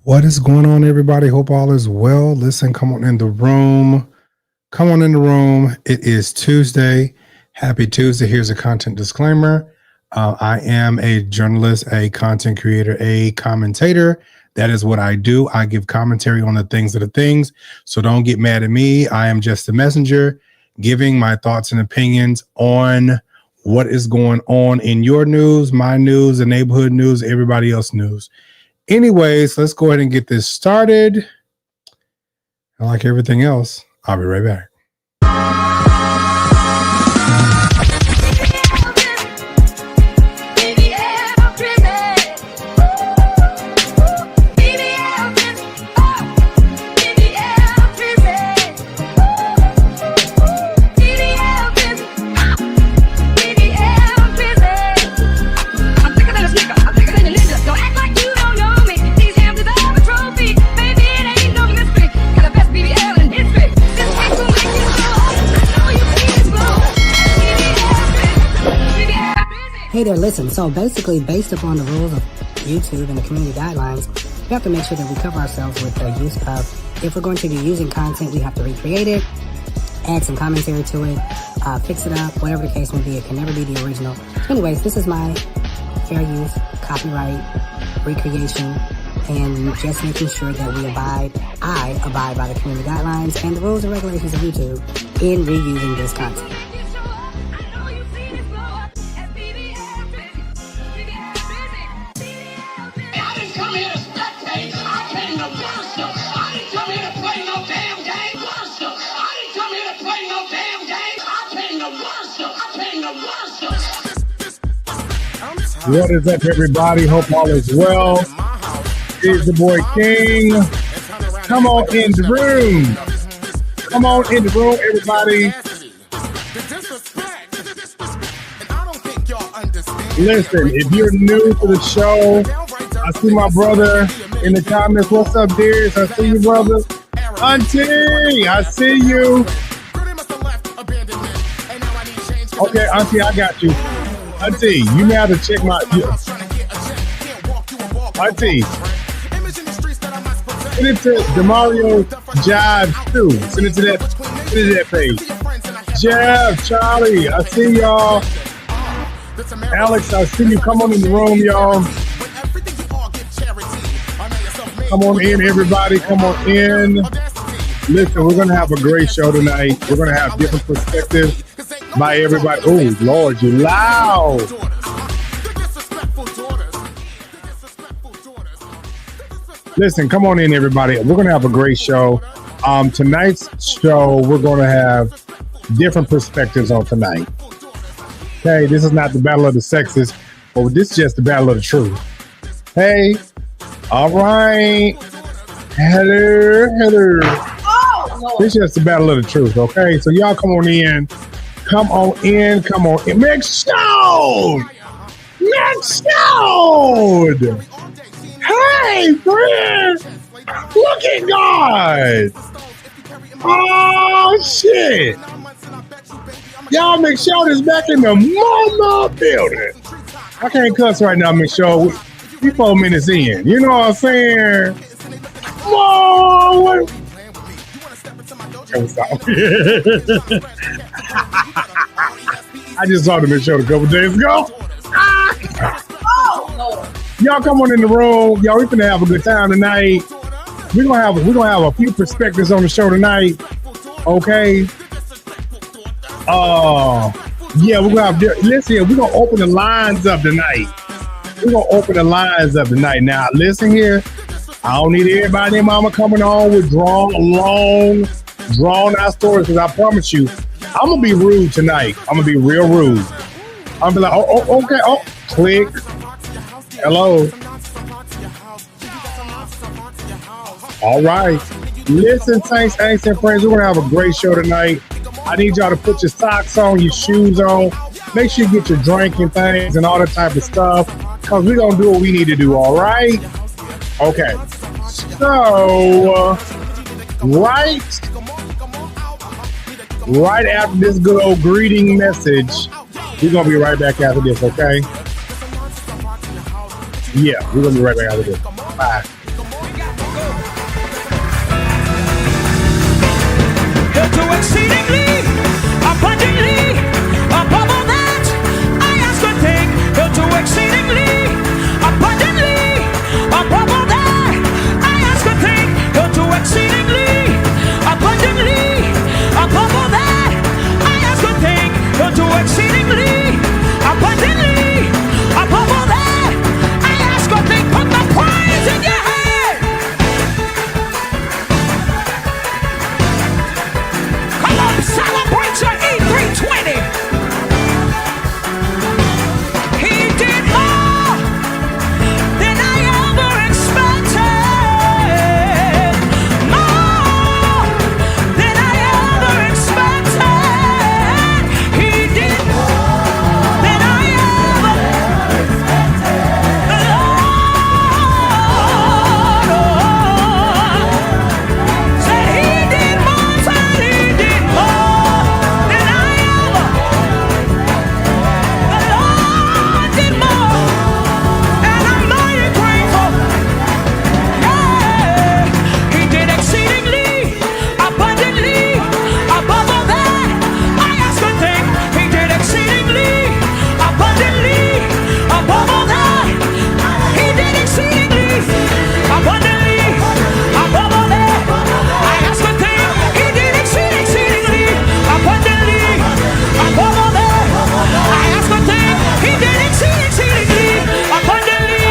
What is going on, everybody? Hope all is well. Listen, come on in the room. Come on in the room. It is Tuesday. Happy Tuesday. Here's a content disclaimer. I am a journalist, a content creator, a commentator. That is what I do. I give commentary on the things that are things. So don't get mad at me. I am just a messenger giving my thoughts and opinions on what is going on in your news, my news, the neighborhood news, everybody else's news. Anyways, let's go ahead and get this started. And like everything else, I'll be right back. Hey there, listen. So basically, based upon the rules of YouTube and the community guidelines, we have to make sure that we cover ourselves with the use of, if we're going to be using content, we have to recreate it, add some commentary to it, fix it up, whatever the case may be. It can never be the original. So anyways, this is my fair use, copyright, recreation, and just making sure that I abide by the community guidelines and the rules and regulations of YouTube in reusing this content. What is up, everybody? Hope all is well. It's the boy King. Come on in the room. Come on in the room, everybody. Listen, if you're new to the show, I see my brother in the comments. What's up, Darius? I see you, brother. Auntie, I see you. Okay, Auntie, I got you. Auntie, you may have to check my... Auntie, send it to DeMarioJives too. Send it to that page. Jeff, Charlie, I see y'all. Alex, I see you. Come on in the room, y'all. Come on in, everybody. Come on in. Listen, we're going to have a great show tonight. We're going to have different perspectives by everybody. Oh, Lord, you loud. Listen, come on in, everybody. We're going to have a great show. Tonight's show, we're going to have different perspectives on tonight. Okay, this is not the battle of the sexes, but this is just the battle of the truth. Hey, all right. Hello. This is just the battle of the truth, okay? So y'all come on in. Come on in. Make sound! Hey, friend! Look at God! Oh, shit! Y'all, make sure is back in the mama building. I can't cuss right now, make sure we 4 minutes in. You know what I'm saying? Whoa! I just saw the Miss Show a couple days ago. Y'all come on in the room. Y'all, we finna have a good time tonight. We're gonna have a few perspectives on the show tonight. Okay. Yeah, we're gonna have. Listen, we're gonna open the lines up tonight. Now, listen here. I don't need everybody and mama coming on with drawn out stories, because I promise you, I'm gonna be rude tonight. I'm gonna be real rude. I'm gonna be like, okay, click. Hello. All right. Listen, saints, ain'ts, and friends, we're gonna have a great show tonight. I need y'all to put your socks on, your shoes on. Make sure you get your drinking things and all that type of stuff, because we're gonna do what we need to do, all right? Okay. So, right after this good old greeting message, we're going to be right back after this, okay? Yeah, we're going to be right back after this. Bye. He'll do exceedingly, abundantly, above all that I ask or think. He'll do exceedingly, abundantly, above all that I ask or think. He'll do exceedingly, abundantly, above all that I ask or think. He'll do exceedingly, abundantly, above all that I ask or think. Put the praise in your head. Come on, celebrate your E320. He did more than I ever expected. More than I ever expected. He did more than I ever expected. The Lord said he did more, said he did more than I ever. The Lord did more, and I'm mighty grateful. Yeah, he did exceedingly, abundantly, above all that I ask or think. He did exceedingly, abundantly, above all that. He did exceedingly, abundantly, above all that I ask or think. He did exceedingly, abundantly, above all that I ask or think. He did exceedingly, abundantly,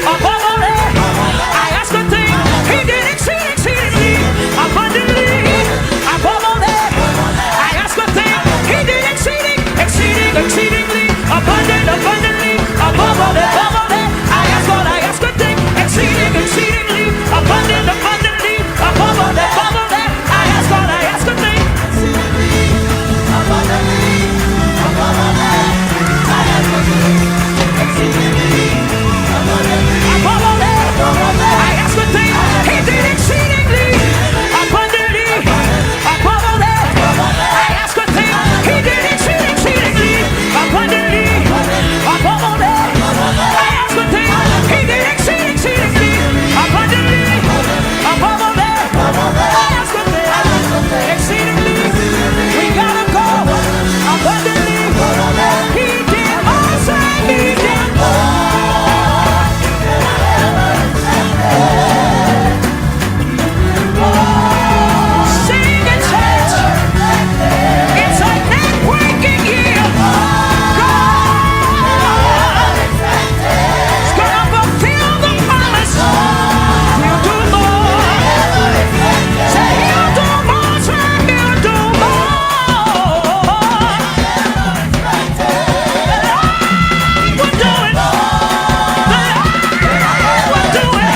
above all that I ask or think. He did exceedingly, abundantly, above all that I ask or think. He did exceedingly, abundantly, above all that I ask or think. Exceedingly, abundantly, above all that I ask or think. Exceedingly, abundantly, above all that I ask or think. Exceedingly, abundantly, above all that I ask or think. He did exceedingly, abundantly, above all that I ask or think. He did exceedingly, abundantly, above all that I ask or think. He did exceedingly, abundantly, above all that I ask or think. Exceedingly, we gotta go abundantly. He did more, say he did more than I ever expected. Sing it, church. It's a neck-breaking year. God is gonna fulfill the promise. He'll do more. Say he'll do more. Say he'll do more. The Lord will do it. The Lord will do it.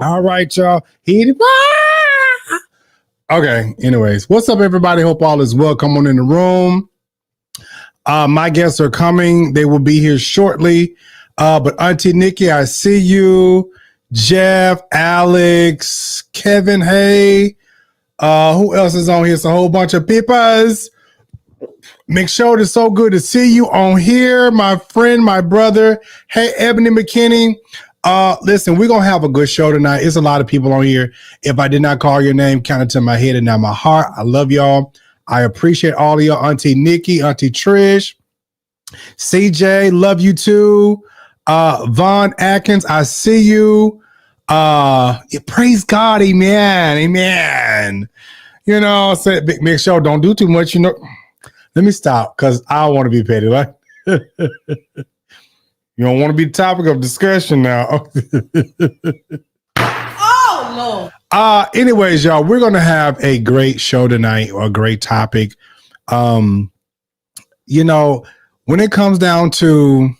All right, y'all. Okay. Anyways, what's up, everybody? Hope all is well. Come on in the room. My guests are coming. They will be here shortly. But Auntie Nikki, I see you. Jeff, Alex, Kevin, hey. Who else is on here? It's a whole bunch of peepers. McShode, it's so good to see you on here, my friend, my brother. Hey, Ebony McKinney. Listen, we're gonna have a good show tonight. It's a lot of people on here. If I did not call your name, count it to my head and not my heart. I love y'all. I appreciate all of y'all. Auntie Nikki, Auntie Trish, CJ, love you too. Vaughn Atkins, I see you. Praise God, amen. You know, say Big Mix Show, don't do too much, you know. Let me stop because I don't want to be petty, right? You don't want to be the topic of discussion now. Oh, Lord. Anyways, y'all, we're gonna have a great show tonight, or a great topic. You know, when it comes down to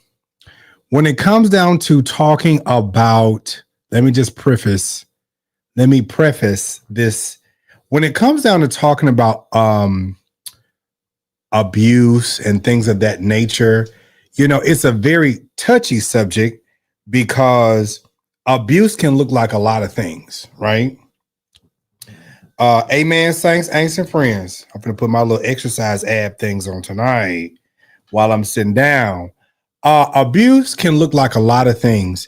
talking about, let me preface this. When it comes down to talking about abuse and things of that nature, you know, it's a very touchy subject because abuse can look like a lot of things, right? Amen, saints, ain'ts, and friends. I'm going to put my little exercise ab things on tonight while I'm sitting down. Abuse can look like a lot of things.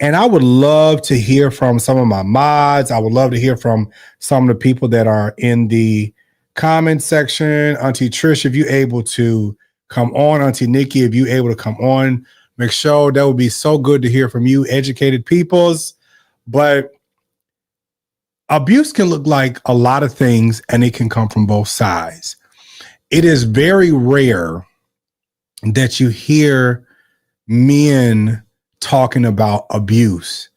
And I would love to hear from some of my mods. I would love to hear from some of the people that are in the comment section. Auntie Trish, if you're able to come on. Auntie Nikki, if you're able to come on. Make sure that would be so good to hear from you, educated peoples. But abuse can look like a lot of things, and it can come from both sides. It is very rare that you hear men talking about abuse,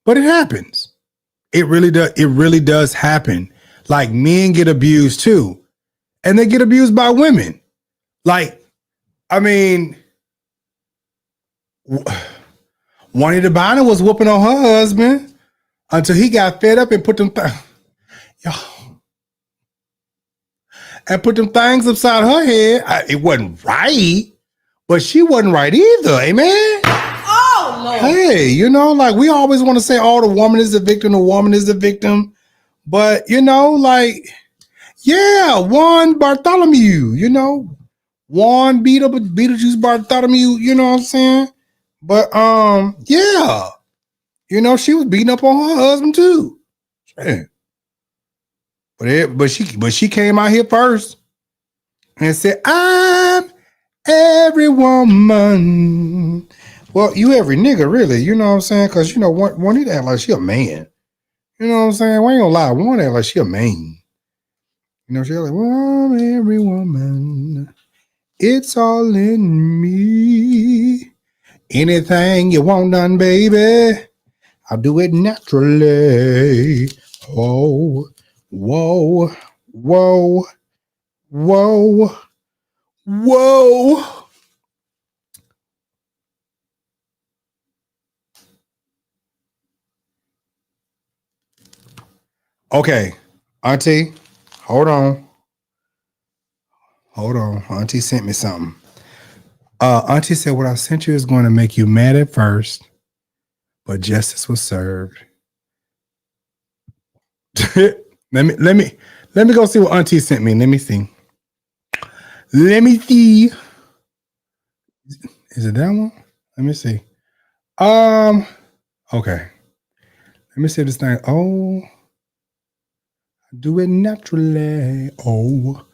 but it happens. It really does. It really does happen. Like, men get abused too, and they get abused by women. Like, I mean, Juanita Bynum was whooping on her husband until he got fed up and put them things upside her head. It wasn't right, but she wasn't right either. Amen. Oh, Lord. Hey, like, we always want to say, oh, the woman is the victim, the woman is the victim. But, yeah, Juan Bartholomew, Juan Beetlejuice Bartholomew, you know what I'm saying? But, yeah, she was beating up on her husband too. But she came out here first and said, I'm every woman. Well, you every nigga, really, you know what I'm saying? Because, one need to act like she a man. You know what I'm saying? We ain't gonna lie, one act like she a man. She's like, well, every woman, it's all in me. Anything you want done, baby, I'll do it naturally. Oh, whoa, whoa, whoa, whoa. Okay, Auntie, hold on. Auntie sent me something. Auntie said what I sent you is going to make you mad at first, but justice was served. Let me go see what Auntie sent me. Let me see. Is it that one? Let me see. Okay. Let me see this thing. Oh, do it naturally. Oh,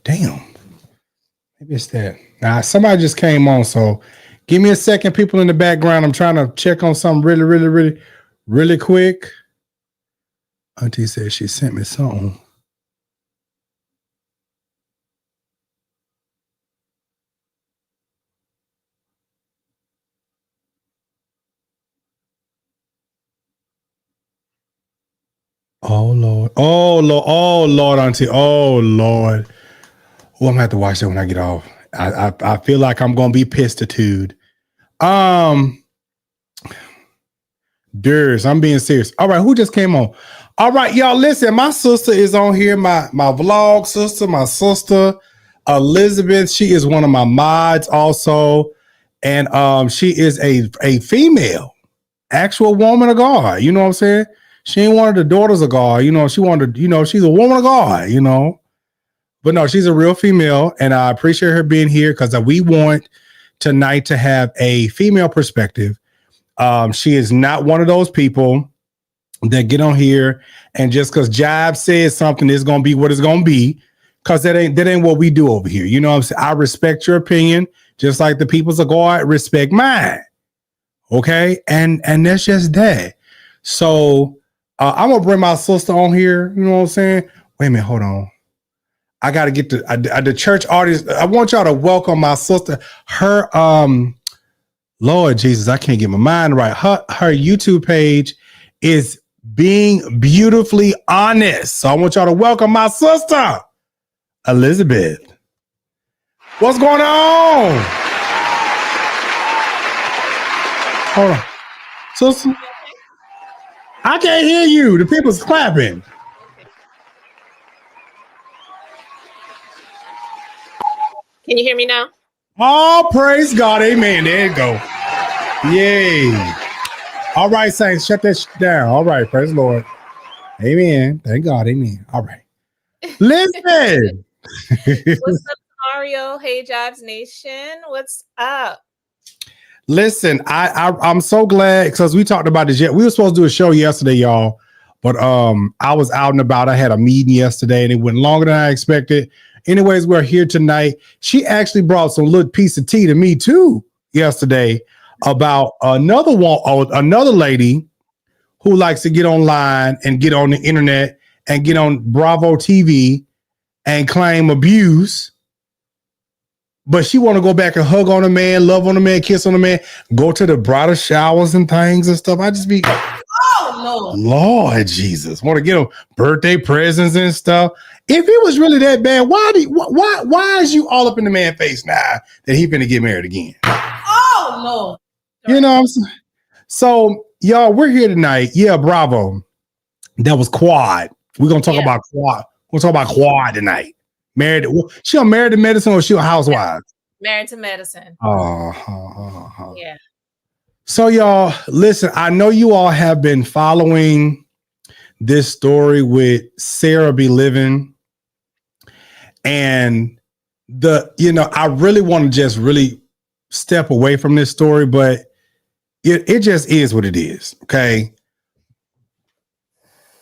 damn. Maybe it's that. Now, somebody just came on, so give me a second, people in the background. I'm trying to check on something really, really, really, really quick. Auntie said she sent me something. Oh, Lord. Oh, Lord. Oh, Lord, Auntie. Oh, Lord. Oh, I'm going to have to watch that when I get off. I feel like I'm going to be pistitude. Durs, I'm being serious. All right, who just came on? All right, y'all, listen, my sister is on here, my vlog sister, my sister, Elizabeth. She is one of my mods also. And she is a female, actual woman of God. You know what I'm saying? She ain't one of the daughters of God. She wanted to, she's a woman of God, But no, she's a real female, and I appreciate her being here because we want tonight to have a female perspective. She is not one of those people that get on here and just because Jives says something is going to be what it's going to be, because that ain't what we do over here. You know what I'm saying? I respect your opinion, just like the peoples of God respect mine. Okay, and that's just that. So I'm gonna bring my sister on here. You know what I'm saying? Wait a minute, hold on. I got to get the church audience. I want y'all to welcome my sister. Her, Lord Jesus, I can't get my mind right. Her YouTube page is Being Beautifully Honest. So I want y'all to welcome my sister, Elizabeth. What's going on? Hold on. Sister, I can't hear you. The people's clapping. Can you hear me now? Oh, praise God. Amen. There you go. Yay. All right, saints, shut that shit down. All right, praise the Lord. Amen. Thank God. Amen. All right. Listen. What's up, Mario. Hey, Jives Nation. What's up? Listen, I'm so glad because we talked about this yet. We were supposed to do a show yesterday, y'all, but I was out and about. I had a meeting yesterday and it went longer than I expected. Anyways, we're here tonight. She actually brought some little piece of tea to me too yesterday about another lady who likes to get online and get on the internet and get on Bravo TV and claim abuse. But she want to go back and hug on a man, love on a man, kiss on a man, go to the bridal showers and things and stuff. I just be, Oh, Lord Jesus, want to get them birthday presents and stuff. If it was really that bad, why is you all up in the man face now that he finna get married again? Oh, You know what I'm saying? So, y'all, we're here tonight. Yeah, bravo. That was Quad. We're gonna talk about Quad. We're gonna talk about Quad tonight. Married, she a married to medicine or she a housewife? Married to medicine. Yeah. So y'all, listen, I know you all have been following this story with Sara Be Living. And I really want to just really step away from this story, but it just is what it is. Okay.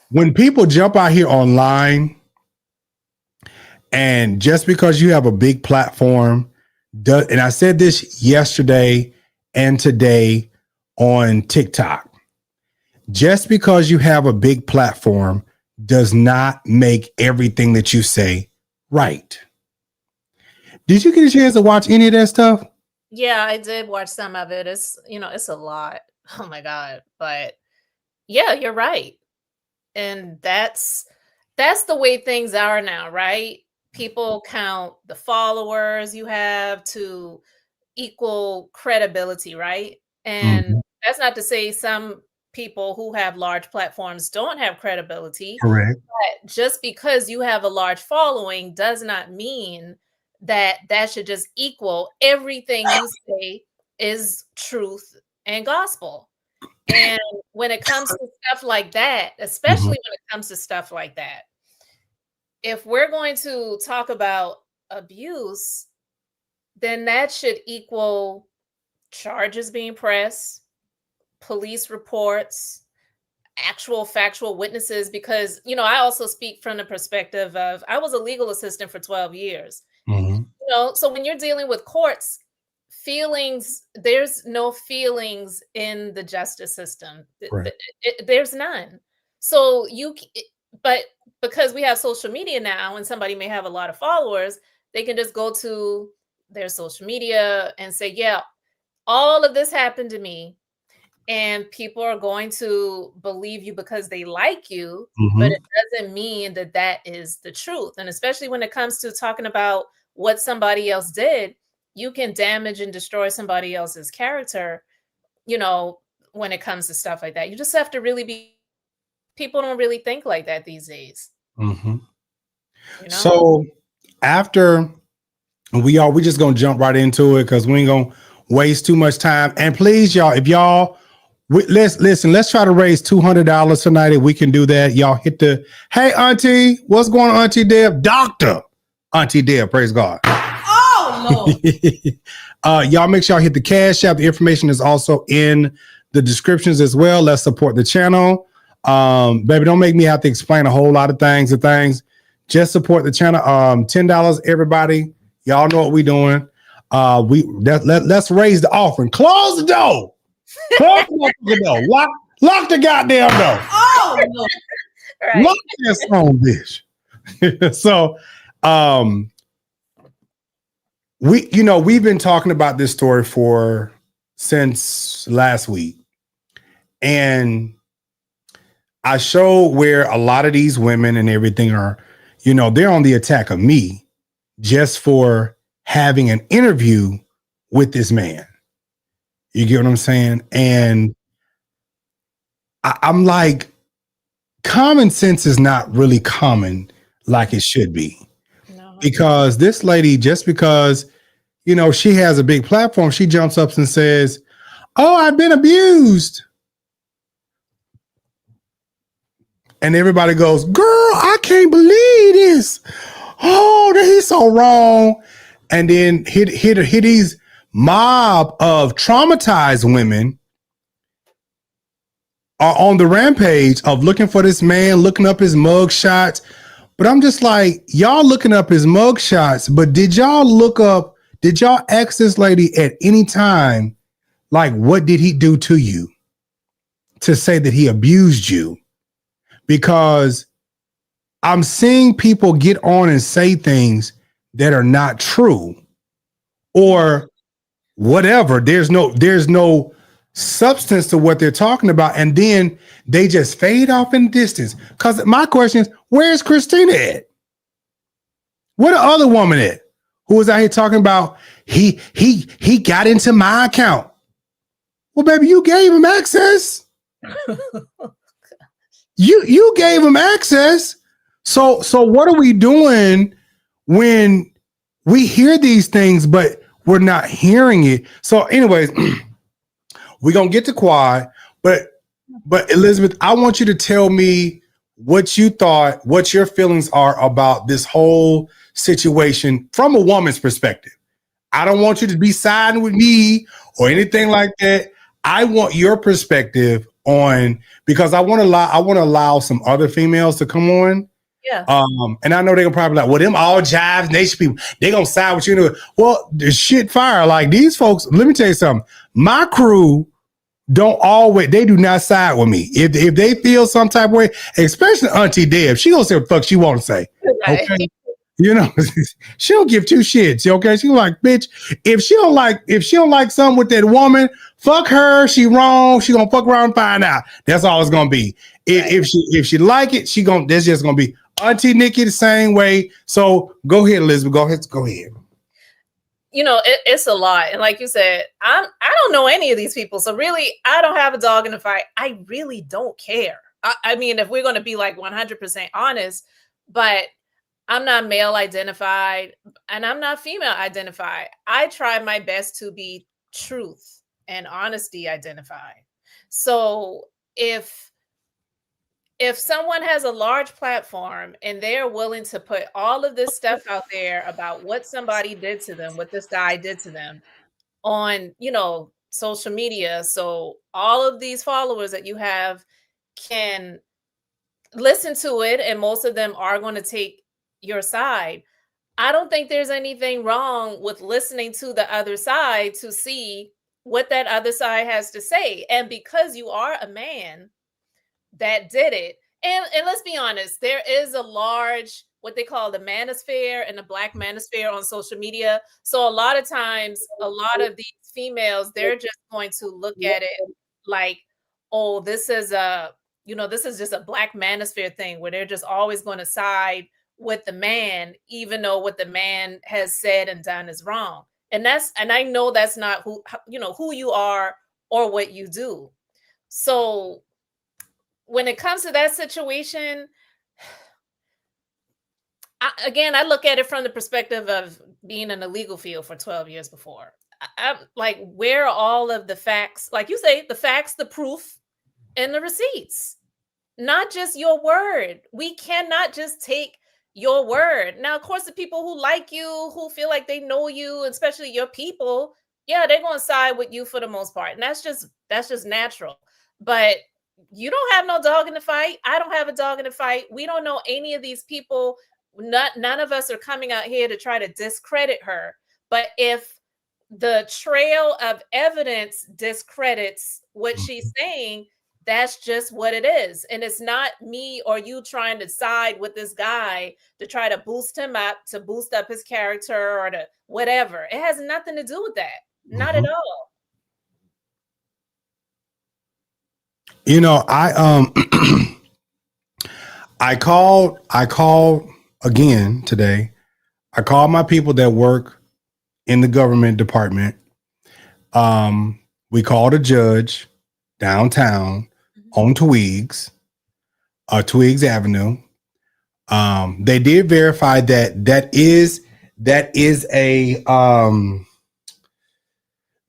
When people jump out here online, and just because you have a big platform, and I said this yesterday and today on TikTok, just because you have a big platform does not make everything that you say right. Did you get a chance to watch any of that stuff? Yeah, I did watch some of it. It's a lot. Oh my God. But yeah, you're right. And that's the way things are now, right? People count the followers you have to equal credibility, right? And that's not to say some people who have large platforms don't have credibility. Correct. But just because you have a large following does not mean that should just equal everything you say is truth and gospel. And when it comes to stuff like that, especially when it comes to stuff like that, if we're going to talk about abuse, then that should equal charges being pressed, police reports, actual factual witnesses, because, I also speak from the perspective of, I was a legal assistant for 12 years. So when you're dealing with courts, there's no feelings in the justice system. Right. There's none. So but because we have social media now and somebody may have a lot of followers, they can just go to their social media and say, yeah, all of this happened to me. And people are going to believe you because they like you, but it doesn't mean that is the truth. And especially when it comes to talking about what somebody else did, you can damage and destroy somebody else's character, when it comes to stuff like that. You just have to people don't really think like that these days. So after we just gonna jump right into it because we ain't gonna waste too much time. And please, y'all, if y'all let's try to raise $200 tonight. If we can do that, y'all hit the hey auntie, what's going on, Auntie Deb? Dr. Auntie Deb, praise God. Oh, no. Y'all make sure y'all hit the Cash App. The information is also in the descriptions as well. Let's support the channel. Baby, don't make me have to explain a whole lot of things. Just support the channel. $10, everybody. Y'all know what we doing. Let's raise the offering. Close the door. Close the door. Lock the goddamn door. Oh, no. Right. Lock that son bitch. So, we've been talking about this story since last week, and I showed where a lot of these women and everything are, they're on the attack of me just for having an interview with this man. You get what I'm saying? And I'm like, common sense is not really common like it should be. No. Because this lady, just because, she has a big platform, she jumps up and says, oh, I've been abused. And everybody goes, girl, I can't believe this. Oh, he's so wrong. and then hit these mob of traumatized women are on the rampage of looking for this man, looking up his mug shots. But I'm just like, y'all looking up his mug shots, but did y'all ask this lady at any time, like, what did he do to you to say that he abused you? Because I'm seeing people get on and say things that are not true or whatever. There's no substance to what they're talking about. And then they just fade off in the distance. Because my question is, where's Christina at? Where the other woman at? Who was out here talking about he got into my account. Well, baby, you gave him access. You gave him access. So what are we doing when we hear these things, but we're not hearing it? So anyways, we're going to get to Quad, but Elizabeth, I want you to tell me what you thought, what your feelings are about this whole situation from a woman's perspective. I don't want you to be siding with me or anything like that. I want your perspective on, because I want to allow some other females to come on. Yeah. And I know they're gonna probably like, well, them all Jives Nation people, they gonna side with you. Well, the shit fire. Like these folks, let me tell you something. My crew they do not side with me. If they feel some type of way, especially Auntie Deb, she gonna say what the fuck she want to say. Right. Okay. You know, she don't give two shits. Okay. She like, bitch, if she don't like something with that woman, fuck her. She wrong. She gonna fuck around and find out. That's all it's gonna be. If she like it, that's just gonna be. Auntie Nikki the same way. So go ahead, Elizabeth. Go ahead. You know, it's a lot. And like you said, I don't know any of these people. So really, I don't have a dog in the fight. I really don't care. I mean, if we're going to be like 100% honest, but I'm not male identified and I'm not female identified. I try my best to be truth and honesty identified. So if someone has a large platform and they're willing to put all of this stuff out there about what somebody did to them, what this guy did to them on, social media, so all of these followers that you have can listen to it, and most of them are going to take your side. I don't think there's anything wrong with listening to the other side to see what that other side has to say. And because you are a man that did it, and let's be honest, there is a large, what they call the manosphere and the black manosphere on social media. So a lot of times, a lot of these females, they're just going to look at it like, oh, this is just a black manosphere thing where they're just always going to side with the man, even though what the man has said and done is wrong. And I know that's not who you are or what you do. So when it comes to that situation, I look at it from the perspective of being in the legal field for 12 years before. I'm like, where are all of the facts? Like you say, the facts, the proof, and the receipts, not just your word. We cannot just take your word. Now, of course, the people who like you, who feel like they know you, especially your people, yeah, they're going to side with you for the most part. And that's just natural. But you don't have no dog in the fight. I don't have a dog in the fight. We don't know any of these people. None of us are coming out here to try to discredit her. But if the trail of evidence discredits what she's saying, that's just what it is. And it's not me or you trying to side with this guy to try to boost him up, to boost up his character or to whatever. It has nothing to do with that. Not at all. I called again today. I called my people that work in the government department. We called a judge downtown on Twigs Avenue. They did verify that is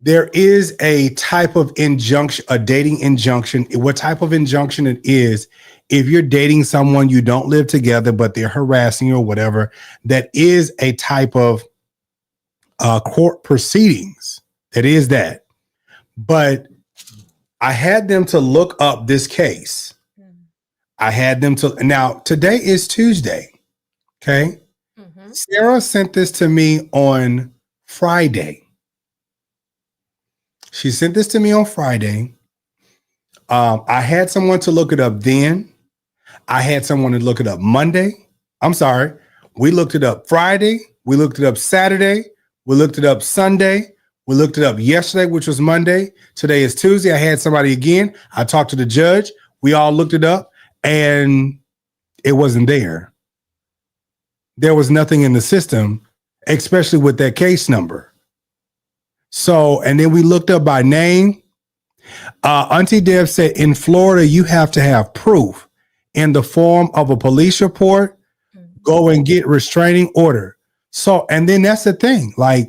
there is a type of injunction, a dating injunction. What type of injunction it is, if you're dating someone, you don't live together, but they're harassing you or whatever, that is a type of court proceedings. It is that. But I had them to look up this case. I had them to, now today is Tuesday. Okay. Sarah sent this to me on Friday. She sent this to me on Friday. I had someone to look it up then. I had someone to look it up Monday. I'm sorry. We looked it up Friday. We looked it up Saturday. We looked it up Sunday. We looked it up yesterday, which was Monday. Today is Tuesday. I had somebody again. I talked to the judge. We all looked it up and it wasn't there. There was nothing in the system, especially with that case number. So, and then we looked up by name. Auntie Deb said in Florida, you have to have proof in the form of a police report. Go and get restraining order. So, and then that's the thing. Like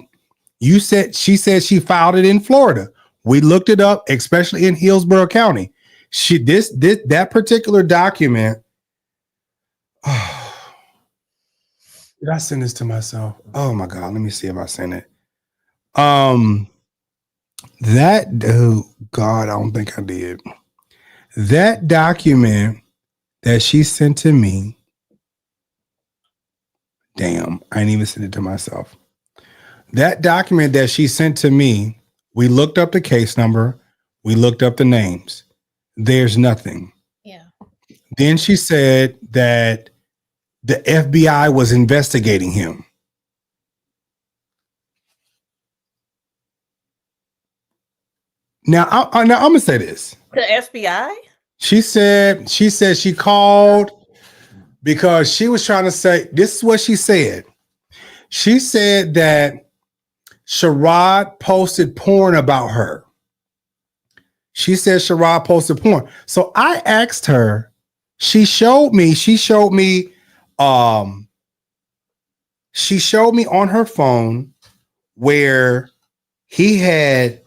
you said, she said she filed it in Florida. We looked it up, especially in Hillsborough County. That particular document. Did I send this to myself? Oh my God. Let me see if I sent it. God, I don't think I did. That document that she sent to me. Damn, I didn't even send it to myself. That document that she sent to me, we looked up the case number. We looked up the names. There's nothing. Yeah. Then she said that the FBI was investigating him. Now, I'm going to say this. The FBI? She said she called because she was trying to say, this is what she said. She said that Shirrod posted porn about her. She said Shirrod posted porn. So I asked her, she showed me on her phone where he had,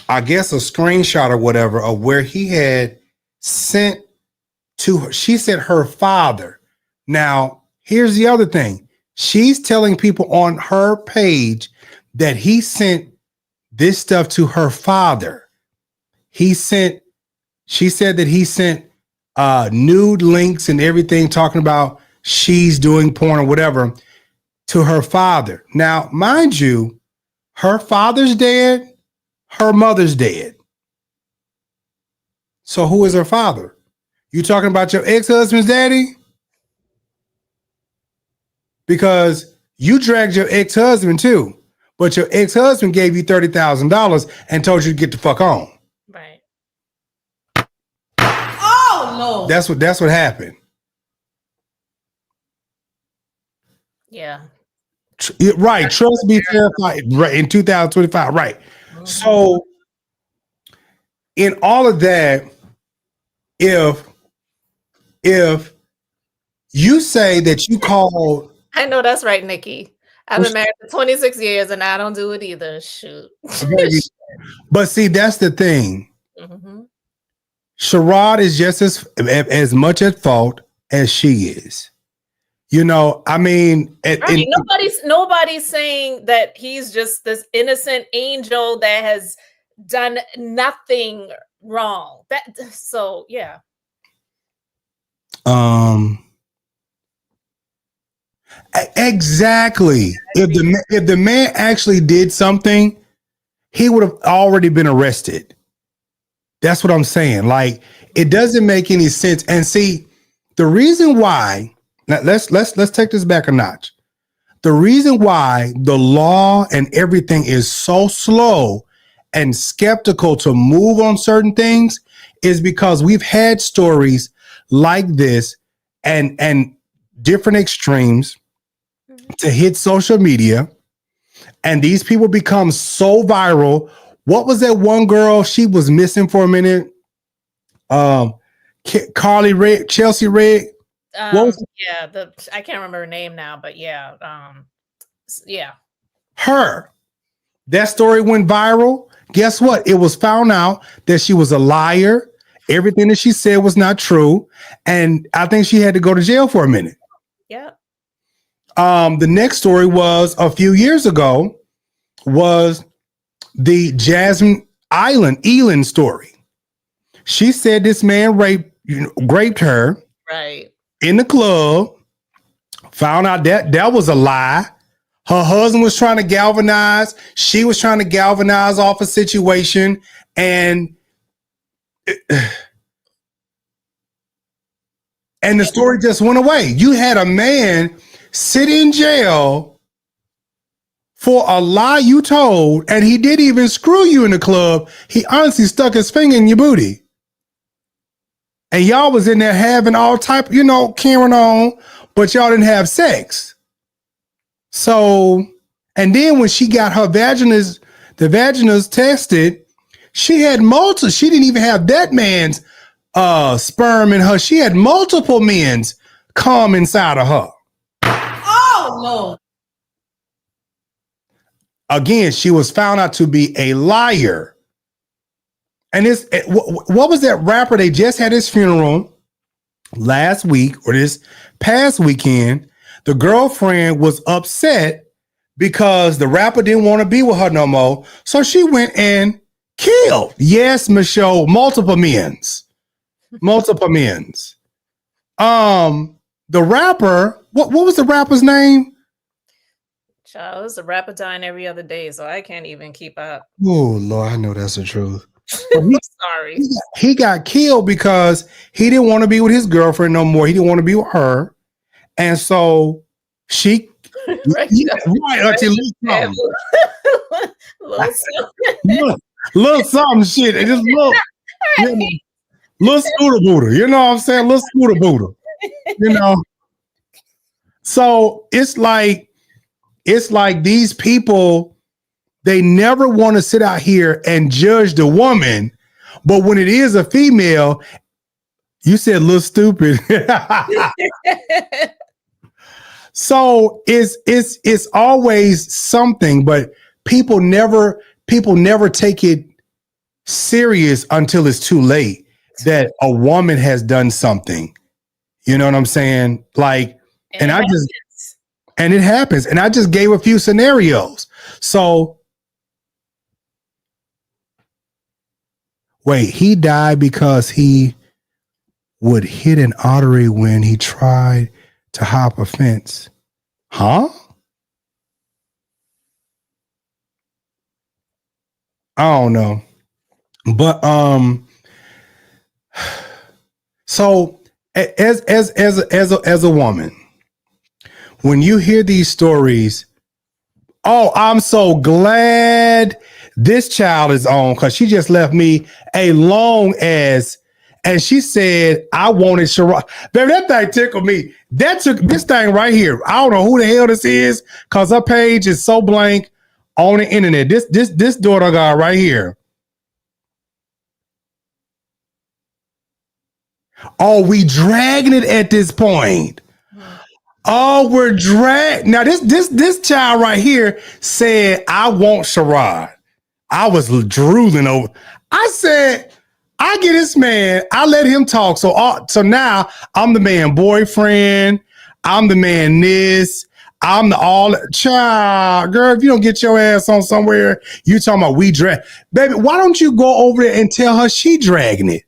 I guess, a screenshot or whatever of where he had sent to her. She said her father. Now, here's the other thing. She's telling people on her page that he sent this stuff to her father. She said that he sent nude links and everything talking about she's doing porn or whatever to her father. Now, mind you, her father's dead, her mother's dead. So who is her father? You talking about your ex-husband's daddy? Because you dragged your ex-husband too, but your ex-husband gave you $30,000 and told you to get the fuck on. Right. Oh no. That's what happened. Yeah. Right. Trust me, terrified. Right. In 2025. Right. Mm-hmm. So in all of that, if you say that you called, I know that's right, Nikki. I've been married for 26 years and I don't do it either. Shoot. But see, that's the thing. Mm-hmm. Shirrod is just as much at fault as she is. You know, I mean, right. Nobody's saying that he's just this innocent angel that has done nothing wrong. Yeah. Exactly. If the man actually did something, he would have already been arrested. That's what I'm saying. Like, it doesn't make any sense. And see, the reason why, now let's take this back a notch. The reason why the law and everything is so slow and skeptical to move on certain things is because we've had stories like this and different extremes to hit social media, and these people become so viral. What was that one girl? She was missing for a minute. Carly Red, Chelsea Red. I can't remember her name now, but yeah. Her. That story went viral. Guess what? It was found out that she was a liar. Everything that she said was not true. And I think she had to go to jail for a minute. Yeah. The next story was a few years ago. was the Jasmine Elin story. She said this man raped her Right. in the club, found out that was a lie. Her husband was trying to galvanize. She was trying to galvanize off a situation. And the story just went away. You had a man sit in jail for a lie you told, and he didn't even screw you in the club. He honestly stuck his finger in your booty. And y'all was in there having all type, carrying on, but y'all didn't have sex. So, and then when she got the vaginas tested, she had multiple. She didn't even have that man's sperm in her. She had multiple men's come inside of her. Oh no. Again, she was found out to be a liar. And what was that rapper? They just had his funeral last week or this past weekend. The girlfriend was upset because the rapper didn't want to be with her no more. So she went and killed. Yes, Michelle, multiple men's. The rapper, what was the rapper's name? Child, it's a rapper dying every other day, so I can't even keep up. Oh, Lord, I know that's the truth. Sorry. He got killed because he didn't want to be with his girlfriend no more. He didn't want to be with her. And so she... Right. Auntie, little something shit. And just little scooter booter. You know what I'm saying? Little scooter booter. So it's like these people, they never want to sit out here and judge the woman, but when it is a female, you said little stupid. So it's always something, but people never take it serious until it's too late that a woman has done something. You know what I'm saying? Like, and it happens. And I just gave a few scenarios. So wait, he died because he would hit an artery when he tried to hop a fence. Huh? I don't know. But so as a woman, when you hear these stories, oh, I'm so glad this child is on, because she just left me a long ass. And she said, I wanted Shirrod. Baby, that thing tickled me. That took this thing right here. I don't know who the hell this is, because her page is so blank on the internet. This daughter got right here. Oh, we dragging it at this point. Oh, we're now this child right here said, I want Shirrod. I was drooling over. I said, I get this man, I let him talk. So now I'm the man boyfriend. I'm the man this. I'm the all child. Girl, if you don't get your ass on somewhere, you talking about we drag. Baby, why don't you go over there and tell her she dragging it?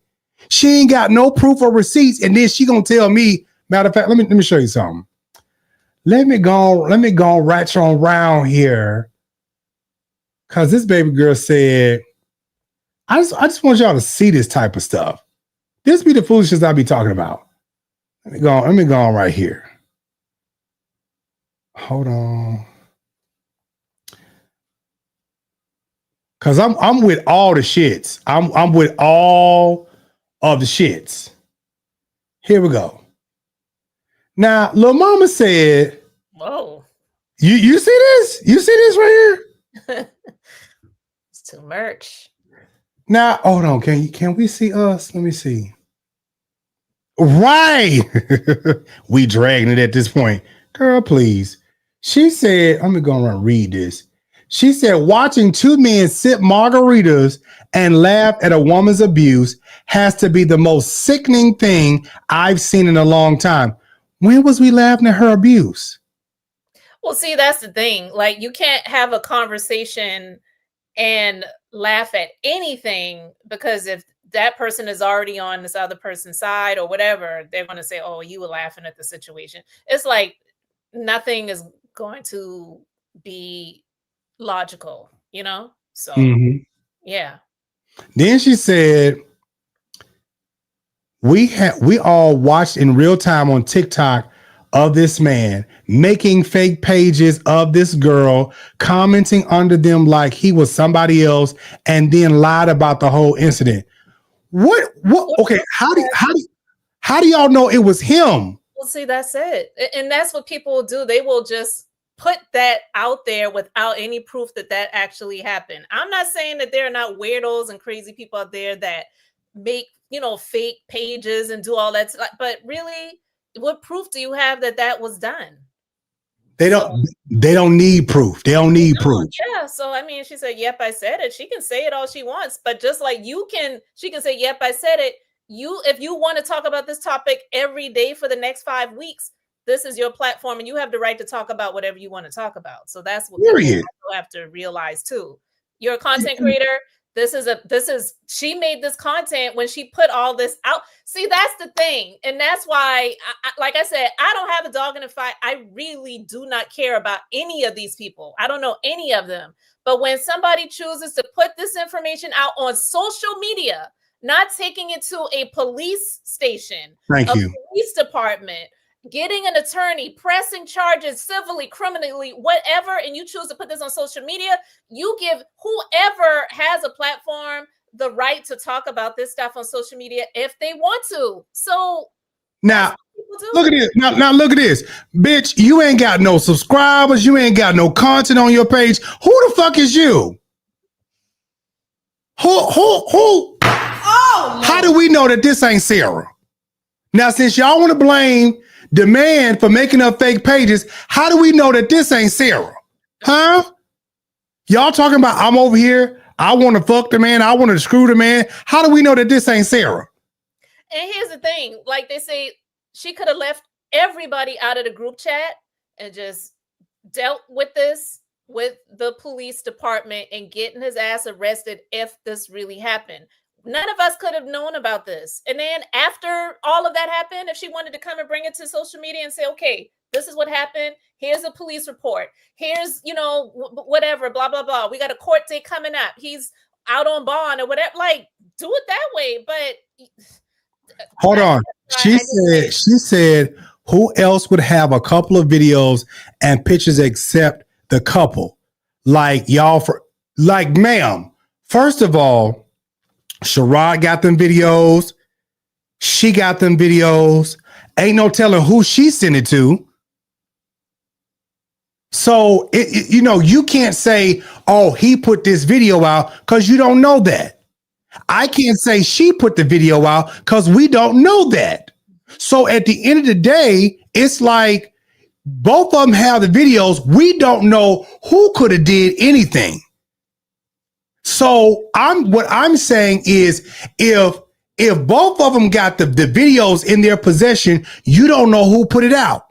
She ain't got no proof or receipts, and then she gonna tell me, matter of fact, let me show you something. Let me go right on around here. Cause this baby girl said, I just want y'all to see this type of stuff. This be the foolishness I be talking about. Let me go on right here. Hold on. Cause I'm with all the shits. I'm with all of the shits. Here we go. Now, Lil Mama said, whoa. You see this? You see this right here? It's too much. Now, hold on. Can we see us? Let me see. Right. We dragging it at this point. Girl, please. She said, I'm going to read this. She said, watching two men sip margaritas and laugh at a woman's abuse has to be the most sickening thing I've seen in a long time. When was we laughing at her abuse? Well, see, that's the thing. Like, you can't have a conversation and laugh at anything, because if that person is already on this other person's side or whatever, they're going to say, "Oh, you were laughing at the situation." It's like nothing is going to be logical, you know? So, Mhm. yeah. Then she said, we all watched in real time on TikTok of this man making fake pages of this girl, commenting under them like he was somebody else, and then lied about the whole incident. What? Okay, how do y'all know it was him? Well, see, that's it. And that's what people will do. They will just put that out there without any proof that that actually happened. I'm not saying that there are not weirdos and crazy people out there that make, fake pages and do all that. But really, what proof do you have that that was done? They don't need proof. They don't need proof. Yeah. So, I mean, she said, "Yep, I said it." She can say it all she wants, but just like she can say, "Yep, I said it." If you want to talk about this topic every day for the next 5 weeks, this is your platform, and you have the right to talk about whatever you want to talk about. So that's what people have to realize too. You're a content creator. She made this content when she put all this out. See, that's the thing. And that's why, like I said, I don't have a dog in the fight. I really do not care about any of these people. I don't know any of them. But when somebody chooses to put this information out on social media, not taking it to a police station, police department, getting an attorney, pressing charges civilly, criminally, whatever, and you choose to put this on social media, you give whoever has a platform the right to talk about this stuff on social media if they want to. So now look at this. Now look at this. Bitch, you ain't got no subscribers, you ain't got no content on your page. Who the fuck is you? Who? Oh, no. How do we know that this ain't Sara? Now, since y'all want to blame the man for making up fake pages, how do we know that this ain't Sara? Huh? Y'all talking about I'm over here, I want to fuck the man, I want to screw the man. How do we know that this ain't Sara? And here's the thing, like they say, she could have left everybody out of the group chat and just dealt with this with the police department and getting his ass arrested if this really happened. None of us could have known about this. And then after all of that happened, if she wanted to come and bring it to social media and say, "Okay, this is what happened. Here's a police report. Here's, whatever, blah, blah, blah. We got a court date coming up. He's out on bond," or whatever. Like, do it that way. But hold on. She said, who else would have a couple of videos and pictures except the couple? Like, ma'am, first of all, Shirrod got them videos. She got them videos. Ain't no telling who she sent it to. So, you can't say, "Oh, he put this video out," because you don't know that. I can't say she put the video out because we don't know that. So at the end of the day, it's like both of them have the videos. We don't know who could have did anything. So what I'm saying is if both of them got the videos in their possession, you don't know who put it out.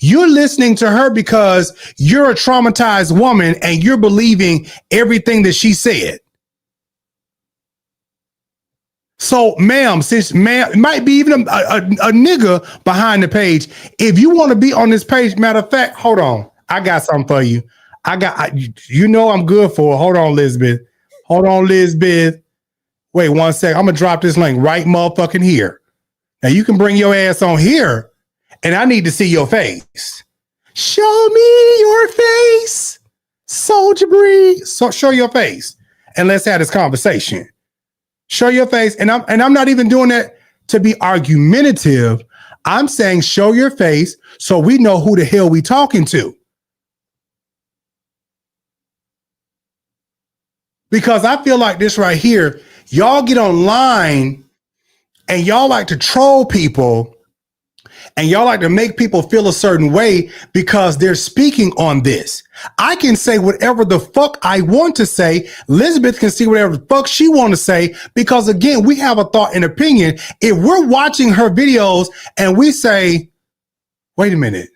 You're listening to her because you're a traumatized woman and you're believing everything that she said. So, ma'am, since might be even a nigga behind the page, if you want to be on this page, matter of fact, hold on. I got something for you. I'm good for it. Hold on, Elizabeth. Wait 1 second. I'm going to drop this link right motherfucking here. Now, you can bring your ass on here, and I need to see your face. Show me your face, Soldier Breeze. So show your face, and let's have this conversation. Show your face, and I'm not even doing that to be argumentative. I'm saying show your face so we know who the hell we talking to. Because I feel like this right here, y'all get online and y'all like to troll people and y'all like to make people feel a certain way because they're speaking on this. I can say whatever the fuck I want to say. Elizabeth can see whatever the fuck she want to say because, again, we have a thought and opinion. If we're watching her videos and we say, wait a minute,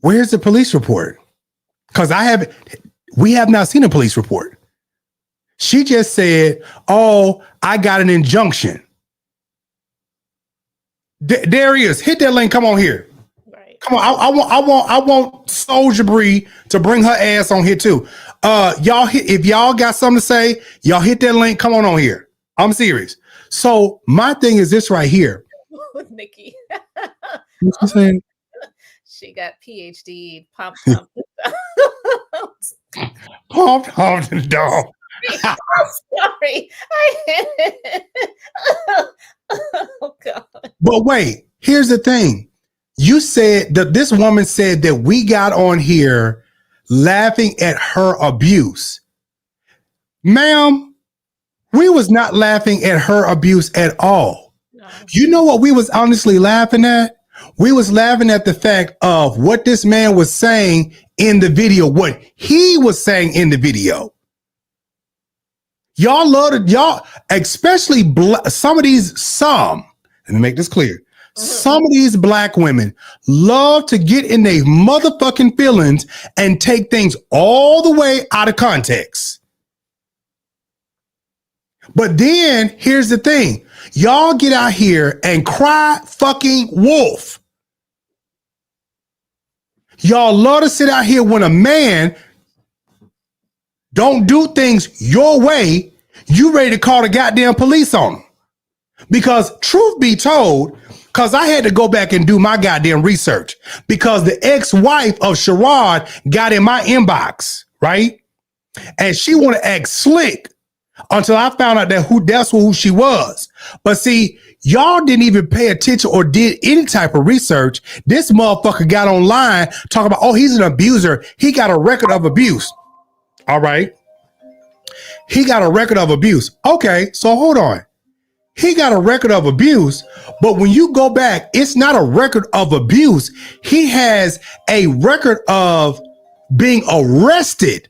Where's the police report? Because we have not seen a police report. She just said, oh, I got an injunction. There he is. Hit that link. Come on here. Right. Come on. I want Soldier Bree to bring her ass on here too. If y'all got something to say, y'all hit that link. Come on here. I'm serious. So my thing is this right here. Nikki. What's she saying? She got PhD pump. Pump the dog. I'm sorry. Oh God. But wait, here's the thing. You said that this woman said that we got on here laughing at her abuse. Ma'am, we was not laughing at her abuse at all. No. You know what we was honestly laughing at? We was laughing at the fact of what this man was saying in the video, what he was saying in the video. Y'all love it, y'all, especially let me make this clear. Some of these black women love to get in their motherfucking feelings and take things all the way out of context. But then here's the thing. Y'all get out here and cry fucking wolf. Y'all love to sit out here when a man don't do things your way, you ready to call the goddamn police on him. Because truth be told, because I had to go back and do my goddamn research, because the ex-wife of Shirrod got in my inbox, right? And she wanted to act slick until I found out that that's who she was. But see, y'all didn't even pay attention or did any type of research. This motherfucker got online talking about, oh, he's an abuser. He got a record of abuse. All right. He got a record of abuse. Okay, so hold on. He got a record of abuse, but when you go back, it's not a record of abuse. He has a record of being arrested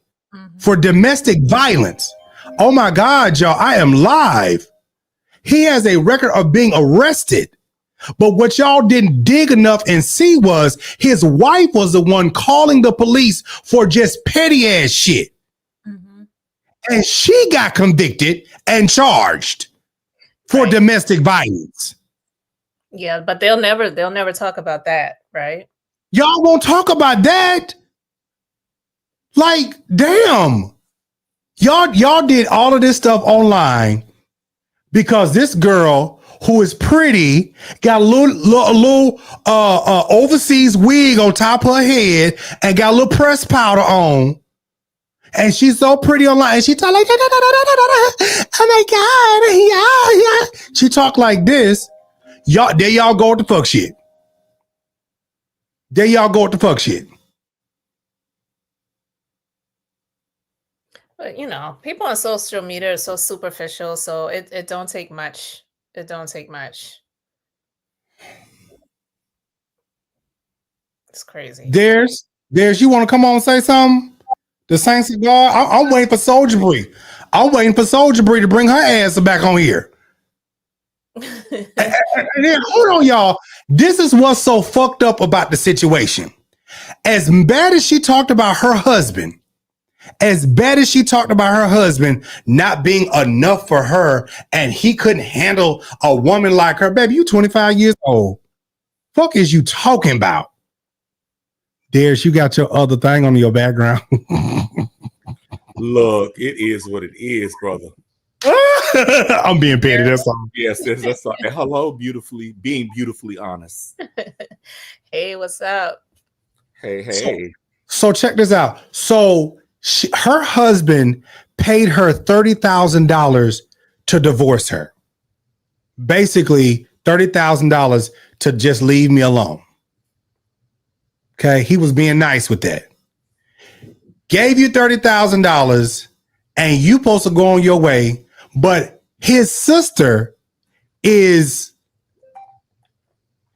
for domestic violence. Oh my God, y'all, I am live. He has a record of being arrested. But what y'all didn't dig enough and see was his wife was the one calling the police for just petty ass shit. And she got convicted and charged for domestic violence. Yeah, but they'll never talk about that, right? Y'all won't talk about that. Like, damn. Y'all did all of this stuff online because this girl who is pretty got a little overseas wig on top of her head and got a little pressed powder on. And she's so pretty online. And she talk like, oh my God, yeah. She talk like this. There y'all go with the fuck shit. There y'all go with the fuck shit. But you know, people on social media are so superficial, so it don't take much. It don't take much. It's crazy. There's you want to come on and say something? The Saints of God. I'm waiting for Soldier Bree. I'm waiting for Soldier Bree to bring her ass back on here. And then, hold on, y'all. This is what's so fucked up about the situation. As bad as she talked about her husband, not being enough for her, and he couldn't handle a woman like her. Baby, you 25 years old. Fuck is you talking about? Darius, you got your other thing on your background. Look, it is what it is, brother. I'm being petty. That's all. Yes, that's all. Hello, being beautifully honest. Hey, what's up? Hey. So check this out. So her husband paid her $30,000 to divorce her. Basically, $30,000 to just leave me alone. Okay, he was being nice with that. Gave you $30,000 and you supposed to go on your way, but his sister is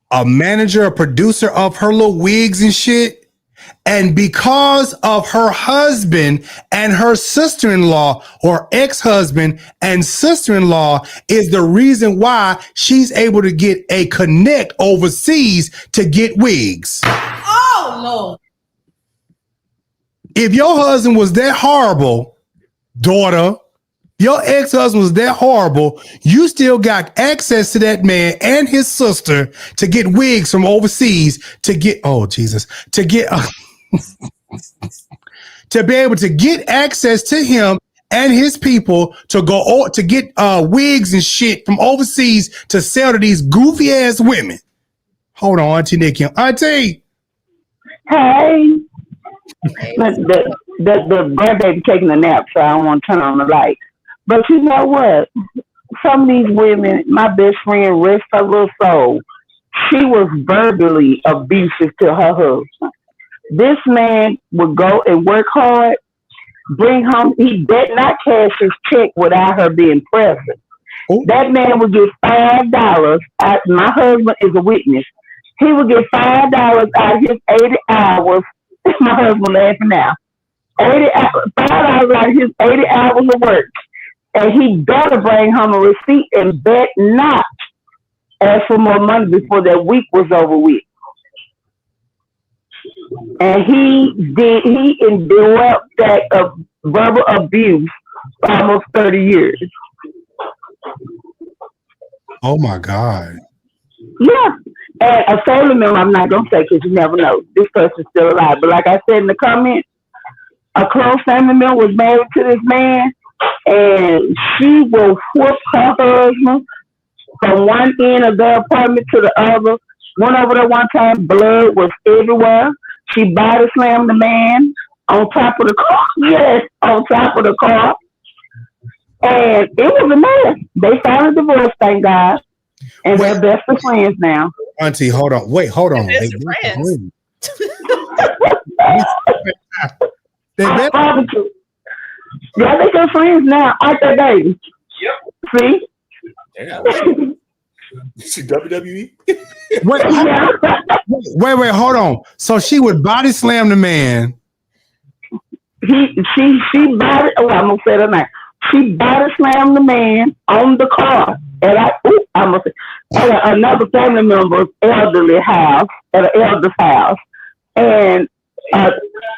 a manager, a producer of her little wigs and shit. And because of her husband and her sister-in-law, or ex-husband and sister-in-law, is the reason why she's able to get a connect overseas to get wigs. Oh, Lord. If your husband was that horrible, daughter, your ex-husband was that horrible, you still got access to that man and his sister to get wigs from overseas, to get, to be able to get access to him and his people to go to get wigs and shit from overseas to sell to these goofy ass women. Hold on, Auntie Nikki. Auntie. Hey. The grandbaby taking a nap, so I don't want to turn on the light. But you know what? Some of these women, my best friend, rest her little soul, she was verbally abusive to her husband. This man would go and work hard, bring home, he bet not cash his check without her being present. Ooh. That man would get $5. My husband is a witness. He would get $5 out of his 80 hours. My husband laughing now. 80 hours, $5 out of his 80 hours of work. And he better bring home a receipt and bet not ask for more money before that week was over with. And he endured that verbal abuse for almost 30 years. Oh my God. Yeah. And a family member, I'm not going to say because you never know. This person's still alive. But like I said in the comments, a close family member was married to this man, and she will whoop her husband from one end of their apartment to the other. Went over there one time, blood was everywhere. She body slammed the man on top of the car. Yes, on top of the car. And it was a mess. They finally divorced, thank God. And they're best of friends now. Auntie, hold on. Wait, hold on. Best of friends. Yeah, they good friends now. Aren't they, baby? Yep. See? Yeah. She WWE. Wait, hold on. So she would body slam the man. She body. Oh, I'm gonna say that now. She body slammed the man on the car at another family member's elderly house, at an elder's house, and y'all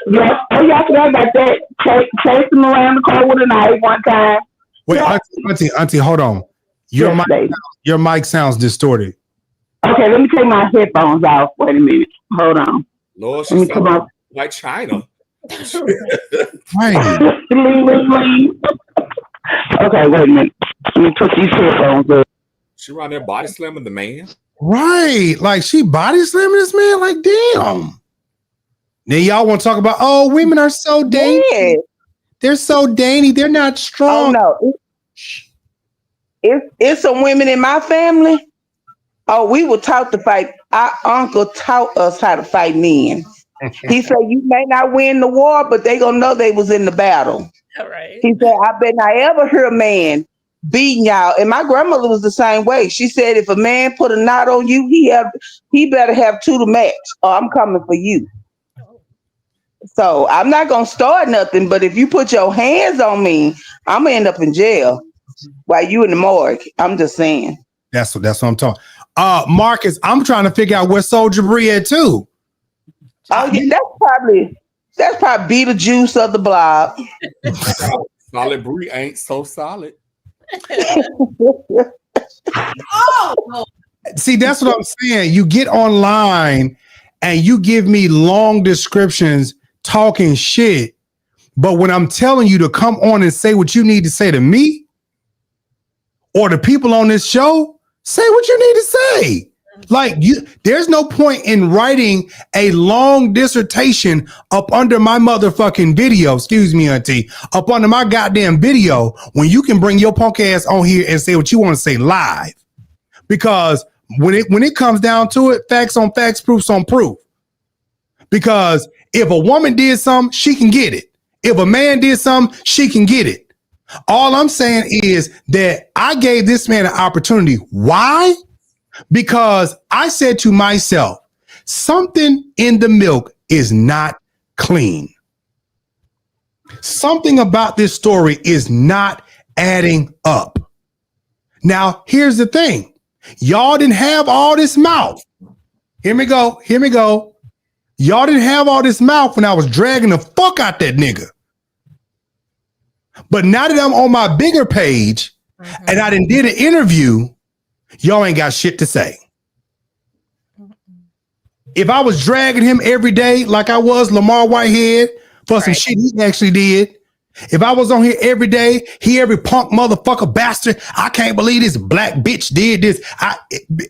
forgot about that. Chased him around the car with a knife one time. Wait, Auntie, hold on. Your mic sounds distorted. Okay, let me take my headphones off. Wait a minute. Hold on. Lord, she sounds like China. Right. Okay, wait a minute. Let me put these headphones up. She around there body slamming the man. Right. Like she body slamming this man. Like, damn. Then y'all want to talk about, oh, women are so dainty. Yeah. They're so dainty. They're not strong. Oh no. It's some women in my family. Oh, we were taught to fight. Our uncle taught us how to fight men. He said, you may not win the war, but they gonna know they was in the battle. All right. He said, I bet not ever hear a man beating y'all. And my grandmother was the same way. She said, if a man put a knot on you, he better have two to match, or I'm coming for you. So I'm not gonna start nothing, but if you put your hands on me, I'm gonna end up in jail while you in the morgue. I'm just saying. That's what I'm talking. Marcus, I'm trying to figure out where Soldier Bree at too. Oh, yeah, that's probably be the juice of the blob. Solid Bree ain't so solid. Oh, See, that's what I'm saying. You get online and you give me long descriptions talking shit, but when I'm telling you to come on and say what you need to say to me or the people on this show, say what you need to say. Like there's no point in writing a long dissertation up under my motherfucking video. Excuse me, Auntie, up under my goddamn video when you can bring your punk ass on here and say what you want to say live. Because when it comes down to it, facts on facts, proofs on proof. Because if a woman did something, she can get it. If a man did something, she can get it. All I'm saying is that I gave this man an opportunity. Why? Because I said to myself, something in the milk is not clean. Something about this story is not adding up. Now, here's the thing. Y'all didn't have all this mouth. Hear me go. Y'all didn't have all this mouth when I was dragging the fuck out that nigga. But now that I'm on my bigger page and I done did an interview, y'all ain't got shit to say. If I was dragging him every day like I was Lamar Whitehead for some shit he actually did, if I was on here every day, every punk motherfucker bastard, I can't believe this black bitch did this.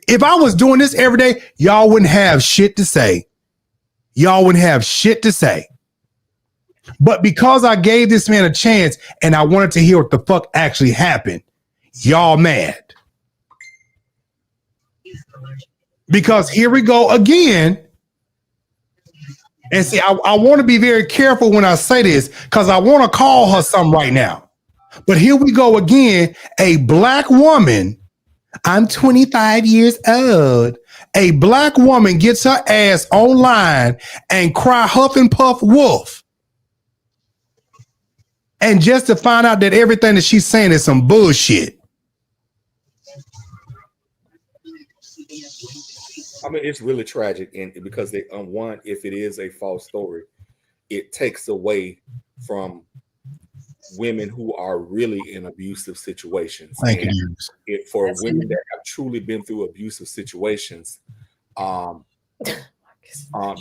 If I was doing this every day, y'all wouldn't have shit to say. Y'all wouldn't have shit to say. But because I gave this man a chance and I wanted to hear what the fuck actually happened, y'all mad. Because here we go again. And see, I want to be very careful when I say this because I want to call her something right now. But here we go again. A black woman, I'm 25 years old. A black woman gets her ass online and cry huff and puff wolf. And just to find out that everything that she's saying is some bullshit. I mean, it's really tragic, and because they one, if it is a false story, it takes away from women who are really in abusive situations. Thank you. For women that have truly been through abusive situations,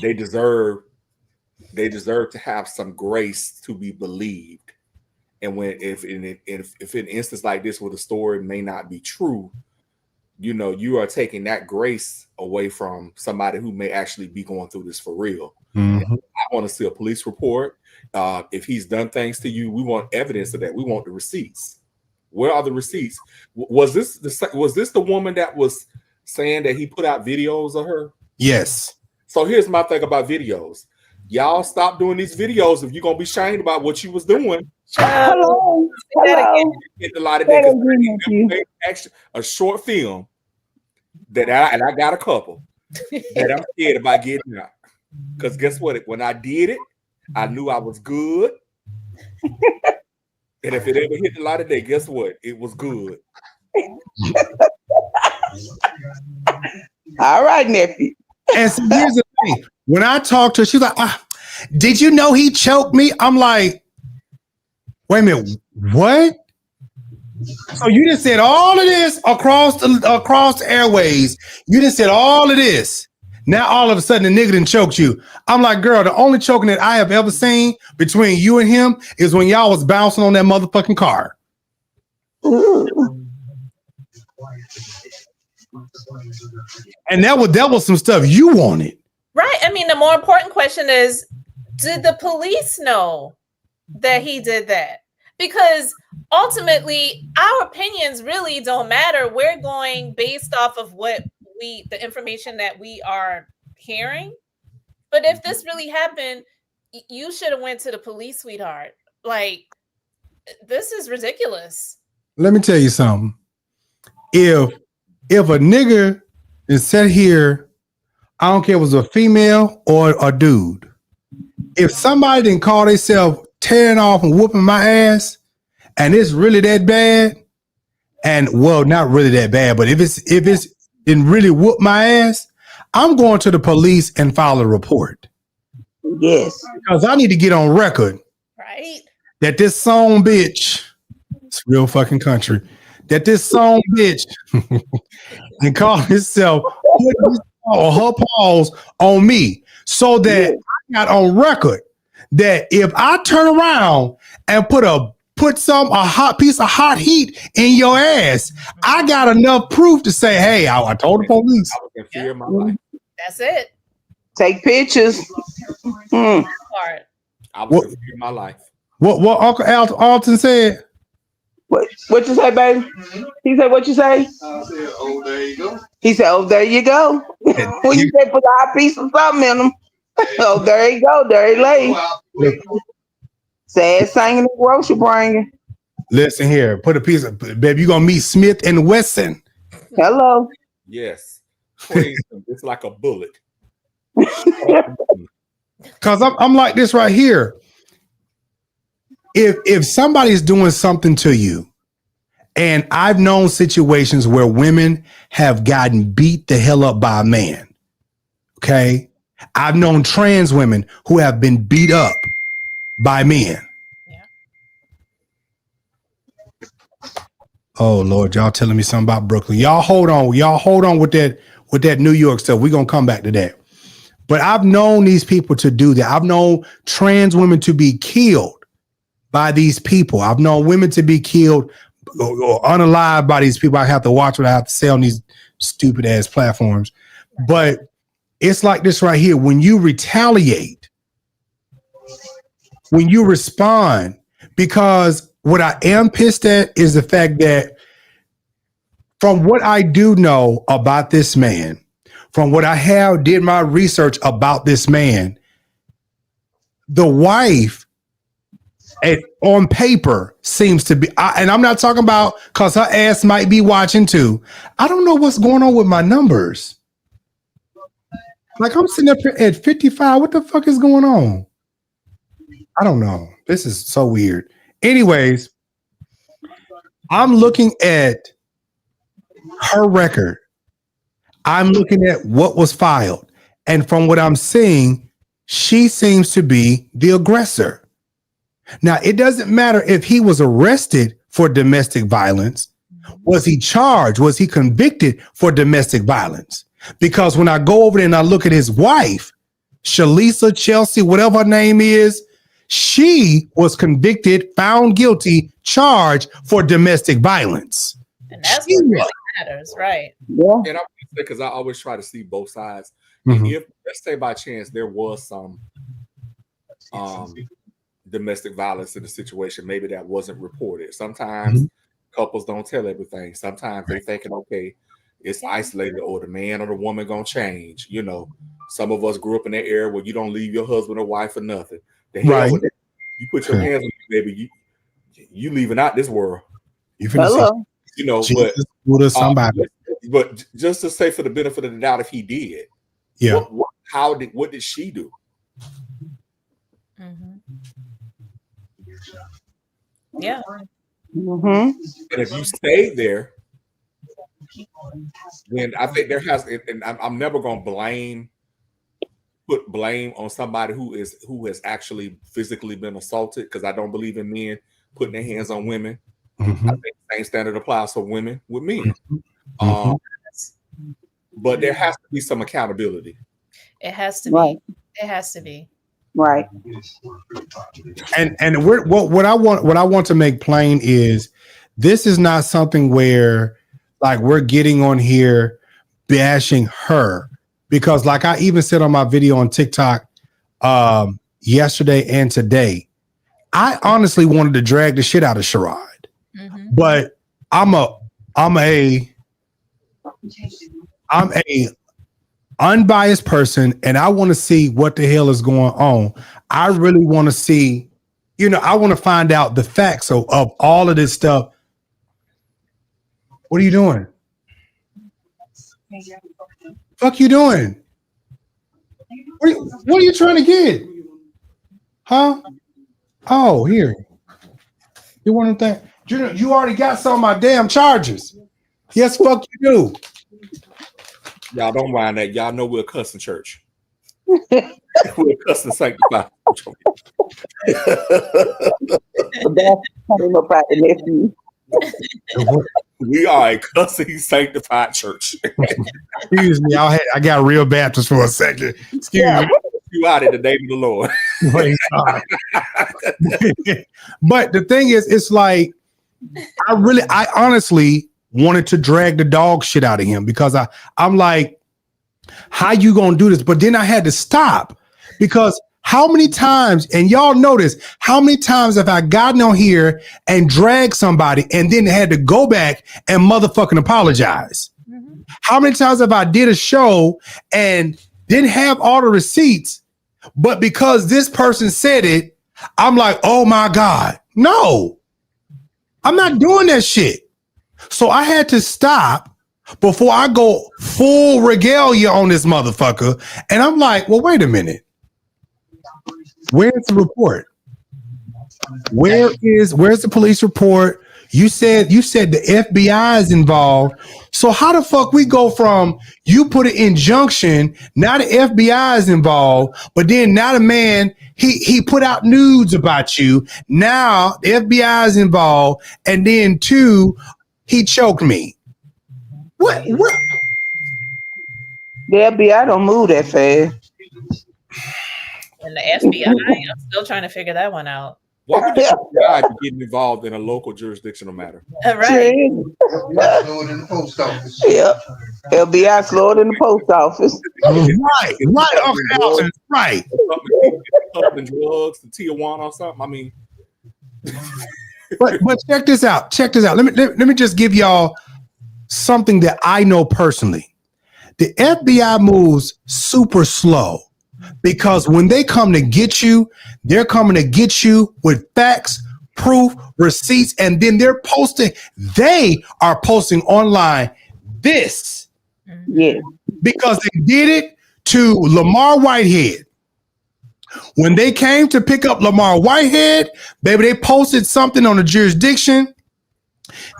they deserve to have some grace to be believed. And if in an instance like this where the story may not be true, you know, you are taking that grace away from somebody who may actually be going through this for real. Mm-hmm. I want to see a police report. If he's done things to you, we want evidence of that. We want the receipts. Where are the receipts? Was this the woman that was saying that he put out videos of her? Yes. So here's my thing about videos. Y'all stop doing these videos if you're gonna be shamed about what you was doing. Hello. A lot of a short film that I got a couple that I'm scared about getting out. Because guess what? When I did it, I knew I was good. And if it ever hit the light of day, guess what? It was good. All right, nephew. And so here's the thing. When I talked to her, she's like, did you know he choked me? I'm like, wait a minute, what? So you just said all of this across the airways. You just said all of this. Now all of a sudden the nigga done choked you. I'm like, girl, the only choking that I have ever seen between you and him is when y'all was bouncing on that motherfucking car. And that was some stuff you wanted. Right. I mean, the more important question is, did the police know that he did that? Because ultimately, our opinions really don't matter. We're going based off of the information that we are hearing. But if this really happened, you should have went to the police, sweetheart. Like, this is ridiculous. Let me tell you something. If a nigga is sat here, I don't care if it was a female or a dude. If somebody didn't call themselves tearing off and whooping my ass, and it's really that bad, and well, not really that bad, but if it's didn't really whoop my ass, I'm going to the police and file a report. Yes. Because I need to get on record. Right. That this song bitch, it's real fucking country, that this song bitch and call himself or her paws on me so that I got on record that if I turn around and put a hot piece of hot heat in your ass, I got enough proof to say, hey, I told the police. I was in fear of my life. That's it. Take pictures. I was in fear of my life. What Uncle Alton said? What you say, baby? He said, what you say? I said, oh, there you go. He said, oh, there you go. When you said put a hot piece of something in them. Oh, there you go. There he lay. Sad singing and grocery bringing. Listen here. Put a piece of, baby, you going to meet Smith and Wesson. Hello. Yes. It's like a bullet. Because I'm like this right here. If somebody's doing something to you, and I've known situations where women have gotten beat the hell up by a man, okay? I've known trans women who have been beat up by men. Yeah. Oh Lord, y'all telling me something about Brooklyn. Y'all hold on with that New York stuff. We're gonna come back to that. But I've known these people to do that. I've known trans women to be killed by these people. I've known women to be killed or unalived by these people. I have to watch what I have to say on these stupid ass platforms. But it's like this right here. When you retaliate, when you respond, because what I am pissed at is the fact that from what I do know about this man, from what I did my research about this man, the wife on paper seems to be, and I'm not talking about because her ass might be watching too. I don't know what's going on with my numbers. Like I'm sitting up here at 55. What the fuck is going on? I don't know. This is so weird. Anyways, I'm looking at her record. I'm looking at what was filed. And from what I'm seeing, she seems to be the aggressor. Now, it doesn't matter if he was arrested for domestic violence. Was he charged? Was he convicted for domestic violence? Because when I go over there and I look at his wife, Shalisa Chelsea, whatever her name is, she was convicted, found guilty, charged for domestic violence. And that's what really matters, right? Yeah. And I'm because I always try to see both sides. Mm-hmm. If let's say by chance there was some domestic violence in the situation, maybe that wasn't reported. Sometimes couples don't tell everything. Sometimes they're thinking, okay, it's isolated, or the man or the woman gonna change. You know, some of us grew up in that era where you don't leave your husband or wife for nothing. The hell Right. with it. You put your hands on me, baby, you leaving out this world. You finna say, You know, Jesus, Buddha, somebody. but just to say for the benefit of the doubt, if he did, Yeah. what did she do? Yeah. Mm-hmm. And if you stayed there, then I think there has, and I'm never gonna put blame on somebody who has actually physically been assaulted, because I don't believe in men putting their hands on women. Mm-hmm. I think the same standard applies for women with men. Mm-hmm. But there has to be some accountability. It has to Right. be. It has to be. Right. And what I want to make plain is this is not something where like we're getting on here bashing her, because like I even said on my video on TikTok yesterday and today, I honestly wanted to drag the shit out of Shirrod. But I'm a unbiased person, and I want to see what the hell is going on. I really want to see, I want to find out the facts of all of this stuff. What are you doing? Fuck you doing? What are you trying to get? Huh? Oh, here. You want that? You already got some of my damn charges. Yes, fuck you do. Y'all don't mind that. Y'all know we're a cussing church. We're a cussing sanctified church. We are a cussing sanctified church. Excuse me, I got real Baptist for a second. Excuse me. You out in the name of the Lord. But the thing is, it's like I honestly wanted to drag the dog shit out of him, because I'm like, how you gonna do this? But then I had to stop, because how many times, and y'all notice, how many times have I gotten on here and dragged somebody and then had to go back and motherfucking apologize? How many times have I did a show and didn't have all the receipts, but because this person said it, I'm like, oh my God, no, I'm not doing that shit. So I had to stop before I go full regalia on this motherfucker. And I'm like, well, wait a minute. Where's the report? Where's the police report? You said the FBI is involved. So how the fuck we go from you put an injunction, now the FBI is involved, but then now the man he put out nudes about you. Now the FBI is involved, and then two, he choked me. What? The FBI don't move that fast. And the FBI, I'm still trying to figure that one out. Why would the FBI be getting involved in a local jurisdictional matter? Right. Slower than the post office. Yep. FBI slower than the post office. Right, Uncle Alton, right. Something drugs to Tijuana or something. I mean, but check this out. Let me just give y'all something that I know personally. The FBI moves super slow because when they come to get you, they're coming to get you with facts, proof, receipts, and then they are posting online this. Yeah. Because they did it to Lamar Whitehead. When they came to pick up Lamar Whitehead, baby, they posted something on the jurisdiction.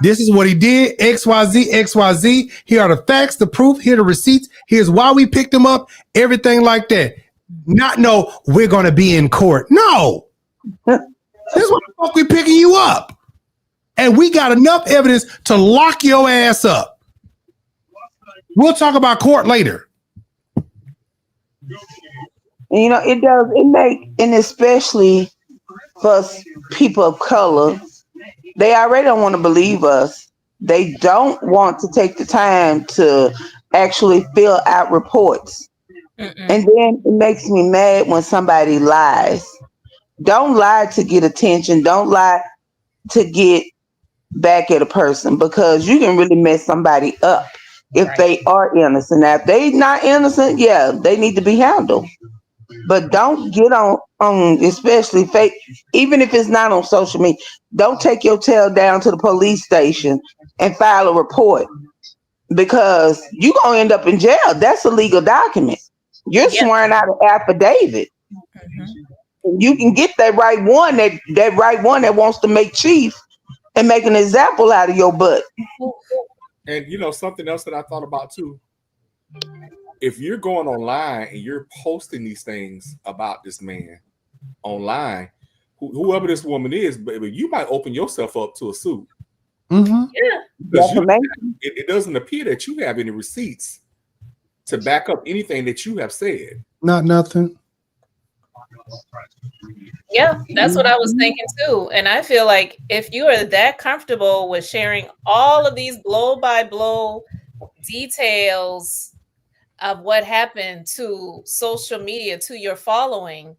This is what he did, XYZ. Here are the facts, the proof, here are the receipts. Here's why we picked him up, everything like that. Not no, we're going to be in court. No. This is what the fuck we picking you up. And we got enough evidence to lock your ass up. We'll talk about court later. You know, and especially for people of color, they already don't want to believe us. They don't want to take the time to actually fill out reports. And then it makes me mad when somebody lies. Don't lie to get attention. Don't lie to get back at a person, because you can really mess somebody up if they are innocent. Now, if they not innocent, yeah, they need to be handled. But don't get on especially fake, even if it's not on social media. Don't take your tail down to the police station and file a report, because you're going to end up in jail. That's a legal document. You're swearing out an affidavit. You can get that right one that wants to make chief and make an example out of your butt. and you know, something else that I thought about too. If you're going online and you're posting these things about this man online, whoever this woman is, baby, you might open yourself up to a suit. It doesn't appear that you have any receipts to back up anything that you have said. Not nothing. Yeah, that's what I was thinking too. And I feel like if you are that comfortable with sharing all of these blow by blow details of what happened to social media, to your following,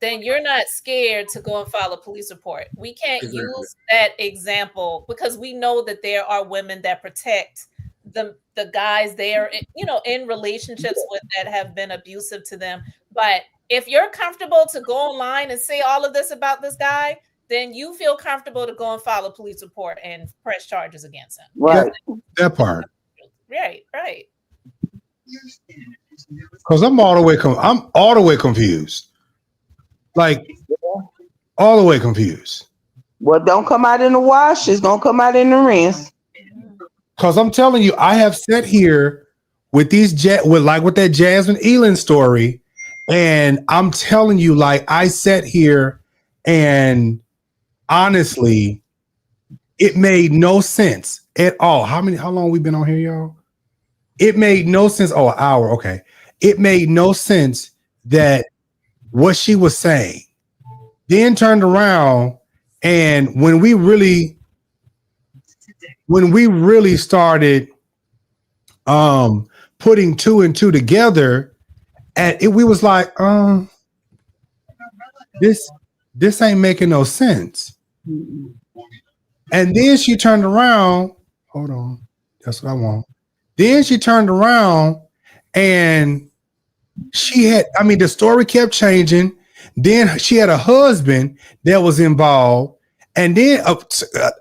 then you're not scared to go and file a police report. We can't use that example because we know that there are women that protect the guys they're, you know, in relationships with that have been abusive to them. But if you're comfortable to go online and say all of this about this guy, then you feel comfortable to go and file a police report and press charges against him. Right. That part. Right. Because I'm all the way confused. Like, all the way confused. What don't come out in the wash is gonna come out in the rinse. Because I'm telling you, I have sat here with with that Jasmine Elin story, and I'm telling you, like, I sat here and honestly, it made no sense at all. How long we been on here, y'all? It made no sense. Oh, an hour. Okay. It made no sense that what she was saying. Then turned around, and when we really started putting two and two together, and we was like, this ain't making no sense. And then she turned around. Hold on. That's what I want. Then she turned around and the story kept changing. Then she had a husband that was involved. And then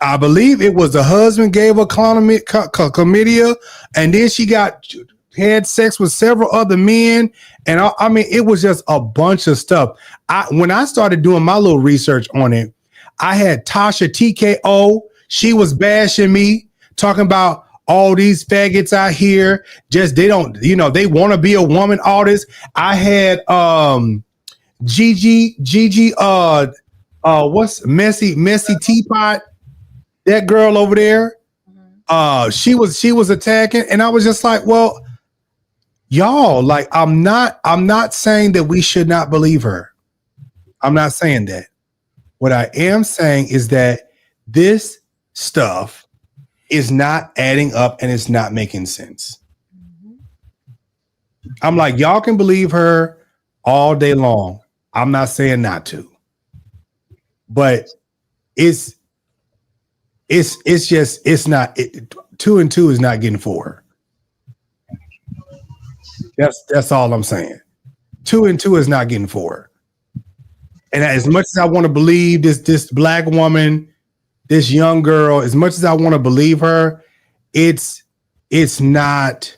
I believe it was the husband gave her chlamydia. And then she had sex with several other men. And it was just a bunch of stuff. When I started doing my little research on it, I had Tasha TKO. She was bashing me, talking about all these faggots out here. Just they don't, they want to be a woman. All this. I had Gigi, what's messy teapot? That girl over there. She was attacking, and I was just like, well, y'all, like, I'm not saying that we should not believe her. I'm not saying that. What I am saying is that this stuff is not adding up and it's not making sense. I'm like, y'all can believe her all day long. I'm not saying not to, but it's not. 2 and 2 is not getting 4. That's all I'm saying. 2 and 2 is not getting 4. And as much as I want to believe this black woman, this young girl, as much as I want to believe her, it's not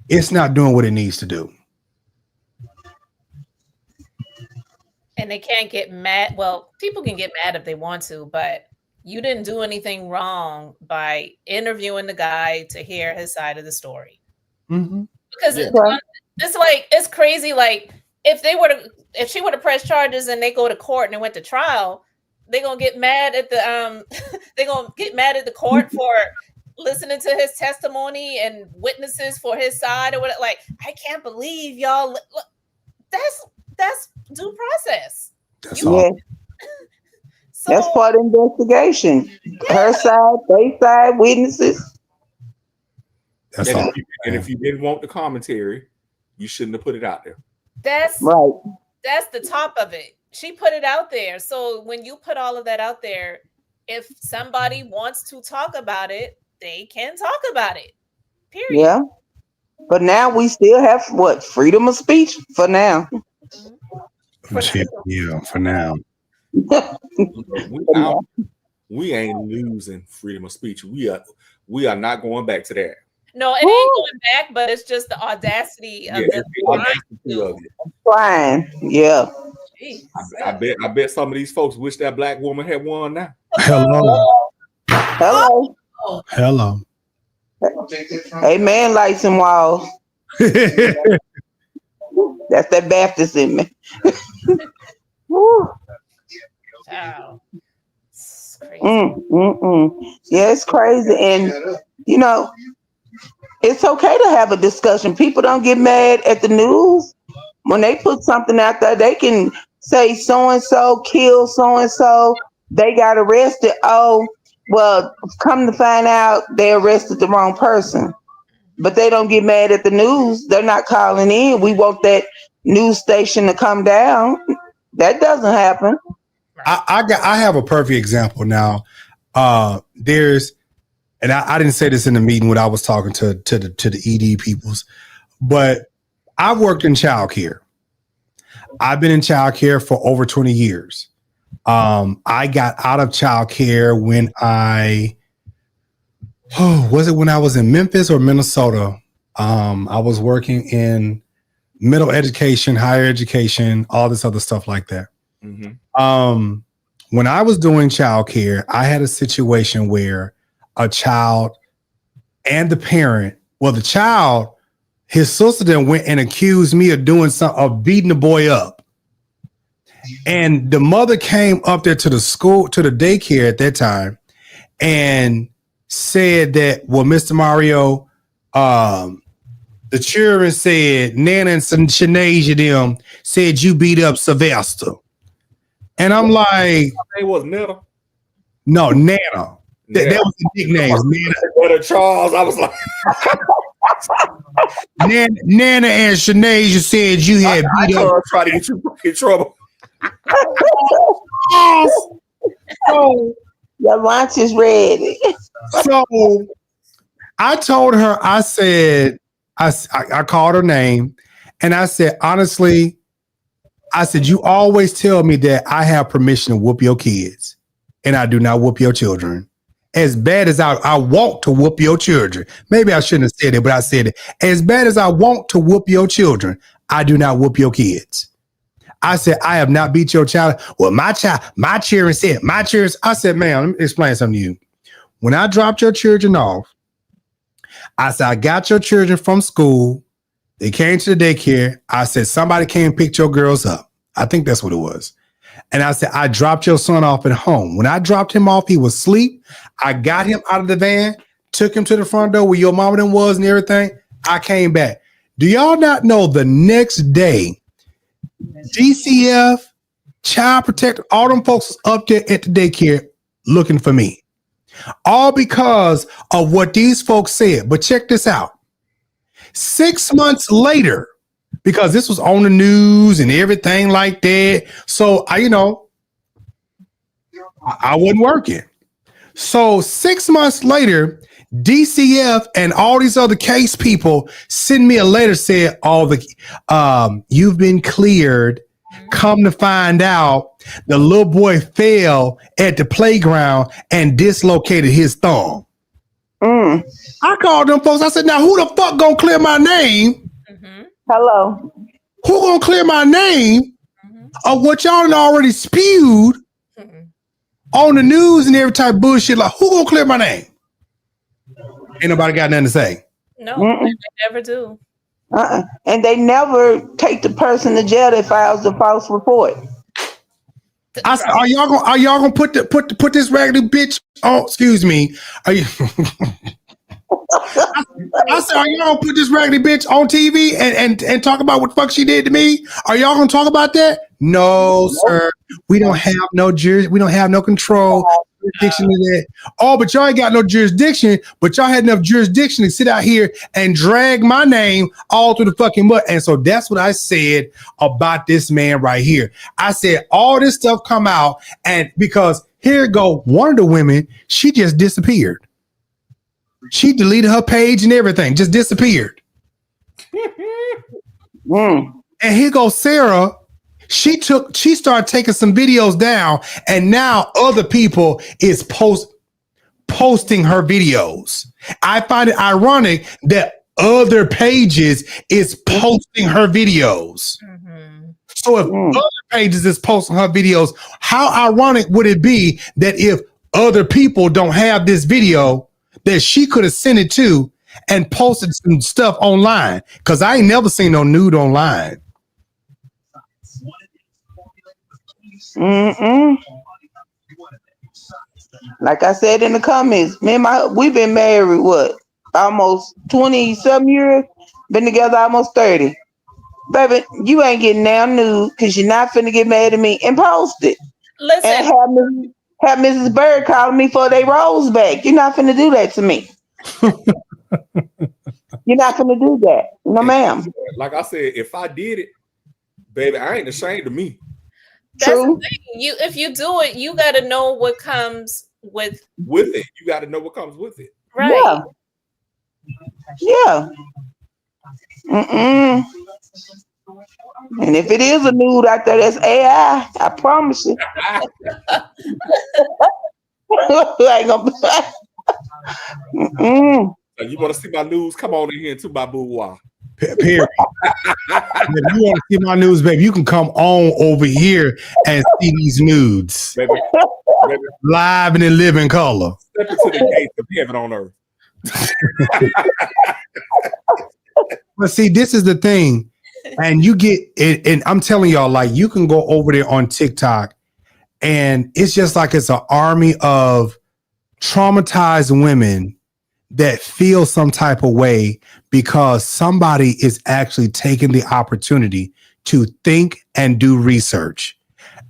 doing what it needs to do. And they can't get mad. Well, people can get mad if they want to, but you didn't do anything wrong by interviewing the guy to hear his side of the story. Mm-hmm. Because it's crazy. Like if she would have pressed charges and they go to court and they went to trial, they're gonna get mad at the court for listening to his testimony and witnesses for his side or whatever. Like, I can't believe y'all. That's due process. That's all. So, that's part of the investigation. Her side, their side, witnesses. That's all. And if you didn't want the commentary, you shouldn't have put it out there. That's right. That's the top of it. She put it out there. So when you put all of that out there, if somebody wants to talk about it, they can talk about it. Period. Yeah. But now we still have freedom of speech for now. For now. We ain't losing freedom of speech. We are not going back to that. No, it ain't going back, but it's just the audacity of it. Fine. Yeah. I bet some of these folks wish that black woman had won now. Hello. Amen, lights and walls. That's that Baptist in me. Wow. It's crazy. Yeah, it's crazy. And, it's okay to have a discussion. People don't get mad at the news. When they put something out there, they can say so-and-so killed so-and-so. They got arrested. Oh, well, come to find out they arrested the wrong person. But they don't get mad at the news. They're not calling in. We want that news station to come down. That doesn't happen. I have a perfect example now. And I didn't say this in the meeting when I was talking to the ED peoples, but I worked in childcare. I've been in childcare for over 20 years. I got out of childcare when when I was in Memphis or Minnesota? I was working in middle education, higher education, all this other stuff like that. Mm-hmm. When I was doing childcare, I had a situation where a child and the parent, the child, his sister then went and accused me of doing of beating the boy up. And the mother came up there to the school, to the daycare at that time, and said that, well, Mr. Mario, the children said, Nana and Shanasia them said you beat up Sylvester. And I'm like, it was Nana. No, Nana. That was the nickname. Nana Charles. I was like, Nana and Shanasia said you had beat up. Try to get you in trouble. So your lunch is ready. So I told her, I said, I called her name, and I said, honestly, I said, you always tell me that I have permission to whoop your kids, and I do not whoop your children. As bad as I want to whoop your children. Maybe I shouldn't have said it, but I said it. As bad as I want to whoop your children, I do not whoop your kids. I said, I have not beat your child. Well, my children said, I said, ma'am, let me explain something to you. when I dropped your children off, I said, I got your children from school. They came to the daycare. I said, somebody came and picked your girls up. I think that's what it was. And I said, I dropped your son off at home. When I dropped him off, he was asleep. I got him out of the van, took him to the front door where your mama then was and everything. I came back. Do y'all not know the next day, DCF, Child Protector, all them folks was up there at the daycare looking for me. All because of what these folks said. But check this out. 6 months later, because this was on the news and everything like that. So I wasn't working. So 6 months later, DCF and all these other case people send me a letter saying, you've been cleared. Come to find out, the little boy fell at the playground and dislocated his thumb. I called them folks. I said, now who the fuck gonna clear my name? Hello. Who gonna clear my name of what y'all done already spewed on the news and every type of bullshit? Like, who gonna clear my name? Ain't nobody got nothing to say. No, they never do. And they never take the person to jail that files the false report. I said, are y'all gonna put this raggedy bitch? Oh, excuse me. Are you? I said, are y'all gonna put this raggedy bitch on TV and talk about what the fuck she did to me? Are y'all gonna talk about that? No, sir. We don't have no jurisdiction. We don't have no control. Jurisdiction to that. Oh, but y'all ain't got no jurisdiction, but y'all had enough jurisdiction to sit out here and drag my name all through the fucking mud. And so that's what I said about this man right here. I said all this stuff come out, and because here go one of the women, she just disappeared. She deleted her page and everything, just disappeared. And here goes Sarah. She started taking some videos down, and now other people is posting her videos. I find it ironic that other pages is posting her videos. So if other pages is posting her videos, how ironic would it be that if other people don't have this video, that she could have sent it to and posted some stuff online? Because I ain't never seen no nude online. Like I said in the comments, we've been married almost 20-some years, been together almost 30. Baby, you ain't getting down nude because you're not finna get mad at me and post it. Listen, and have Mrs. Bird calling me for they rolls back. You're not finna do that to me. You're not finna do that. No, ma'am. Like I said, if I did it, baby, I ain't ashamed of me. That's the thing. If you do it, you got to know what comes with it. You got to know what comes with it. Right. Yeah. And if it is a nude out there, that's AI. I promise you. I ain't gonna. You want to see my news? Come on in here to my boudoir. Period. If you want to see my nudes, baby, you can come on over here and see these nudes. Baby. Live and in living color. Step into the gates of heaven on earth. But see, this is the thing. And you get it, and I'm telling y'all, like, you can go over there on TikTok, and it's just like it's an army of traumatized women that feel some type of way because somebody is actually taking the opportunity to think and do research.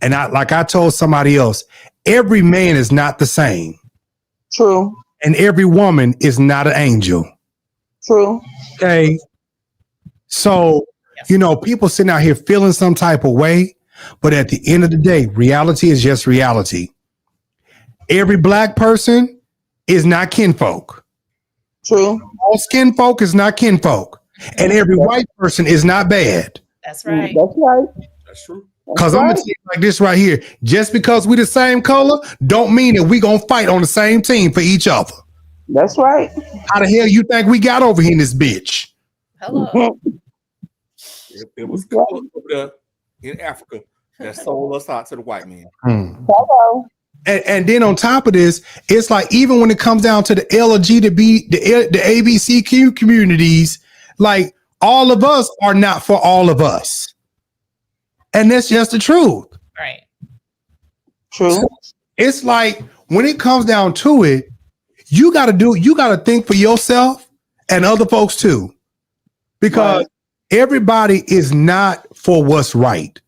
And I told somebody else, every man is not the same. True. And every woman is not an angel. True. Okay. So, people sitting out here feeling some type of way, but at the end of the day, reality is just reality. Every black person is not kinfolk. True. All skin folk is not kinfolk. And every white person is not bad. That's right. That's right. That's true. Because I'm going to tell you like this right here. Just because we the same color, don't mean that we going to fight on the same team for each other. That's right. How the hell you think we got over here in this bitch? Hello. It was over there in Africa that sold us out to the white man. Hello. And then on top of this, it's like even when it comes down to the LGBT, the ABCQ communities, like all of us are not for all of us. And that's just the truth. Right. True. So it's like when it comes down to it, you got to think for yourself and other folks too, because everybody is not for what's right.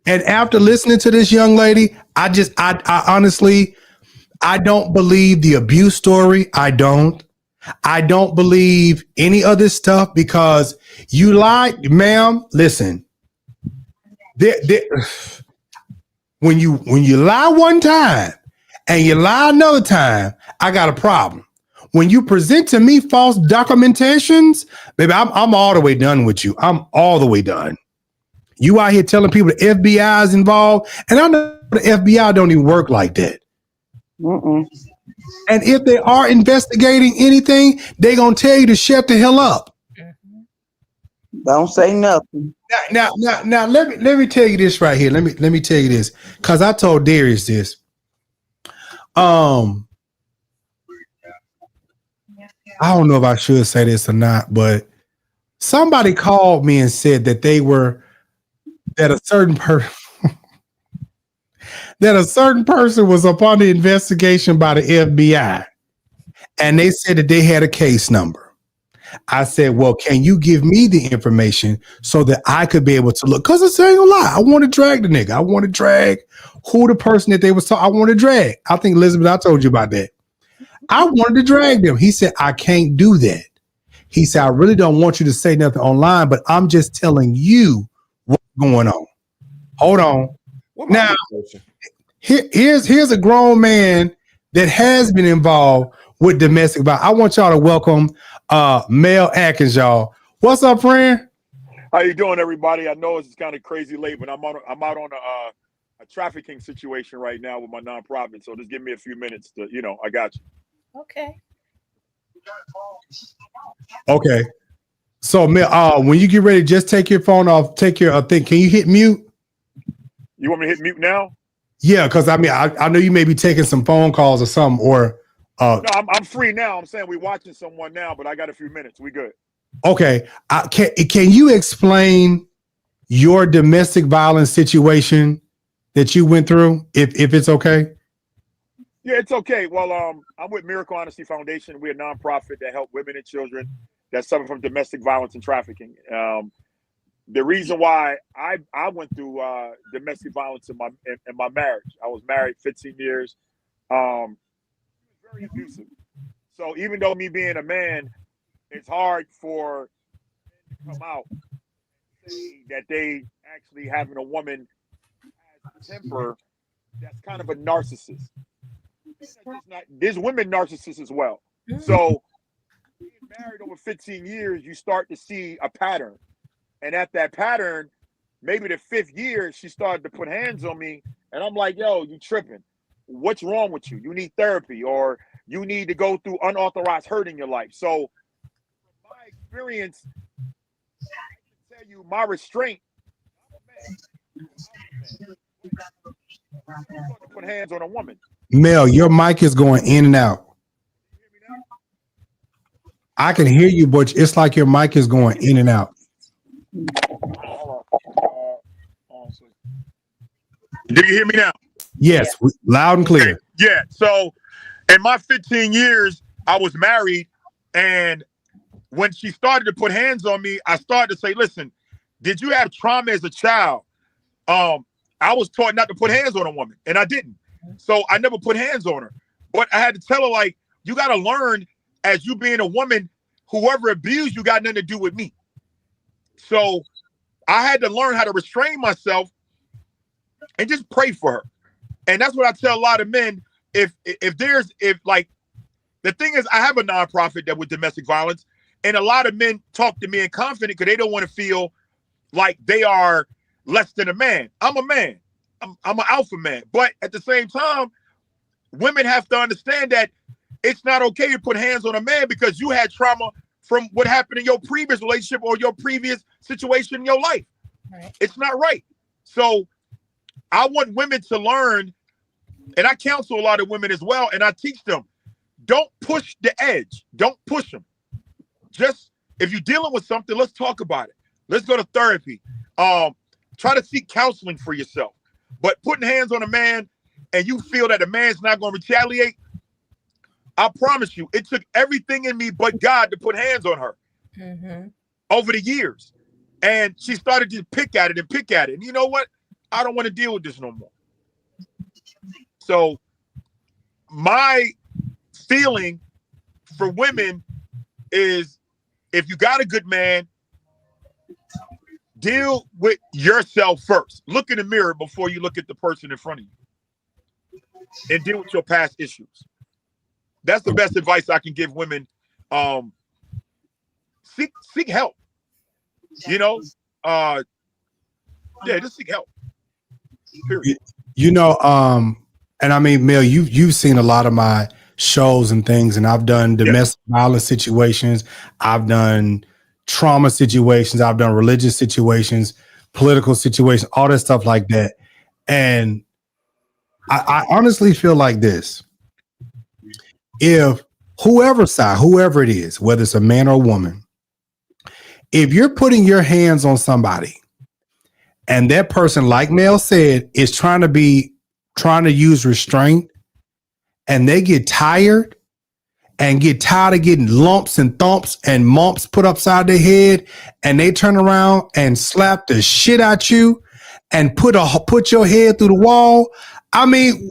And after listening to this young lady, I honestly, I don't believe the abuse story. I don't believe any of this stuff because you lied, ma'am. Listen, when you lie one time and you lie another time, I got a problem. When you present to me false documentations, baby, I'm all the way done with you. I'm all the way done. You out here telling people the FBI is involved, and I know the FBI don't even work like that. Mm-mm. And if they are investigating anything, they gonna tell you to shut the hell up. Don't say nothing. Now, let me tell you this right here. Let me tell you this, because I told Darius this. I don't know if I should say this or not, but somebody called me and said that that a certain person was up on the investigation by the FBI, and they said that they had a case number. I said, well, can you give me the information so that I could be able to look? Because I ain't gonna lie, I want to drag the nigga. I want to drag who the person that they was talking. I want to drag. I think, Elizabeth, I told you about that. I wanted to drag them. He said, I can't do that. He said, I really don't want you to say nothing online, but I'm just telling you what's going on. Hold on. Now, here's a grown man that has been involved with domestic violence. I want y'all to welcome Mel Atkins, y'all. What's up, friend? How you doing, everybody? I know it's kind of crazy late, but I'm out on a trafficking situation right now with my nonprofit. So just give me a few minutes to, I got you. Okay. So, Mel, when you get ready, just take your phone off. Take your thing. Can you hit mute? You want me to hit mute now? Yeah, because I know you may be taking some phone calls or something, or no, I'm free now. I'm saying we're watching someone now, but I got a few minutes. We good. Okay. Can you explain your domestic violence situation that you went through, if it's okay? Yeah, it's okay. Well, I'm with Miracle Honesty Foundation. We're a nonprofit that help women and children that suffer from domestic violence and trafficking. The reason why I went through domestic violence in my marriage, I was married 15 years. It was very abusive. So even though me being a man, it's hard for men to come out and say that they actually having a woman has a temper that's kind of a narcissist. There's women narcissists as well. So being married over 15 years, you start to see a pattern. And at that pattern, maybe the 5th year, she started to put hands on me. And I'm like, yo, you tripping. What's wrong with you? You need therapy, or you need to go through unauthorized hurt in your life. So from my experience, I can tell you my restraint. I'm a man. Put hands on a woman. Mel, your mic is going in and out. I can hear you, but it's like your mic is going in and out. Do you hear me now? Yes, loud and clear. Okay. Yeah. So in my 15 years, I was married, and when she started to put hands on me, I started to say, listen, did you have trauma as a child? I was taught not to put hands on a woman, and I didn't. So I never put hands on her. But I had to tell her, like, you got to learn, as you being a woman, whoever abused you got nothing to do with me. So I had to learn how to restrain myself and just pray for her. And that's what I tell a lot of men. If the thing is, I have a nonprofit that with domestic violence, and a lot of men talk to me in confidence because they don't want to feel like they are less than a man. I'm a man. I'm an alpha man. But at the same time, women have to understand that it's not okay to put hands on a man because you had trauma from what happened in your previous relationship or your previous situation in your life. Right. It's not right. So I want women to learn, and I counsel a lot of women as well, and I teach them, don't push the edge. Don't push them. Just, if you're dealing with something, let's talk about it. Let's go to therapy. Try to seek counseling for yourself. But putting hands on a man and you feel that a man's not going to retaliate, I promise you, it took everything in me but God to put hands on her over the years. And she started to pick at it and pick at it. And you know what? I don't want to deal with this no more. So my feeling for women is, if you got a good man, deal with yourself first. Look in the mirror before you look at the person in front of you, and deal with your past issues. That's the best advice I can give women. Seek help. You know, just seek help. Period. You know, and I mean, Mel, you've seen a lot of my shows and things, and I've done domestic violence situations, I've done trauma situations, I've done religious situations, political situations, all that stuff like that. And I honestly feel like this: if whoever it is, whether it's a man or a woman, if you're putting your hands on somebody and that person, like Mel said, is trying to use restraint, and they get tired of getting lumps and thumps and mumps put upside their head, and they turn around and slap the shit out you and put your head through the wall. I mean,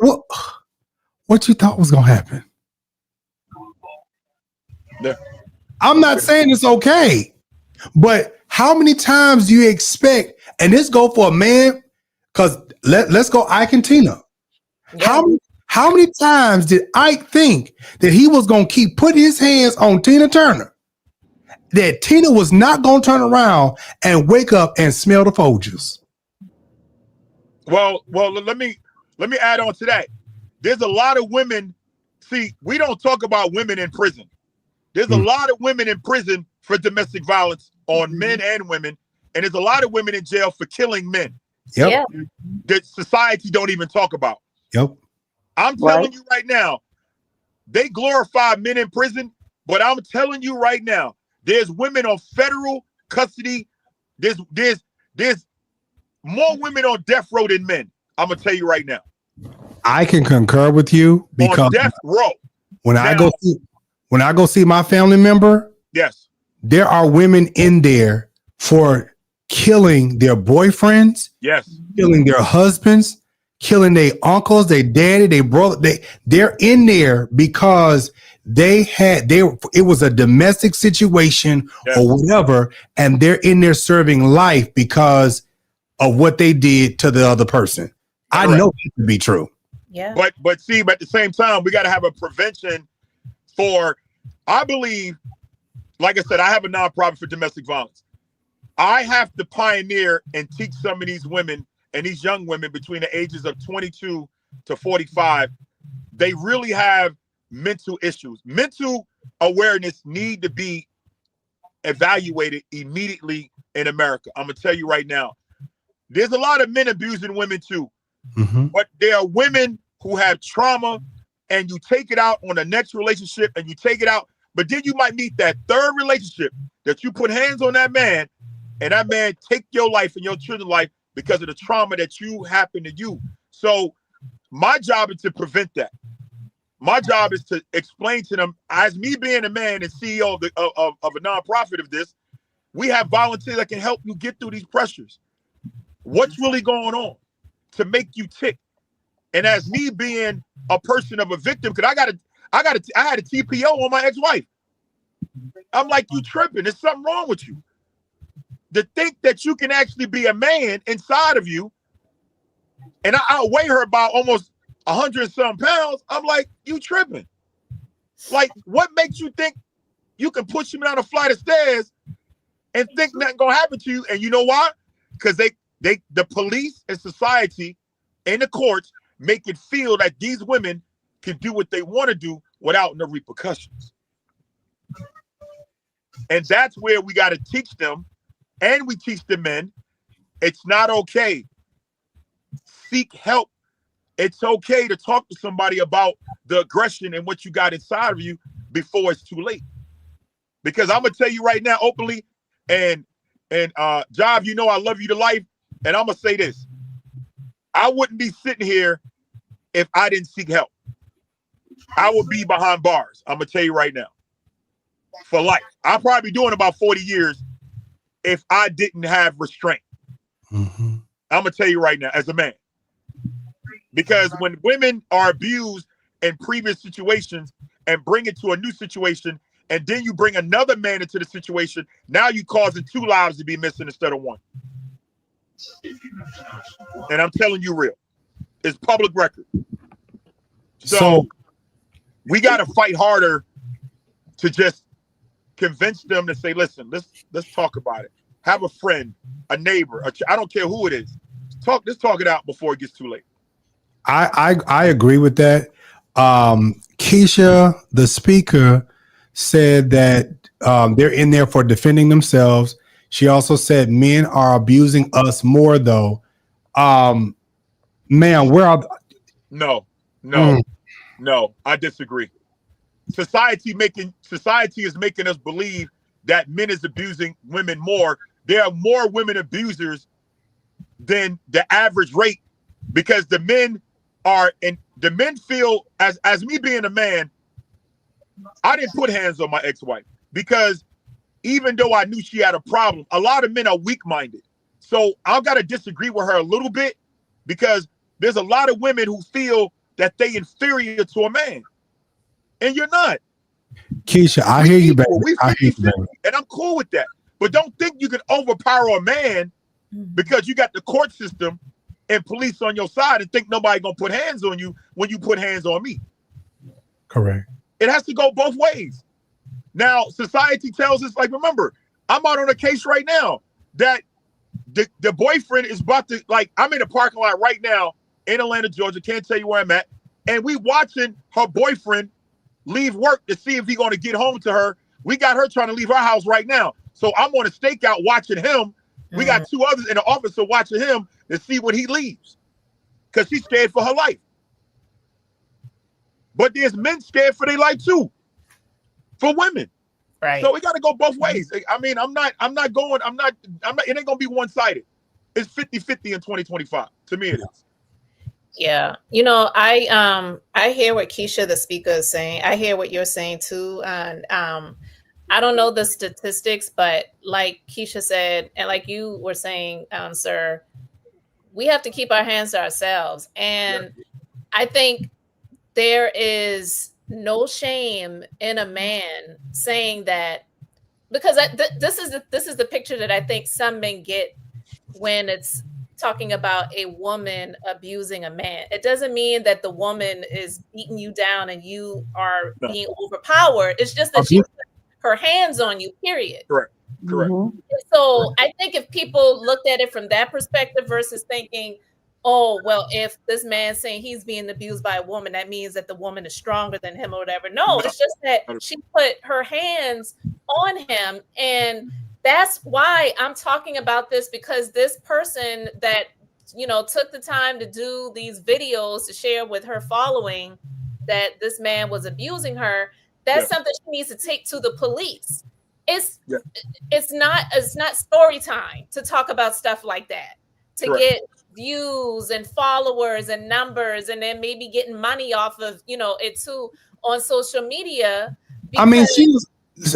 what you thought was gonna happen? Yeah. I'm not saying it's okay, but how many times do you expect? And this go for a man, because let's go Ike and Tina. Yeah. How many times did Ike think that he was going to keep putting his hands on Tina Turner, that Tina was not going to turn around and wake up and smell the Folgers? Well, let me add on to that. There's a lot of women. See, we don't talk about women in prison. There's a lot of women in prison for domestic violence on men and women, and there's a lot of women in jail for killing men. Yep. That society don't even talk about. Yep. I'm telling you right now, they glorify men in prison, but I'm telling you right now, there's women on federal custody. There's more women on death row than men. I'm gonna tell you right now. I can concur with you, because on death row. When I go see my family member, yes, there are women in there for killing their boyfriends, yes, killing their husbands, killing their uncles, their daddy, their brother. They're in there because it was a domestic situation or whatever, and they're in there serving life because of what they did to the other person. I know it to be true. Yeah. But see, but at the same time, we got to have a prevention for, I believe, like I said, I have a nonprofit for domestic violence. I have to pioneer and teach some of these women and these young women between the ages of 22 to 45. They really have mental issues. Mental awareness need to be evaluated immediately in America. I'm going to tell you right now, there's a lot of men abusing women too. But there are women who have trauma, and you take it out on the next relationship, and you take it out. But then you might meet that third relationship that you put hands on that man, and that man take your life and your children's life because of the trauma that you happened to you. So my job is to prevent that. My job is to explain to them, as me being a man and CEO of a nonprofit of this, we have volunteers that can help you get through these pressures. What's really going on to make you tick? And as me being a person of a victim, because I had a TPO on my ex-wife. I'm like, you tripping? There's something wrong with you. To think that you can actually be a man inside of you, and I outweigh her about almost 100-some pounds. I'm like, you tripping? Like, what makes you think you can push me down a flight of stairs and think nothing gonna happen to you? And you know why? Because the police and society and the courts make it feel that these women can do what they want to do without no repercussions. And that's where we got to teach them, and we teach the men, it's not okay. seek help, it's okay to talk to somebody about the aggression and what you got inside of you before it's too late. Because I'm gonna tell you right now, openly, and Jive, you know I love you to life, and I'm gonna say this: I wouldn't be sitting here if I didn't seek help. I would be behind bars. I'm gonna tell you right now, for life. I'll probably be doing about 40 years if I didn't have restraint. Mm-hmm. I'm gonna tell you right now, as a man, because when women are abused in previous situations and bring it to a new situation, and then you bring another man into the situation, now you causing 2 lives to be missing instead of 1. And I'm telling you real. It's public record. So we got to fight harder to just convince them to say, listen, let's talk about it. Have a friend, a neighbor, I don't care who it is. Let's talk it out before it gets too late. I agree with that. Keisha, the speaker, said that they're in there for defending themselves. She also said men are abusing us more, though. Man, where are No, I disagree. Society is making us believe that men is abusing women more. There are more women abusers than the average rate, because the men feel, as me being a man, I didn't put hands on my ex-wife because even though I knew she had a problem, a lot of men are weak-minded. So I've got to disagree with her a little bit, because there's a lot of women who feel that they inferior to a man. And you're not. Keisha, I hear you, baby. We 50-50, and I'm cool with that. But don't think you can overpower a man because you got the court system and police on your side and think nobody gonna put hands on you when you put hands on me. Correct. It has to go both ways. Now, society tells us, like, remember, I'm out on a case right now that the boyfriend is about to, like, I'm in a parking lot right now in Atlanta, Georgia, can't tell you where I'm at, and we watching her boyfriend leave work to see if he's going to get home to her. We got her trying to leave her house right now. So I'm on a stakeout watching him. We got 2 others in the office watching him to see when he leaves, because she's scared for her life. But there's men scared for their life too, for women. Right. So we got to go both ways. I mean, it ain't going to be one-sided. It's 50-50 in 2025. To me, it is. Yeah. You know, I hear what Keisha, the speaker, is saying. I hear what you're saying too. And I don't know the statistics, but like Keisha said, and like you were saying, sir, we have to keep our hands to ourselves. And I think there is no shame in a man saying that, because this is the picture that I think some men get when it's talking about a woman abusing a man. It doesn't mean that the woman is beating you down and you are being overpowered. It's just that she put her hands on you, period. Correct. Mm-hmm. So I think if people looked at it from that perspective versus thinking, oh, well, if this man's saying he's being abused by a woman, that means that the woman is stronger than him or whatever. No, it's just that she put her hands on him. And that's why I'm talking about this, because this person that, you know, took the time to do these videos to share with her following that this man was abusing her, that's something she needs to take to the police. It's not story time to talk about stuff like that, to get views and followers and numbers, and then maybe getting money off of, you know, it too on social media. I mean,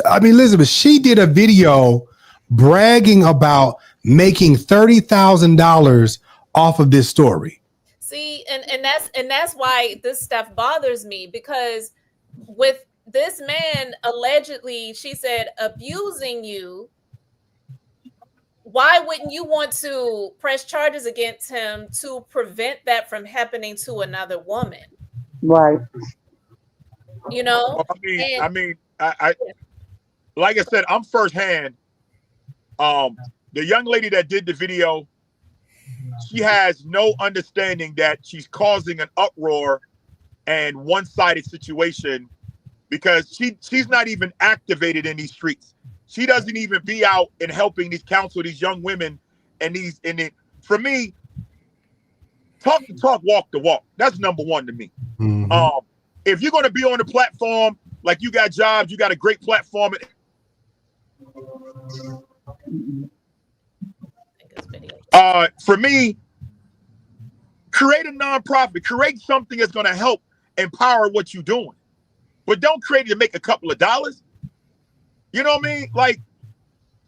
Elizabeth, she did a video bragging about making $30,000 off of this story. See, and that's why this stuff bothers me, because with this man allegedly, she said, abusing you, why wouldn't you want to press charges against him to prevent that from happening to another woman? Right. You know? I mean, like I said, I'm firsthand. The young lady that did the video, she has no understanding that she's causing an uproar and one-sided situation, because she's not even activated in these streets. She doesn't even be out and helping counsel these young women. For me, Talk the talk, walk the walk. That's number one to me. Mhm. If you're going to be on the platform, like you got Jives, you got a great platform. For me, create a nonprofit, create something that's going to help empower what you're doing, but don't create it to make a couple of dollars. You know what I mean? Like,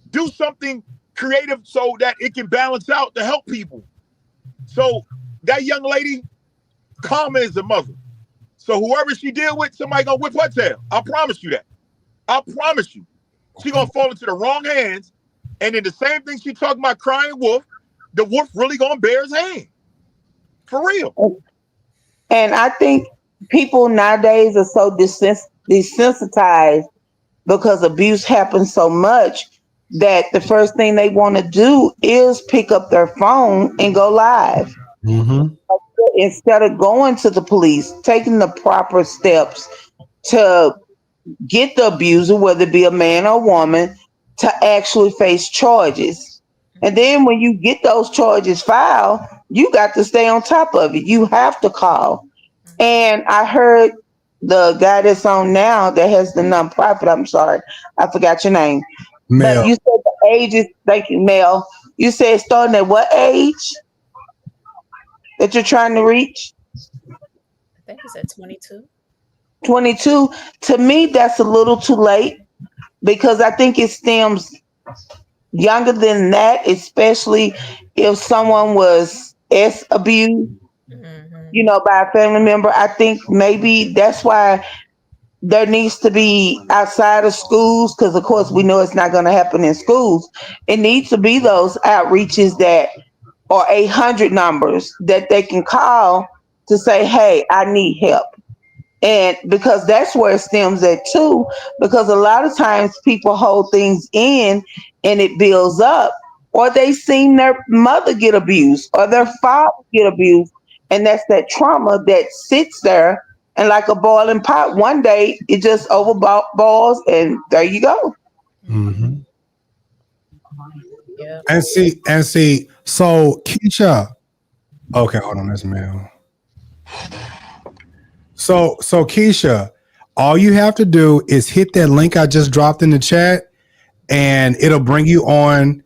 do something creative so that it can balance out to help people. So that young lady, Karma is the mother. So whoever she deal with, somebody gonna whip her tail. I promise you that. I promise you. She gonna fall into the wrong hands, and then the same thing she talking about crying wolf, the wolf really gonna bear his hand. For real. And I think people nowadays are so desensitized because abuse happens so much that the first thing they want to do is pick up their phone and go live. Mhm. Instead of going to the police, taking the proper steps to get the abuser, whether it be a man or woman, to actually face charges. And then when you get those charges filed, you got to stay on top of it. You have to call. And I heard the guy that's on now that has the nonprofit, I'm sorry, I forgot your name. Mel. But you said the age is, thank you, Mel. You said starting at what age that you're trying to reach? I think he said 22. 22. To me, that's a little too late because I think it stems younger than that, especially if someone was abused, by a family member. I think maybe that's why there needs to be outside of schools, because of course we know it's not going to happen in schools. It needs to be those outreaches that or 800 numbers that they can call to say, hey, I need help. And because that's where it stems at too, because a lot of times people hold things in and it builds up, or they seen their mother get abused or their father get abused. And that's that trauma that sits there, and like a boiling pot, one day it just overboils and there you go. Mhm. Yeah. And see. So Keisha, okay, hold on, that's Mel. So Keisha, all you have to do is hit that link I just dropped in the chat, and it'll bring you on.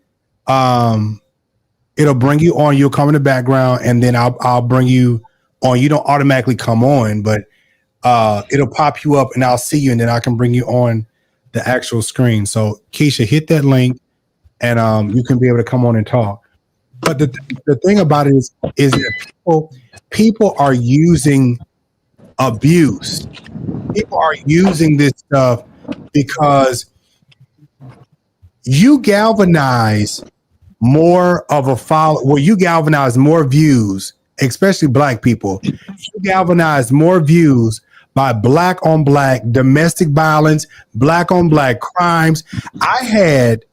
It'll bring you on. You'll come in the background, and then I'll bring you on. You don't automatically come on, but it'll pop you up, and I'll see you, and then I can bring you on the actual screen. So Keisha, hit that link, and you can be able to come on and talk. But the thing about it is that people are using abuse. People are using this stuff because you galvanize more of a follow. Well, you galvanize more views, especially Black people. You galvanize more views by Black on Black domestic violence, Black on Black crimes. I had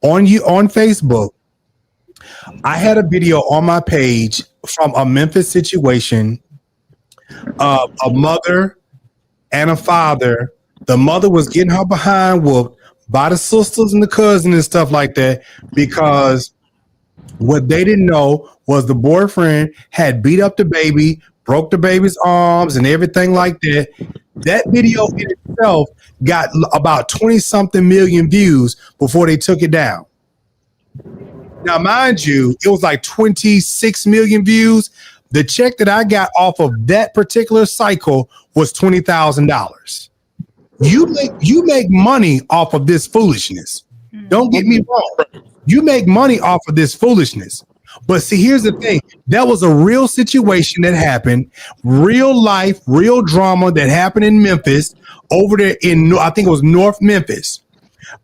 on Facebook, I had a video on my page from a Memphis situation of a mother and a father. The mother was getting her behind whooped by the sisters and the cousins and stuff like that, because what they didn't know was the boyfriend had beat up the baby, broke the baby's arms and everything like that. That video in itself got about 20 something million views before they took it down. Now, mind you, it was like 26 million views. The check that I got off of that particular cycle was $20,000. You make money off of this foolishness. Don't get me wrong. You make money off of this foolishness. But see, here's the thing. That was a real situation that happened, real life, real drama that happened in Memphis, over there in, I think it was North Memphis.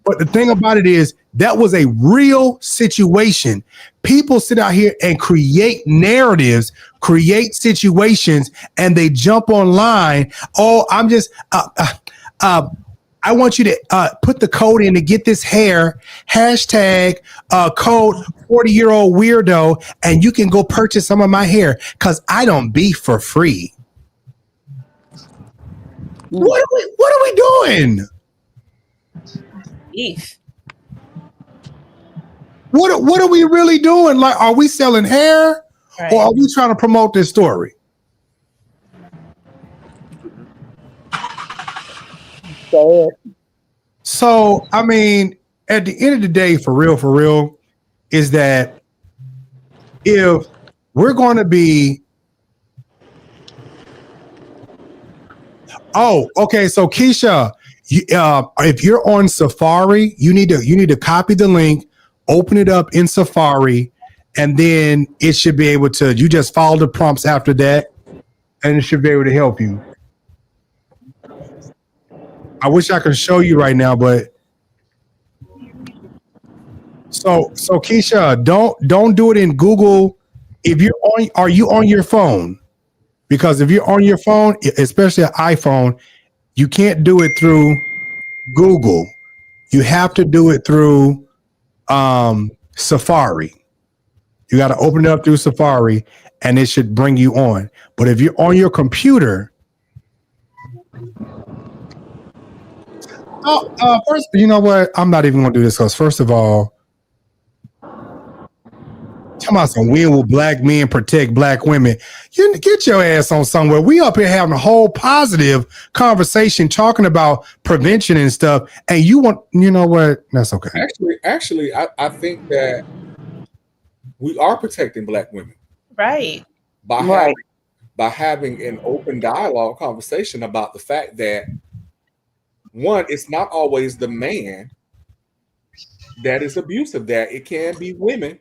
But the thing about it is, that was a real situation. People sit out here and create narratives, create situations, and they jump online. Oh, I'm just, I want you to put the code in to get this hair, hashtag code 40-year-old weirdo, and you can go purchase some of my hair because I don't beef for free. What are we doing? Beef. What are we really doing? Like, are we selling hair? Right. Or are we trying to promote this story? So, I mean, at the end of the day, for real, is that if we're going to be, okay. So Keisha, if you're on Safari, you need to copy the link, open it up in Safari, and then it should be able to. You just follow the prompts after that, and it should be able to help you. I wish I could show you right now, but so Keisha, don't do it in Google. If you're on, are you on your phone? Because if you're on your phone, especially an iPhone, you can't do it through Google. You have to do it through Safari. You got to open it up through Safari, and it should bring you on. But if you're on your computer, first, you know what? I'm not even going to do this because, first of all, talking about some "when will black men protect black women?" You get your ass on somewhere. We up here having a whole positive conversation talking about prevention and stuff, and you know what? That's okay. Actually, I think that we are protecting black women, Right. by having an open dialogue conversation about the fact that, one, it's not always the man that is abusive. That it can be women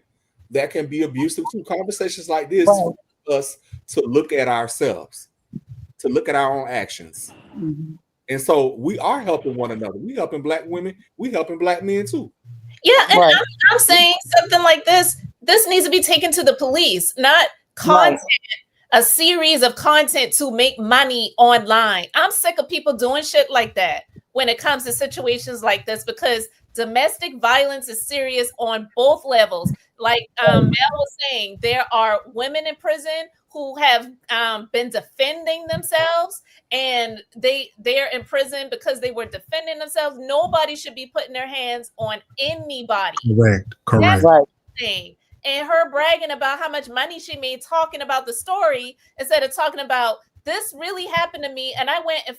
that can be abusive too. Conversations like this for us to look at ourselves, to look at our own actions. And so we are helping one another. We helping black women. We helping black men too. Yeah, and I'm saying something like this. This needs to be taken to the police, not content, a series of content to make money online. I'm sick of people doing shit like that when it comes to situations like this, because domestic violence is serious on both levels. Like Mel was saying, there are women in prison who have been defending themselves, and they're in prison because they were defending themselves. Nobody should be putting their hands on anybody. Correct. That's the thing. And her bragging about how much money she made talking about the story instead of talking about, this really happened to me, and I went and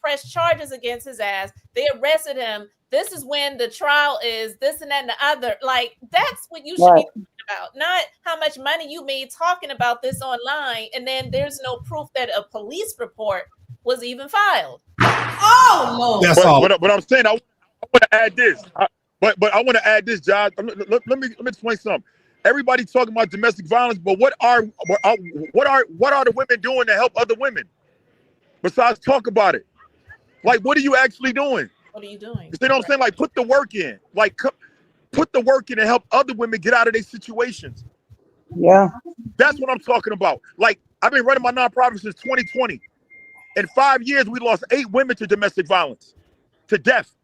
pressed charges against his ass. They arrested him. This is when the trial is, this and that and the other. Like, that's what you should be talking about, not how much money you made talking about this online, and then there's no proof that a police report was even filed. Oh, Lord. That's all. But I'm saying, I want to add this. But I want to add this, Jives. Let me explain something. Everybody talking about domestic violence, but what are the women doing to help other women besides talk about it? Like, what are you actually doing? What are you doing? You know what I'm saying? Like, put the work in. Like, put the work in and help other women get out of their situations. Yeah. That's what I'm talking about. Like, I've been running my nonprofit since 2020. In 5 years, we lost 8 women to domestic violence, to death.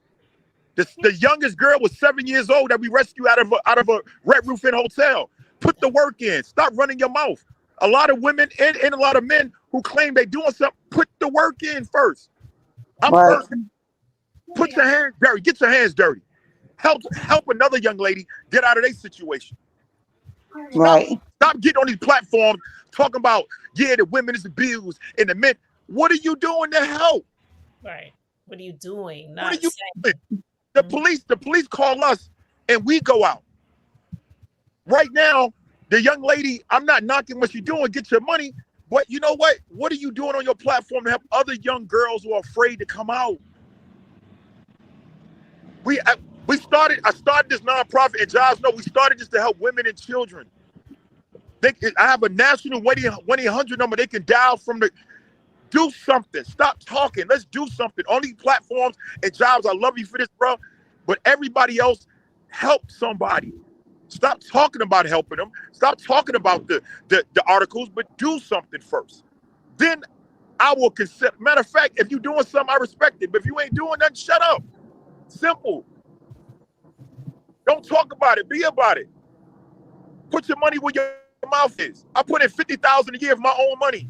The youngest girl was 7 years old that we rescued out of a Red Roof Inn hotel. Put the work in. Stop running your mouth. A lot of women and a lot of men who claim they're doing something, put the work in first. Put your hands dirty. Get your hands dirty. Help another young lady get out of their situation. Stop getting on these platforms talking about, the women is abused and the men. What are you doing to help? Right. What are you doing? What are you doing? The police call us and we go out. Right now, the young lady, I'm not knocking what you're doing, get your money, but you know what? What are you doing on your platform to help other young girls who are afraid to come out? I started this nonprofit, and Jives know we started this to help women and children. I have a national 1-800 number they can dial from. Do something. Stop talking. Let's do something. On these platforms, and Jives, I love you for this, bro. But everybody else, help somebody. Stop talking about helping them. Stop talking about the articles, but do something first. Then I will consider. Matter of fact, if you're doing something, I respect it. But if you ain't doing nothing, shut up. Simple. Don't talk about it. Be about it. Put your money where your mouth is. I put in $50,000 a year of my own money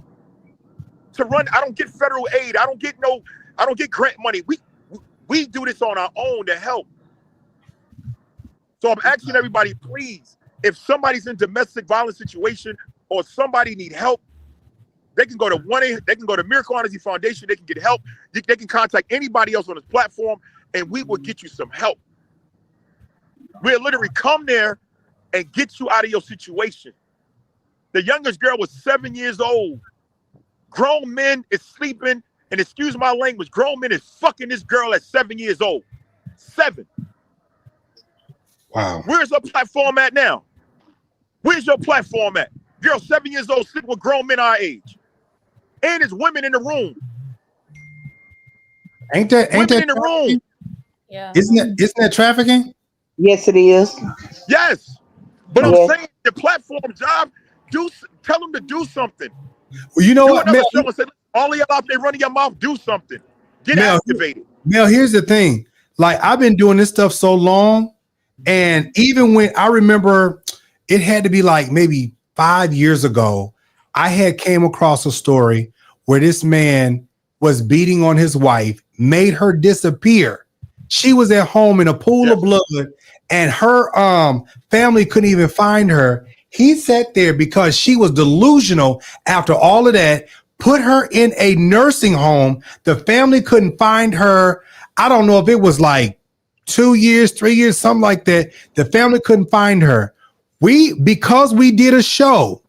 to run. I don't get federal aid. I don't get grant money. We do this on our own to help. So I'm asking everybody, please if somebody's in domestic violence situation or somebody need help, they can go to they can go to Miracle Honesty Foundation. They can get help. They can contact anybody else on this platform, and we will get you some help. We'll literally come there and get you out of your situation. The youngest girl was 7 years old. Grown men is sleeping, and excuse my language, grown men is fucking this girl at 7 years old. 7. Wow. Where's your platform at now? Where's your platform at? Girl, 7 years old, sleeping with grown men our age. And there's women in the room. Ain't that in the room? Yeah. Isn't that trafficking? Yes, it is. Yes. But Yes. I'm saying the platform job, tell them to do something. Well, you know Do what, another Mel? show and say, all of y'all out there running your mouth, do something. Get Mel, activated. Mel, here's the thing. Like, I've been doing this stuff so long, and even when I remember, it had to be like maybe 5 years ago, I had came across a story where this man was beating on his wife, made her disappear. She was at home in a pool of blood, and her family couldn't even find her. He sat there because she was delusional after all of that, put her in a nursing home. The family couldn't find her. I don't know if it was like 2 years, 3 years, something like that. The family couldn't find her. Because we did a show,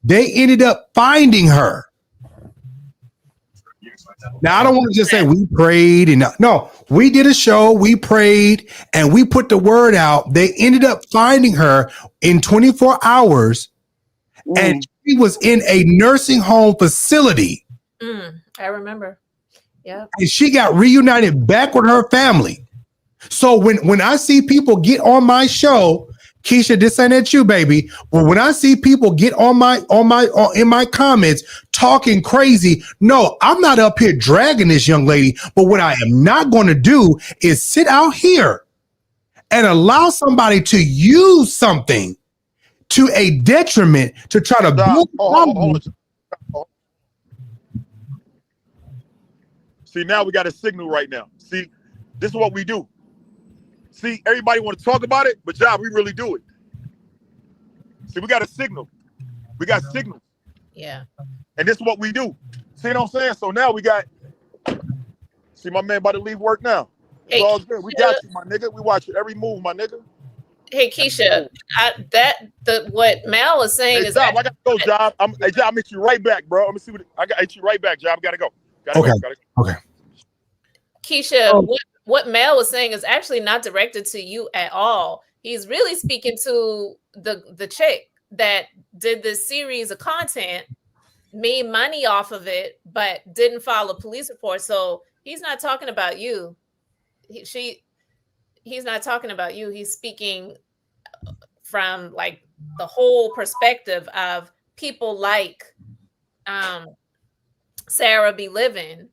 they ended up finding her. Now, I don't want to just say we prayed and no, we did a show, we prayed, and we put the word out. They ended up finding her in 24 hours, and she was in a nursing home facility. I remember. Yeah. And she got reunited back with her family. So when I see people get on my show, Keisha, this ain't at you, baby. But when I see people get in my comments talking crazy, no, I'm not up here dragging this young lady. But what I am not going to do is sit out here and allow somebody to use something to a detriment to try to build. See, now we got a signal right now. See, this is what we do. See, everybody want to talk about it, but Jive, we really do it. See, we got a signal. We got signals. Yeah. And this is what we do. See what I'm saying? So now we got, see my man about to leave work now. It's all good. We got you, my nigga. We watch every move, my nigga. Hey, Keisha, what Mal is saying is Job, I gotta go, Job. Job, I'll meet you right back, bro. Let me see what I got. You right back, Job. Gotta go. Okay. Keisha, what Mel was saying is actually not directed to you at all. He's really speaking to the chick that did this series of content, made money off of it, but didn't file a police report. So he's not talking about you. He's not talking about you. He's speaking from like the whole perspective of people like Sara Be Living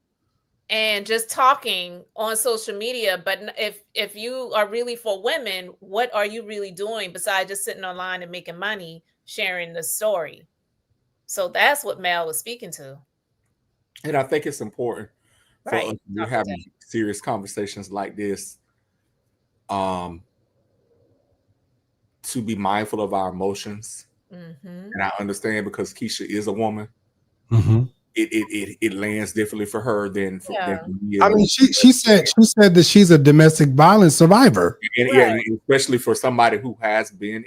and just talking on social media. But if you are really for women, what are you really doing besides just sitting online and making money sharing the story? So that's what Mel was speaking to. And I think it's important for us to have serious conversations like this, to be mindful of our emotions. And I understand because Keisha is a woman. It lands differently for her than for me. I mean, she said that she's a domestic violence survivor. And, yeah, especially for somebody who has been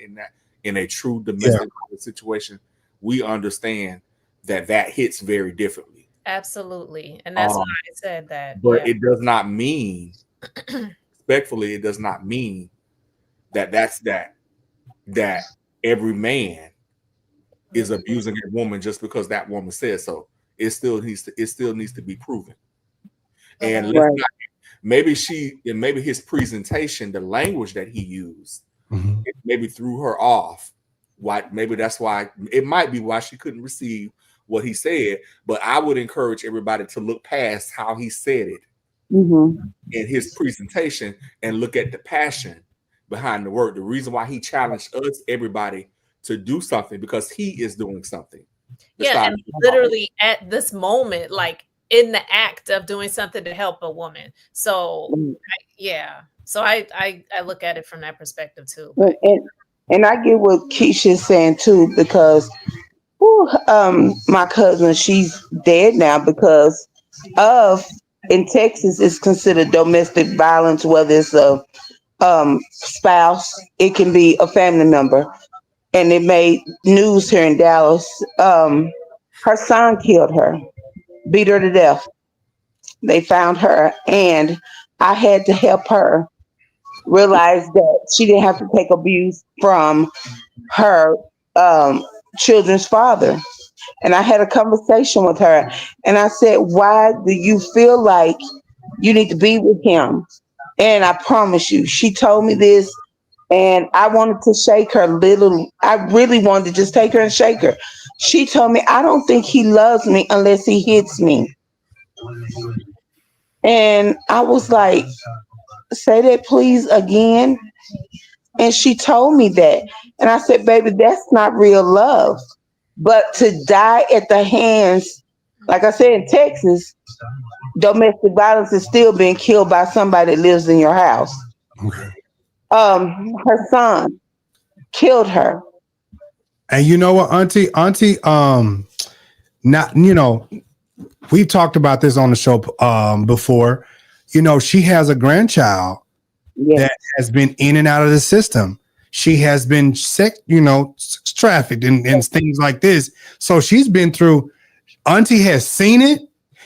in a true domestic violence situation, we understand that hits very differently. Absolutely. And that's why I said that. But it does not mean, respectfully, it does not mean that every man is abusing a woman just because that woman says so. It still needs to be proven. And maybe his presentation, the language that he used, it maybe threw her off. Maybe that's why it might be why she couldn't receive what he said. But I would encourage everybody to look past how he said it in his presentation and look at the passion behind the word. The reason why he challenged us, everybody, to do something because he is doing something. Yeah, and literally at this moment, like in the act of doing something to help a woman. So so I look at it from that perspective too. And I get what Keisha's saying too, because my cousin, she's dead now because of, in Texas, it's considered domestic violence, whether it's a spouse, it can be a family member. And it made news here in Dallas. Her son killed her, beat her to death. They found her, and I had to help her realize that she didn't have to take abuse from her children's father. And I had a conversation with her, and I said, why do you feel like you need to be with him? And I promise you, she told me this, and I wanted to shake her little. I really wanted to just take her and shake her. She told me, I don't think he loves me unless he hits me. And I was like, say that please again. And she told me that. And I said, baby, that's not real love. But to die at the hands, like I said, in Texas, domestic violence is still being killed by somebody that lives in your house. Okay. Her son killed her. And you know what, Auntie, not, you know, we've talked about this on the show before. You know, she has a grandchild that has been in and out of the system. She has been trafficked and things like this. So she's been through. Auntie has seen it.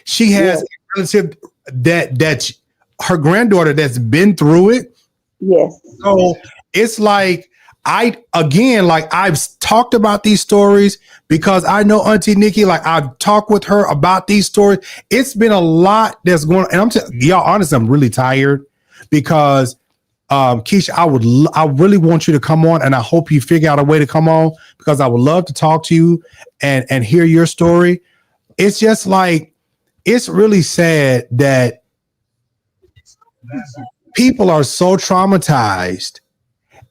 She has a relative that her granddaughter that's been through it. Yes. So it's like I've talked about these stories because I know Auntie Nikki, like I've talked with her about these stories. It's been a lot that's going on. And y'all, honestly, I'm really tired because Keisha, I really want you to come on, and I hope you figure out a way to come on because I would love to talk to you and hear your story. It's just like, it's really sad that people are so traumatized,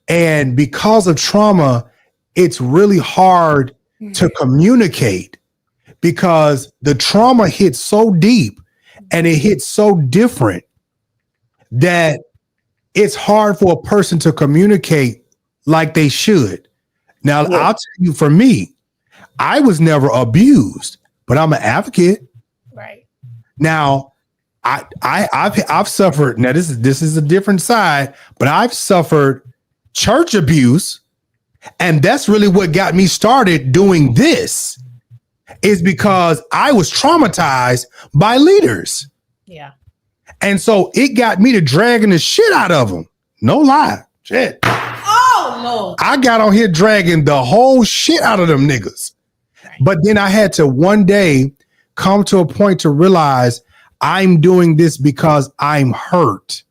and because of trauma, it's really hard to communicate because the trauma hits so deep and it hits so different that it's hard for a person to communicate like they should. Now, I'll tell you, for me, I was never abused, but I'm an advocate. Right. Now, I've suffered. Now, this is a different side, but I've suffered church abuse, and that's really what got me started doing this. Is because I was traumatized by leaders. Yeah. And so it got me to dragging the shit out of them. No lie. Shit. Oh, Lord. I got on here dragging the whole shit out of them niggas. But then I had to one day come to a point to realize I'm doing this because I'm hurt.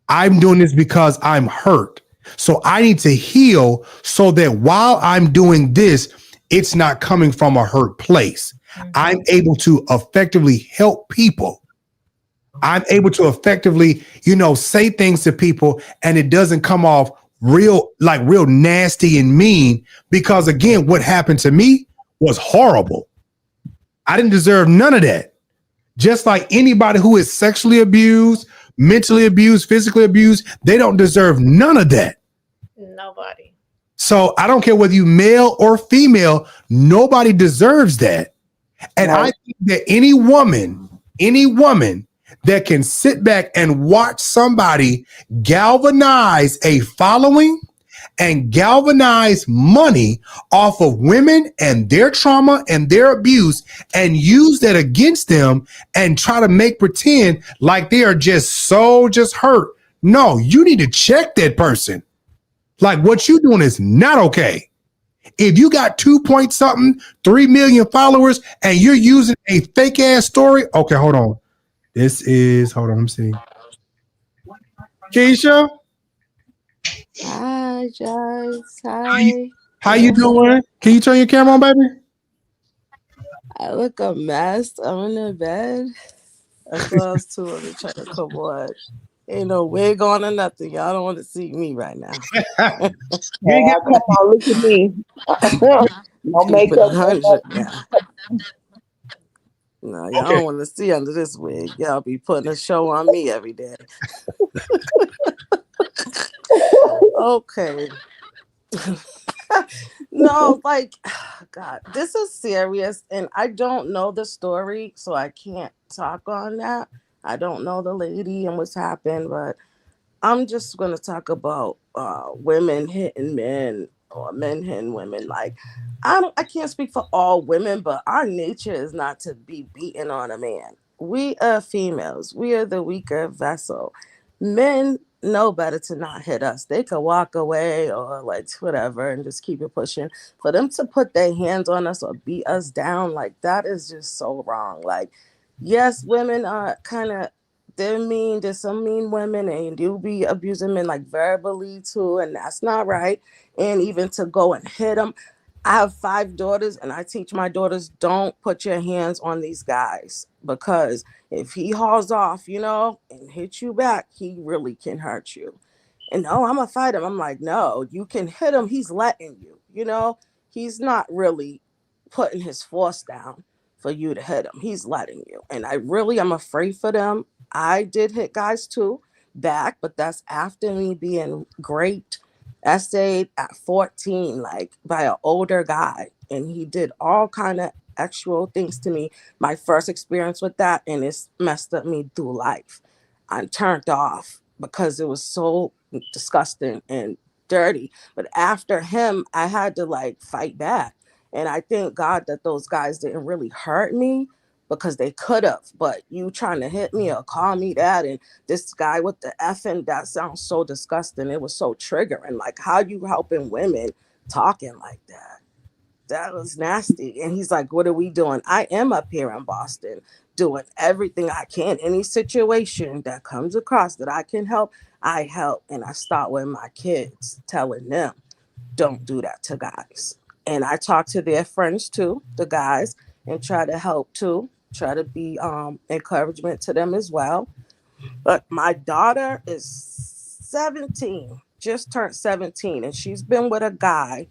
I'm doing this because I'm hurt. So I need to heal so that while I'm doing this, it's not coming from a hurt place. I'm able to effectively help people. I'm able to effectively, say things to people, and it doesn't come off real nasty and mean, because again, what happened to me was horrible. I didn't deserve none of that. Just like anybody who is sexually abused, mentally abused, physically abused, they don't deserve none of that. Nobody. So I don't care whether you male or female, nobody deserves that. And I think that any woman that can sit back and watch somebody galvanize a following and galvanize money off of women and their trauma and their abuse and use that against them and try to pretend like they are just hurt. No, you need to check that person. Like, what you doing is not okay. If you got 3 million followers and you're using a fake ass story. Okay, hold on. Hold on, let me see. Keisha. Hi, Jives. Hi. How you doing? Can you turn your camera on, baby? I look a mess. I'm in the bed. That's what I was too. I'm trying to come on. Ain't no wig on or nothing. Y'all don't want to see me right now. Come on, look at me. No makeup. No, y'all don't want to see under this wig. Y'all be putting a show on me every day. Okay. No, like, God, this is serious, and I don't know the story, so I can't talk on that. I don't know the lady and what's happened, but I'm just going to talk about women hitting men or men hitting women. Like, I can't speak for all women, but our nature is not to be beaten on a man. We are females. We are the weaker vessel. Men know better to not hit us. They could walk away or like whatever and just keep it pushing. For them to put their hands on us or beat us down, like that is just so wrong. Like, yes, women are kind of they're mean. There's some mean women, and you'll be abusing men like verbally too, and that's not right. And even to go and hit them. I have 5 daughters, and I teach my daughters, don't put your hands on these guys, because if he hauls off, and hits you back, he really can hurt you. And no, I'm gonna fight him. I'm like, no, you can hit him. He's letting you, he's not really putting his force down for you to hit him. He's letting you. And I'm afraid for them. I did hit guys too back, but that's after me being great essayed at 14, like by an older guy. And he did all kind of actual things to me. My first experience with that, and it's messed up me through life. I'm turned off because it was so disgusting and dirty. But after him, I had to like fight back. And I thank God that those guys didn't really hurt me, because they could have. But you trying to hit me or call me that, and this guy with the effing, that sounds so disgusting. It was so triggering. Like, how you helping women talking like that? That was nasty. And he's like, what are we doing? I am up here in Boston doing everything I can. Any situation that comes across that I can help, I help. And I start with my kids, telling them, don't do that to guys. And I talk to their friends too, the guys, and try to help too, try to be encouragement to them as well. But my daughter is 17, just turned 17, and she's been with a guy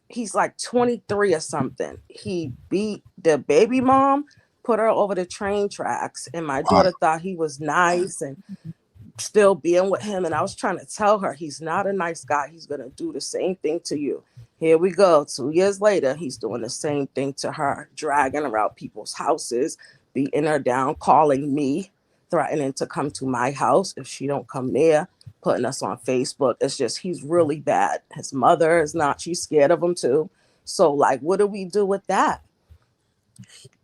he's like 23 or something. He beat the baby mom, put her over the train tracks, and my daughter thought he was nice and still being with him. And I was trying to tell her, he's not a nice guy. He's going to do the same thing to you. Here we go. 2 years later, he's doing the same thing to her, dragging her out people's houses, beating her down, calling me, threatening to come to my house if she don't come there, putting us on Facebook. It's just, he's really bad. His mother is not, she's scared of him too. So like, what do we do with that?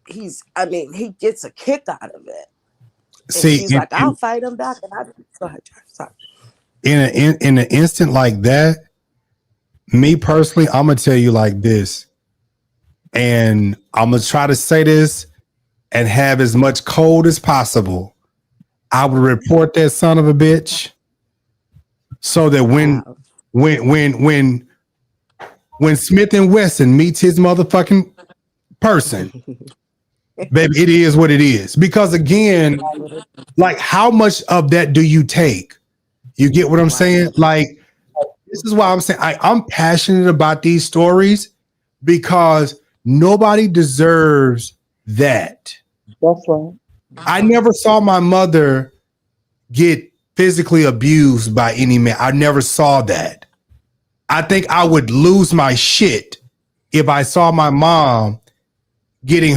He gets a kick out of it. See, he's like, I'll fight him back. And go ahead, sorry. In an instant like that, me personally, I'm gonna tell you like this, and I'm gonna try to say this and have as much code as possible. I would report that son of a bitch, so that when Smith and Wesson meets his motherfucking person, baby, it is what it is. Because again, like, how much of that do you take? You get what I'm saying? Like, this is why I'm saying I'm passionate about these stories, because nobody deserves that. That's right. I never saw my mother get physically abused by any man. I never saw that. I think I would lose my shit if I saw my mom getting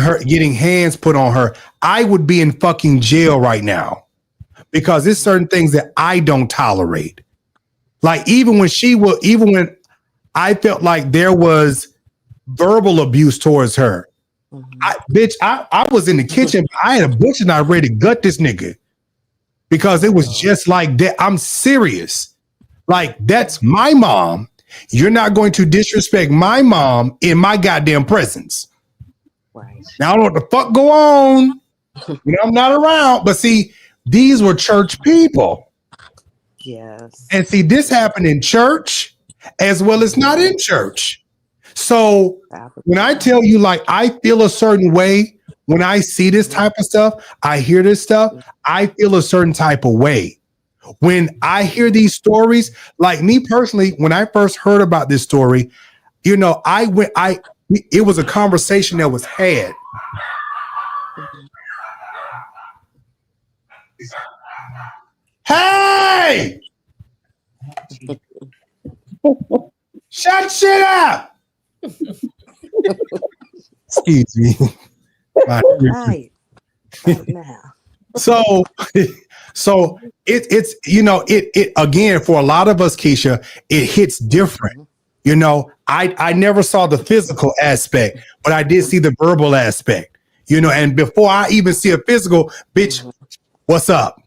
hands put on her. I would be in fucking jail right now, because there's certain things that I don't tolerate. Like, even when I felt like there was verbal abuse towards her, I was in the kitchen. I had a butcher knife ready to gut this nigga, because it was just like that. I'm serious. Like, that's my mom. You're not going to disrespect my mom in my goddamn presence. Right. Now, I don't know what the fuck go on. I'm not around. But see, these were church people. Yes. And see, this happened in church as well as not in church. So when I tell you, like, I feel a certain way when I see this type of stuff, I hear this stuff, I feel a certain type of way. When I hear these stories, like me personally, when I first heard about this story, it was a conversation that was had. Shut shit up. Excuse me. Right. Now. So it's it again for a lot of us, Keisha, it hits different. I never saw the physical aspect, but I did see the verbal aspect. And before I even see a physical, bitch, what's up?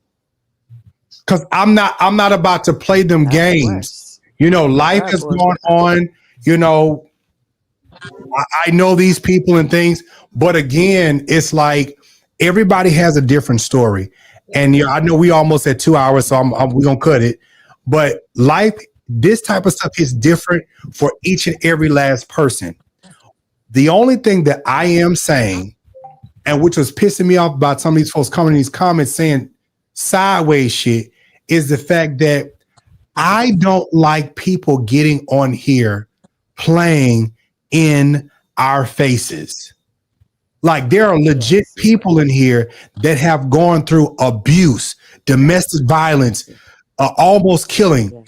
Because I'm not about to play them games. Life has gone on. I know these people and things, but again, it's like everybody has a different story. And I know we almost at 2 hours, so we're gonna cut it. But life, this type of stuff is different for each and every last person. The only thing that I am saying, and which was pissing me off about some of these folks coming in these comments saying sideways shit, is the fact that I don't like people getting on here playing in our faces. Like there are legit people in here that have gone through abuse, domestic violence, almost killing.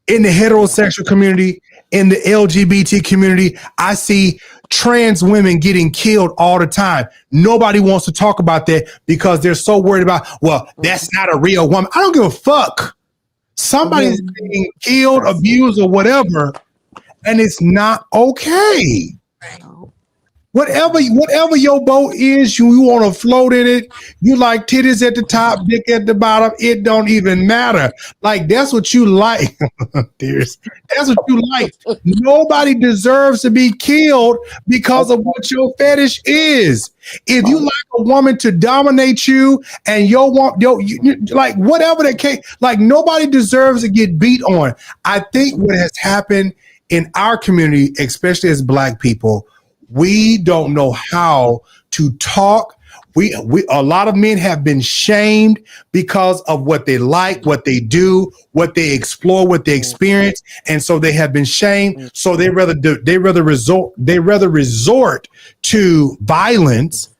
In the heterosexual community, in the LGBT community, I see trans women getting killed all the time. Nobody wants to talk about that because they're so worried about, well, that's not a real woman. I don't give a fuck. Somebody's being killed, abused, or whatever, and it's not okay. Whatever your boat is, you want to float in it. You like titties at the top, dick at the bottom. It don't even matter. Like that's what you like. That's what you like. Nobody deserves to be killed because of what your fetish is. If you like a woman to dominate you and you like whatever the case, like nobody deserves to get beat on. I think what has happened in our community, especially as Black people, we don't know how to talk. A lot of men have been shamed because of what they like, what they do, what they explore, what they experience, and so they have been shamed. So they rather resort to violence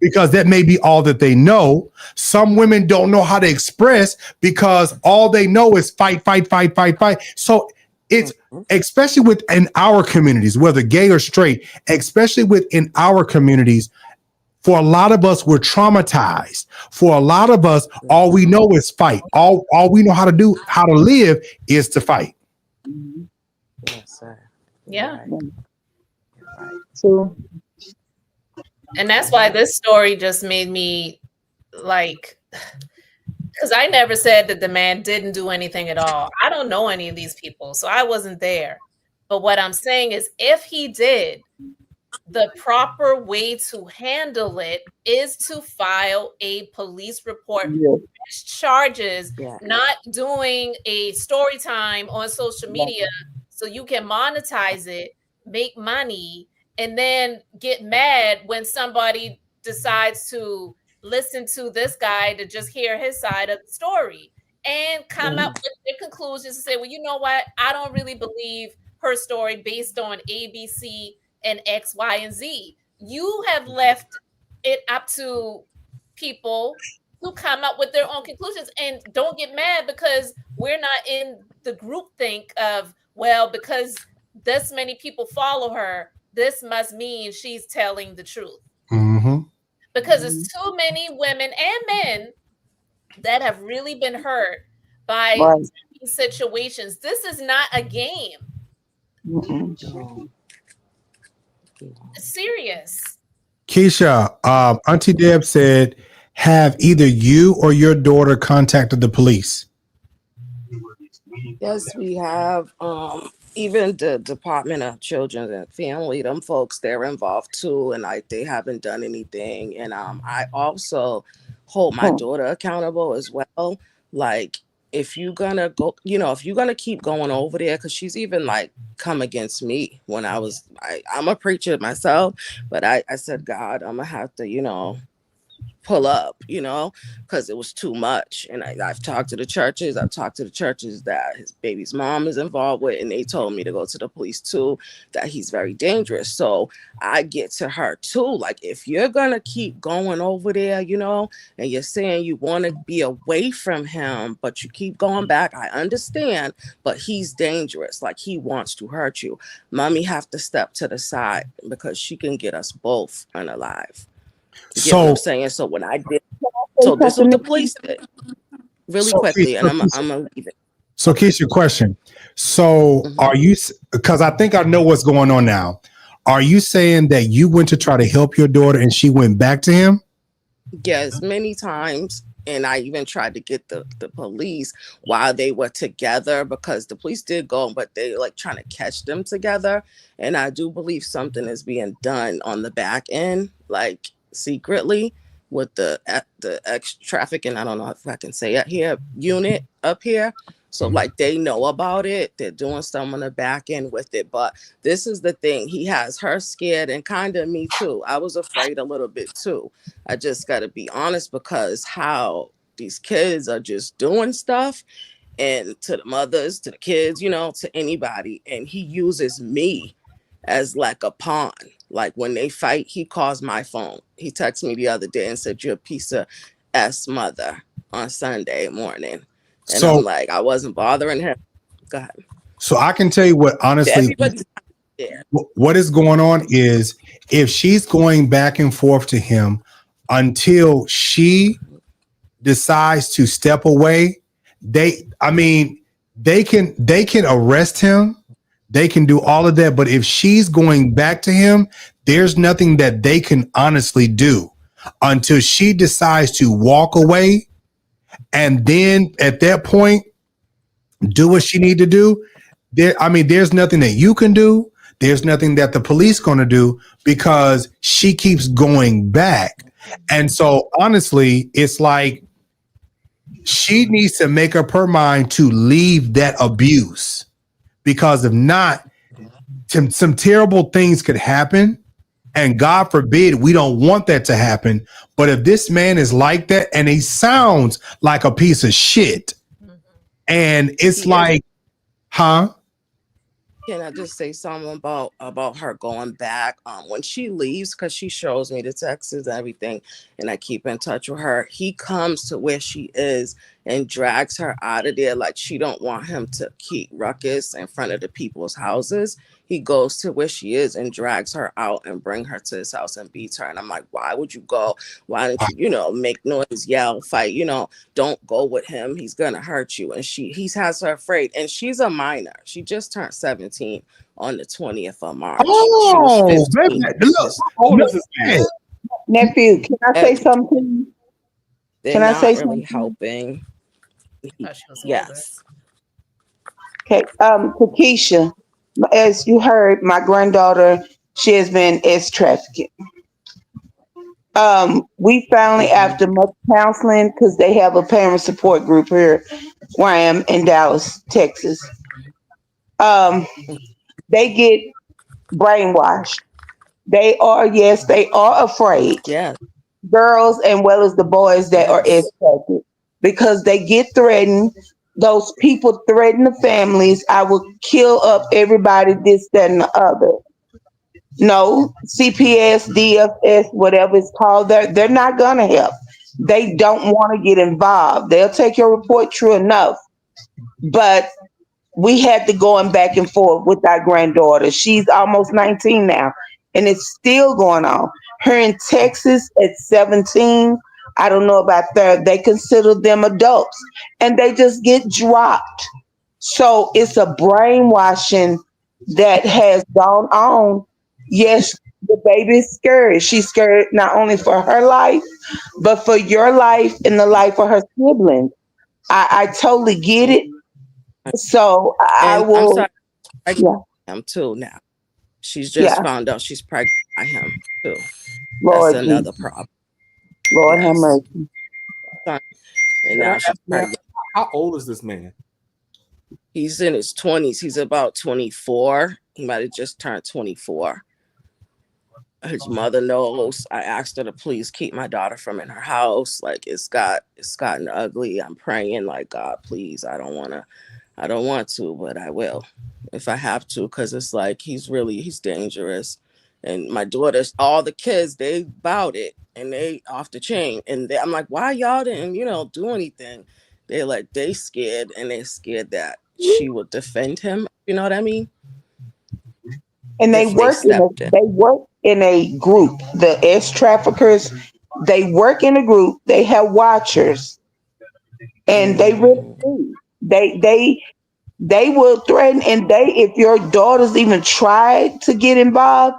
because that may be all that they know. Some women don't know how to express because all they know is fight. So it's especially within our communities, whether gay or straight, especially within our communities, for a lot of us, we're traumatized. For a lot of us, all we know is fight. All we know how to live is to fight. Yes, sir. Yeah. Right. So, And that's why this story just made me like, because I never said that the man didn't do anything at all. I don't know any of these people, so I wasn't there. But what I'm saying is, if he did, the proper way to handle it is to file a police report, charges, not doing a story time on social media so you can monetize it, make money, and then get mad when somebody decides to listen to this guy to just hear his side of the story and come up with their conclusions and say, well, you know what? I don't really believe her story based on A, B, C, and X, Y, and Z. You have left it up to people who come up with their own conclusions, and don't get mad because we're not in the group think of, well, because this many people follow her, this must mean she's telling the truth. Mm-hmm. Because it's too many women and men that have really been hurt by situations. This is not a game. It's serious. Keisha, Auntie Deb said, have either you or your daughter contacted the police? Yes, we have. Even the Department of Children and Family, them folks, they're involved too, and they haven't done anything. And I also hold my daughter accountable as well. Like, if you're gonna go, if you're gonna keep going over there, because she's even like come against me when I'm a preacher myself, but I said, God, I'm gonna have to, pull up, you know, because it was too much. And I've talked to the churches. I've talked to the churches that his baby's mom is involved with, and they told me to go to the police too, that he's very dangerous. So I get to her too. Like, if you're going to keep going over there, you know, and you're saying you want to be away from him, but you keep going back, I understand, but he's dangerous. Like, he wants to hurt you. Mommy have to step to the side because she can get us both unalive. You get what I'm saying? So when I did, so this is what the police did really quickly, and I'm gonna leave it. So, Keisha, question. So, are you, because I think I know what's going on now. Are you saying that you went to try to help your daughter and she went back to him? Yes, many times. And I even tried to get the police while they were together, because the police did go, but they like trying to catch them together. And I do believe something is being done on the back end, like secretly, with the ex trafficking. I don't know if I can say it here, unit up here. So like they know about it. They're doing something on the back end with it. But this is the thing. He has her scared, and kind of me too. I was afraid a little bit too. I just got to be honest, because how these kids are just doing stuff, and to the mothers, to the kids, you know, to anybody. And he uses me as like a pawn. Like when they fight, he calls my phone. He texted me the other day and said, "You're a piece of S mother," on Sunday morning. And so, I'm like, I wasn't bothering him. Go ahead. So I can tell you what, honestly, what is going on is, if she's going back and forth to him until she decides to step away, they can arrest him. They can do all of that. But if she's going back to him, there's nothing that they can honestly do until she decides to walk away. And then at that point, do what she need to do. There's nothing that you can do. There's nothing that the police going to do, because she keeps going back. And so honestly, it's like she needs to make up her mind to leave that abuse, because if not, some terrible things could happen. And God forbid, we don't want that to happen. But if this man is like that, and he sounds like a piece of shit, and it's like, huh? Can I just say something about her going back? When she leaves, because she shows me the texts and everything, and I keep in touch with her, he comes to where she is and drags her out of there. Like, she don't want him to keep ruckus in front of the people's houses. He goes to where she is and drags her out and bring her to his house and beats her. And I'm like, why would you go? Why don't you, make noise, yell, fight? Don't go with him. He's gonna hurt you. And he has her afraid. And she's a minor. She just turned 17 on the 20th of March. Oh, she was 15. Look, how old is this man? Nephew, can I say something? Can I say something? Helping. Yes. Okay. Keisha, as you heard, my granddaughter, she has been trafficking. We finally, after much counseling, because they have a parent support group here where I am in Dallas, Texas. They get brainwashed. They are afraid. Yeah. Girls and well as the boys that are expected, because they get threatened. Those people threaten the families. I will kill up everybody, this, that, and the other. No, CPS, DFS, whatever it's called, they're not gonna help. They don't want to get involved. They'll take your report, true enough. But we had to go back and forth with our granddaughter. She's almost 19 now, and it's still going on. Her in Texas at 17, I don't know about that. They consider them adults, and they just get dropped. So it's a brainwashing that has gone on. Yes, the baby is scared. She's scared not only for her life, but for your life and the life of her siblings. I totally get it. So I will. I'm sorry, him too now. She's just found out she's pregnant by him too. Lord, that's another problem. Lord have mercy. And now she's pregnant. How old is this man? He's in his 20s. He's about 24. He might have just turned 24. His mother knows. I asked her to please keep my daughter from in her house. Like it's gotten ugly. I'm praying like, God, please, I don't want to, but I will if I have to, because it's like he's dangerous. And my daughters, all the kids, they bowed it and they off the chain. And I'm like, why y'all didn't, do anything? They scared, and they're scared that she will defend him. You know what I mean? And they If they stepped in. work in a group. The ex traffickers, they work in a group. They have watchers, and they really do. They will threaten, and if your daughters even try to get involved,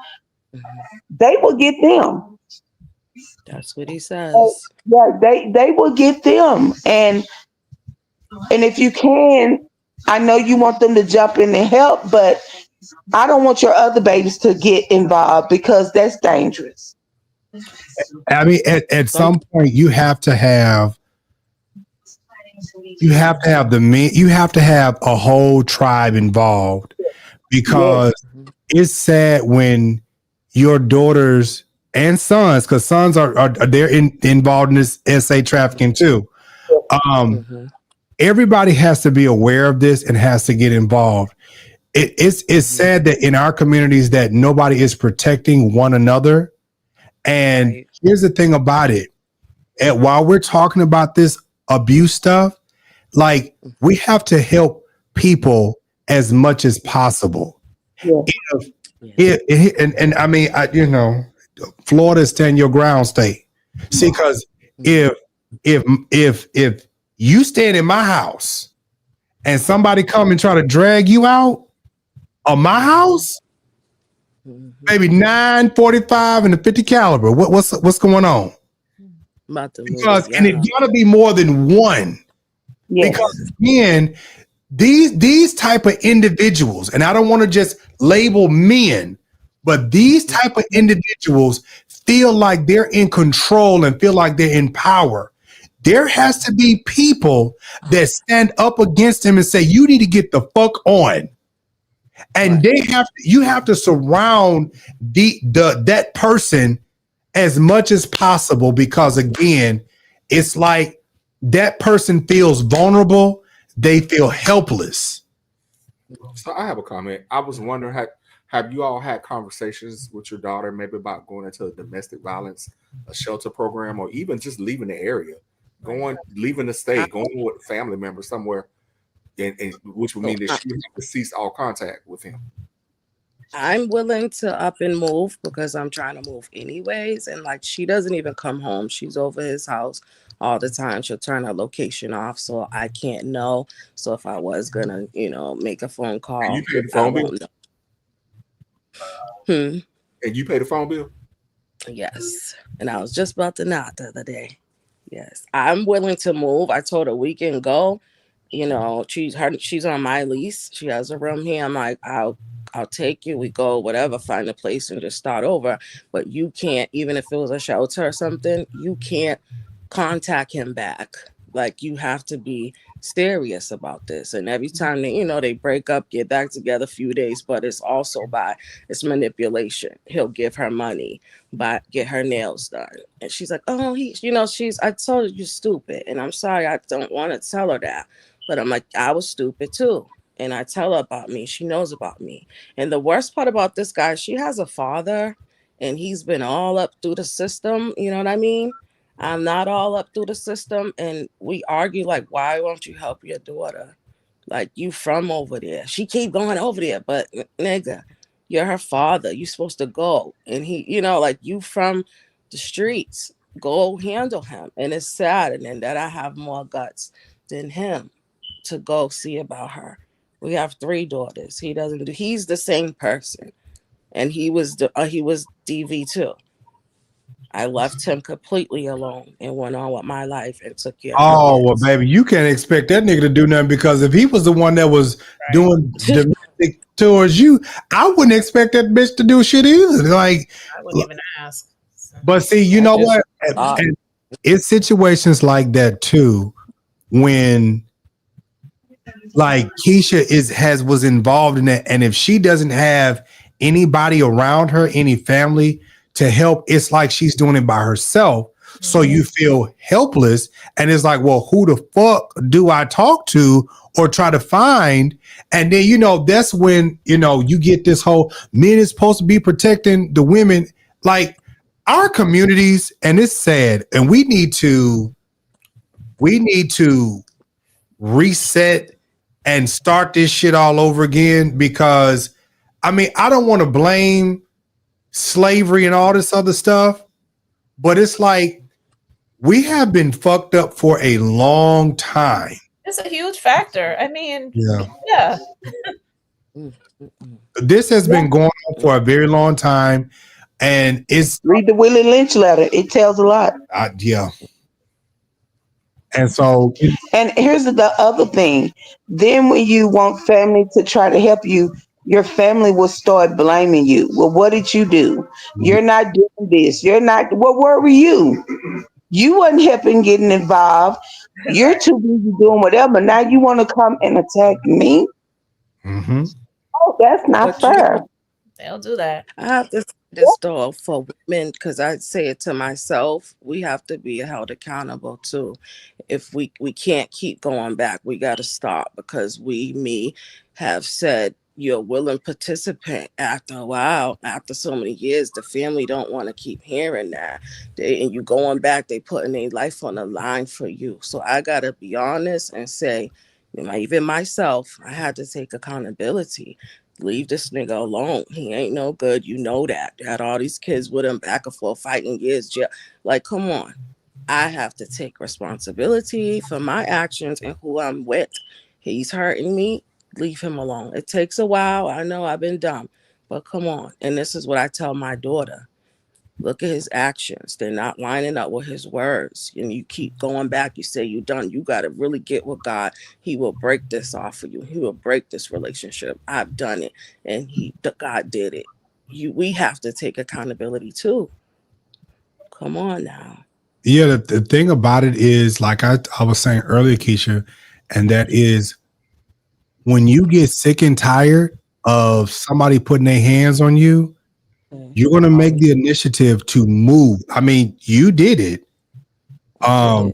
they will get them. That's what he says. Yeah, they will get them, and if you can, I know you want them to jump in and help, but I don't want your other babies to get involved because that's dangerous. I mean, at some point, you have to have the men. You have to have a whole tribe involved, because it's sad when your daughters and sons, because sons are they're involved in this SA trafficking too. Everybody has to be aware of this and has to get involved. It's sad that in our communities that nobody is protecting one another. And here's the thing about it. And while we're talking about this abuse stuff, like, we have to help people as much as possible. And I mean, Florida is stand your ground state. See, because if you stand in my house and somebody come and try to drag you out of my house, maybe 945 and a 50 caliber. What's going on? Because and it gotta be more than one. Yes. Because again, these type of individuals, and I don't want to just label men, but these type of individuals feel like they're in control and feel like they're in power. There has to be people that stand up against him and say, you need to get the fuck on. And you have to surround that person as much as possible, because again, it's like that person feels vulnerable. They feel helpless. So I have a comment. I was wondering, have you all had conversations with your daughter maybe about going into a domestic violence, a shelter program, or even just leaving the area, leaving the state, going with a family member somewhere, and which would mean that she would have to cease all contact with him? I'm willing to up and move because I'm trying to move anyways. And like, she doesn't even come home. She's over his house all the time. She'll turn her location off, so I can't know. So if I was gonna, make a phone call, and you pay the phone bill. And you pay the phone bill? Yes. And I was just about to nod the other day. Yes, I'm willing to move. I told her we can go. She's on my lease. She has a room here. I'm like, I'll take you. We go, whatever, find a place and just start over. But you can't, even if it was a shelter or something, you can't contact him back. Like, you have to be serious about this. And every time they break up, get back together a few days, but it's also it's manipulation. He'll give her money, get her nails done. And she's like, oh, I told her you're stupid. And I'm sorry, I don't want to tell her that. But I'm like, I was stupid too. And I tell her about me. She knows about me. And the worst part about this guy, she has a father, and he's been all up through the system. You know what I mean? I'm not all up through the system. And we argue like, why won't you help your daughter? Like, you from over there. She keep going over there. But nigga, you're her father. You're supposed to go. And he, you from the streets. Go handle him. And it's sad. And then that I have more guts than him to go see about her. We have 3 daughters. He's the same person. And he was DV too. I left him completely alone and went on with my life and took care of Oh, well, baby, you can't expect that nigga to do nothing, because if he was the one that was doing domestic towards you, I wouldn't expect that bitch to do shit either. Like, I wouldn't even ask. But see, you know what? And it's situations like that too, when like Keisha was involved in that, and if she doesn't have anybody around her, any family to help, it's like she's doing it by herself. So you feel helpless, and it's like, well, who the fuck do I talk to or try to find? And then, that's when, you get this whole men is supposed to be protecting the women. Like our communities, and it's sad, and we need to reset and start this shit all over again, because I don't want to blame slavery and all this other stuff, but it's like we have been fucked up for a long time. It's a huge factor. Yeah. This has been going on for a very long time, and it's read the Willie Lynch letter. It tells a lot. Yeah. And so, and here's the other thing. Then when you want family to try to help you, your family will start blaming you. Well, what did you do? You're not doing this. You're not. Well, where were you? You wasn't helping getting involved. You're too busy doing whatever. Now you want to come and attack me? Mm-hmm. Oh, that's not fair. They'll do that. I have to say this though for women, because I say it to myself. We have to be held accountable too. If we can't keep going back, we got to stop, because we have said you're a willing participant. After a while, after so many years, the family don't want to keep hearing that. And you going back, they putting their life on the line for you. So I got to be honest and say, even myself, I had to take accountability. Leave this nigga alone. He ain't no good. You know that. Had all these kids with him back and forth fighting years. Jail. Like, come on. I have to take responsibility for my actions and who I'm with. He's hurting me. Leave him alone. It takes a while. I know I've been dumb, but come on. And this is what I tell my daughter. Look at his actions. They're not lining up with his words. And you keep going back. You say you're done. You got to really get with God. He will break this off for you. He will break this relationship. I've done it. And God did it. We have to take accountability too. Come on now. Yeah, the thing about it is, like I was saying earlier, Keisha, and that is when you get sick and tired of somebody putting their hands on you, you're going to make the initiative to move. You did it. And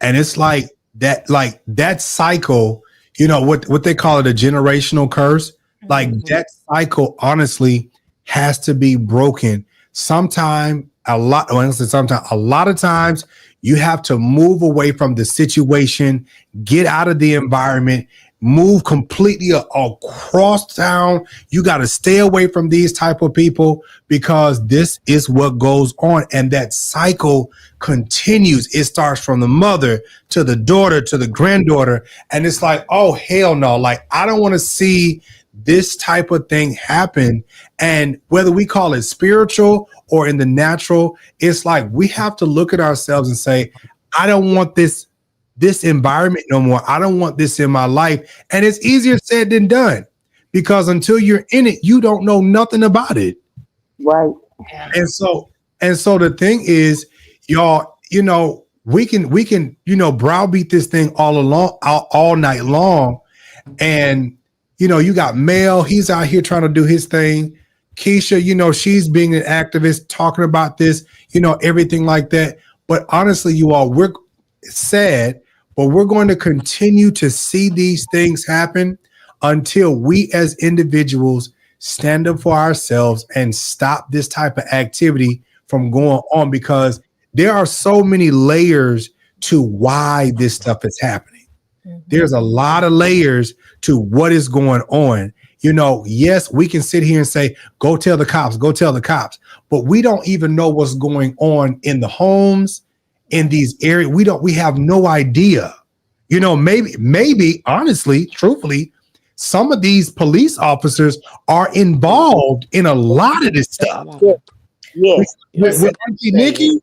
it's like that cycle, what they call it, a generational curse. Like that cycle, honestly, has to be broken. A lot of times you have to move away from the situation, get out of the environment, move completely across town. You got to stay away from these type of people, because this is what goes on. And that cycle continues. It starts from the mother to the daughter to the granddaughter. And it's like, oh, hell no. Like, I don't want to see this type of thing happen. And whether we call it spiritual or in the natural, it's like we have to look at ourselves and say, I don't want this environment no more. I don't want this in my life. And it's easier said than done, because until you're in it, you don't know nothing about it. Right. And so the thing is, y'all, we can, browbeat this thing all night long. And, you got Mel, he's out here trying to do his thing. Keisha, she's being an activist, talking about this, everything like that. But honestly, you all, we're sad, but we're going to continue to see these things happen until we as individuals stand up for ourselves and stop this type of activity from going on, because there are so many layers to why this stuff is happening. There's a lot of layers to what is going on. Yes, we can sit here and say, go tell the cops, but we don't even know what's going on in the homes, in these areas. We have no idea. Maybe honestly, truthfully, some of these police officers are involved in a lot of this stuff. Yes. With Auntie Nikki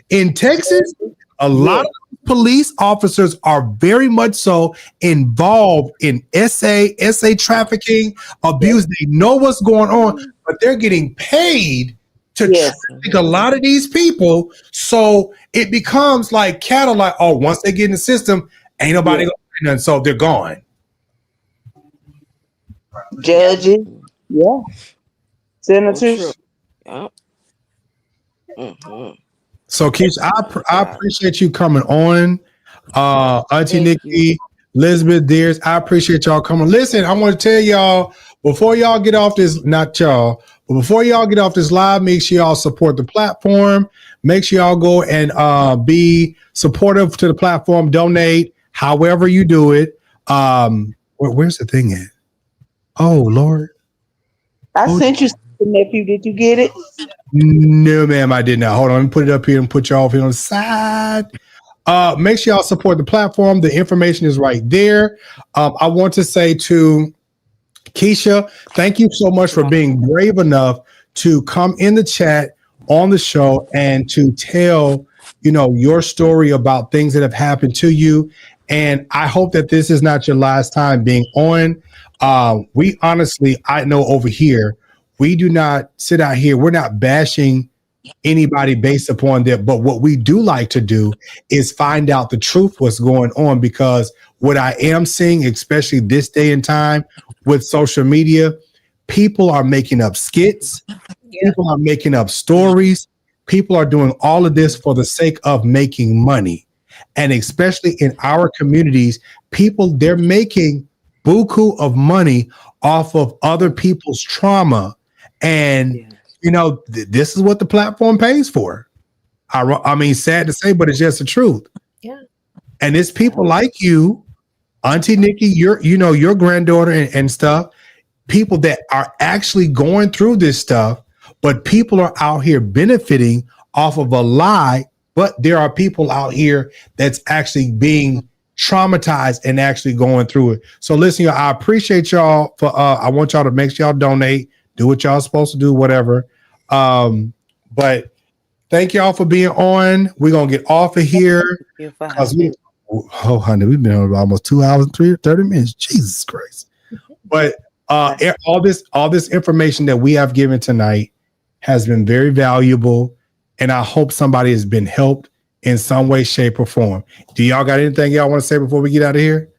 in Texas, a lot of police officers are very much so involved in SA trafficking, abuse. They know what's going on, but they're getting paid to traffic a lot of these people. So it becomes like cattle, like, oh, once they get in the system, ain't nobody gonna do nothing, so they're gone. Judges, senators. Mm-hmm. So, Keisha, I appreciate you coming on. Auntie Thank Nikki, Elizabeth, Dears, I appreciate y'all coming. Listen, I want to tell y'all before y'all get off this, not y'all, but before y'all get off this live, make sure y'all support the platform. Make sure y'all go and be supportive to the platform. Donate, however you do it. Where's the thing at? Oh Lord, I sent you something, nephew. Did you get it? no, ma'am, I did not. Hold on, let me put it up here and put y'all here on the side. Make sure y'all support the platform. The information is right there. I want to say to Keisha, thank you so much for being brave enough to come in the chat on the show and to tell, your story about things that have happened to you. And I hope that this is not your last time being on. We honestly, I know over here, we do not sit out here. We're not bashing anybody based upon that. But what we do like to do is find out the truth, what's going on, because what I am seeing, especially this day and time with social media, people are making up skits. People are making up stories. People are doing all of this for the sake of making money. And especially in our communities, they're making buku of money off of other people's trauma. And this is what the platform pays for. I mean, sad to say, but it's just the truth. Yeah. And it's people like you, Auntie Nikki, your granddaughter and stuff, people that are actually going through this stuff, but people are out here benefiting off of a lie. But there are people out here that's actually being traumatized and actually going through it. So listen, y'all, I appreciate y'all I want y'all to make sure y'all donate. Do what y'all supposed to do, whatever. But thank y'all for being on. We're going to get off of here. Honey, we've been on almost 2 hours and 30 minutes. Jesus Christ. But all this information that we have given tonight has been very valuable. And I hope somebody has been helped in some way, shape, or form. Do y'all got anything y'all want to say before we get out of here?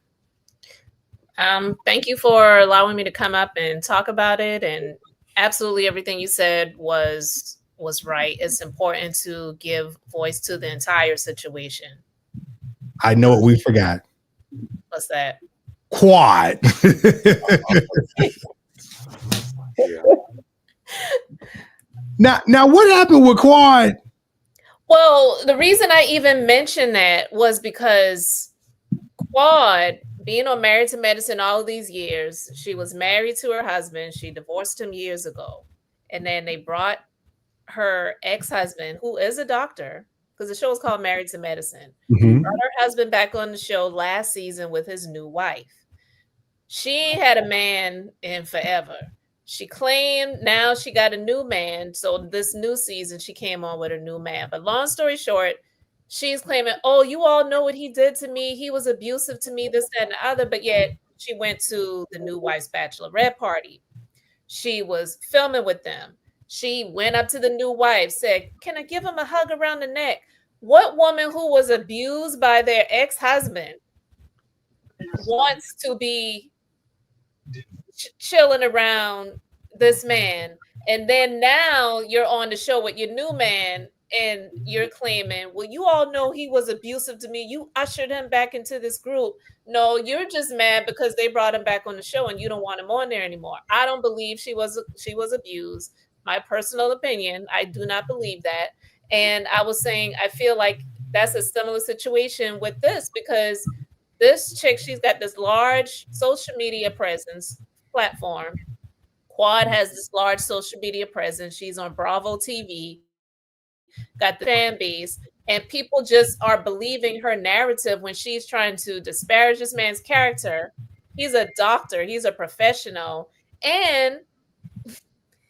Thank you for allowing me to come up and talk about it. And absolutely everything you said was right. It's important to give voice to the entire situation. I know what we forgot. What's that? Quad. Now what happened with Quad? Well, the reason I even mentioned that was because Quad, being on Married to Medicine all of these years, she was married to her husband. She divorced him years ago. And then they brought her ex-husband, who is a doctor, because the show is called Married to Medicine, brought her husband back on the show last season with his new wife. She ain't had a man in forever. She claimed now she got a new man. So this new season, she came on with a new man. But long story short, she's claiming, oh, you all know what he did to me. He was abusive to me, this, that, and the other. But yet she went to the new wife's bachelorette party. She was filming with them. She went up to the new wife, said, can I give him a hug around the neck? What woman who was abused by their ex-husband wants to be chilling around this man? And then now you're on the show with your new man and you're claiming, well, you all know he was abusive to me. You ushered him back into this group. No, you're just mad because they brought him back on the show and you don't want him on there anymore. I don't believe she was abused. My personal opinion, I do not believe that. And I was saying, I feel like that's a similar situation with this, because this chick, she's got this large social media presence platform. Quad has this large social media presence. She's on Bravo TV, got the fan base, and people just are believing her narrative when she's trying to disparage this man's character. He's a doctor, he's a professional. And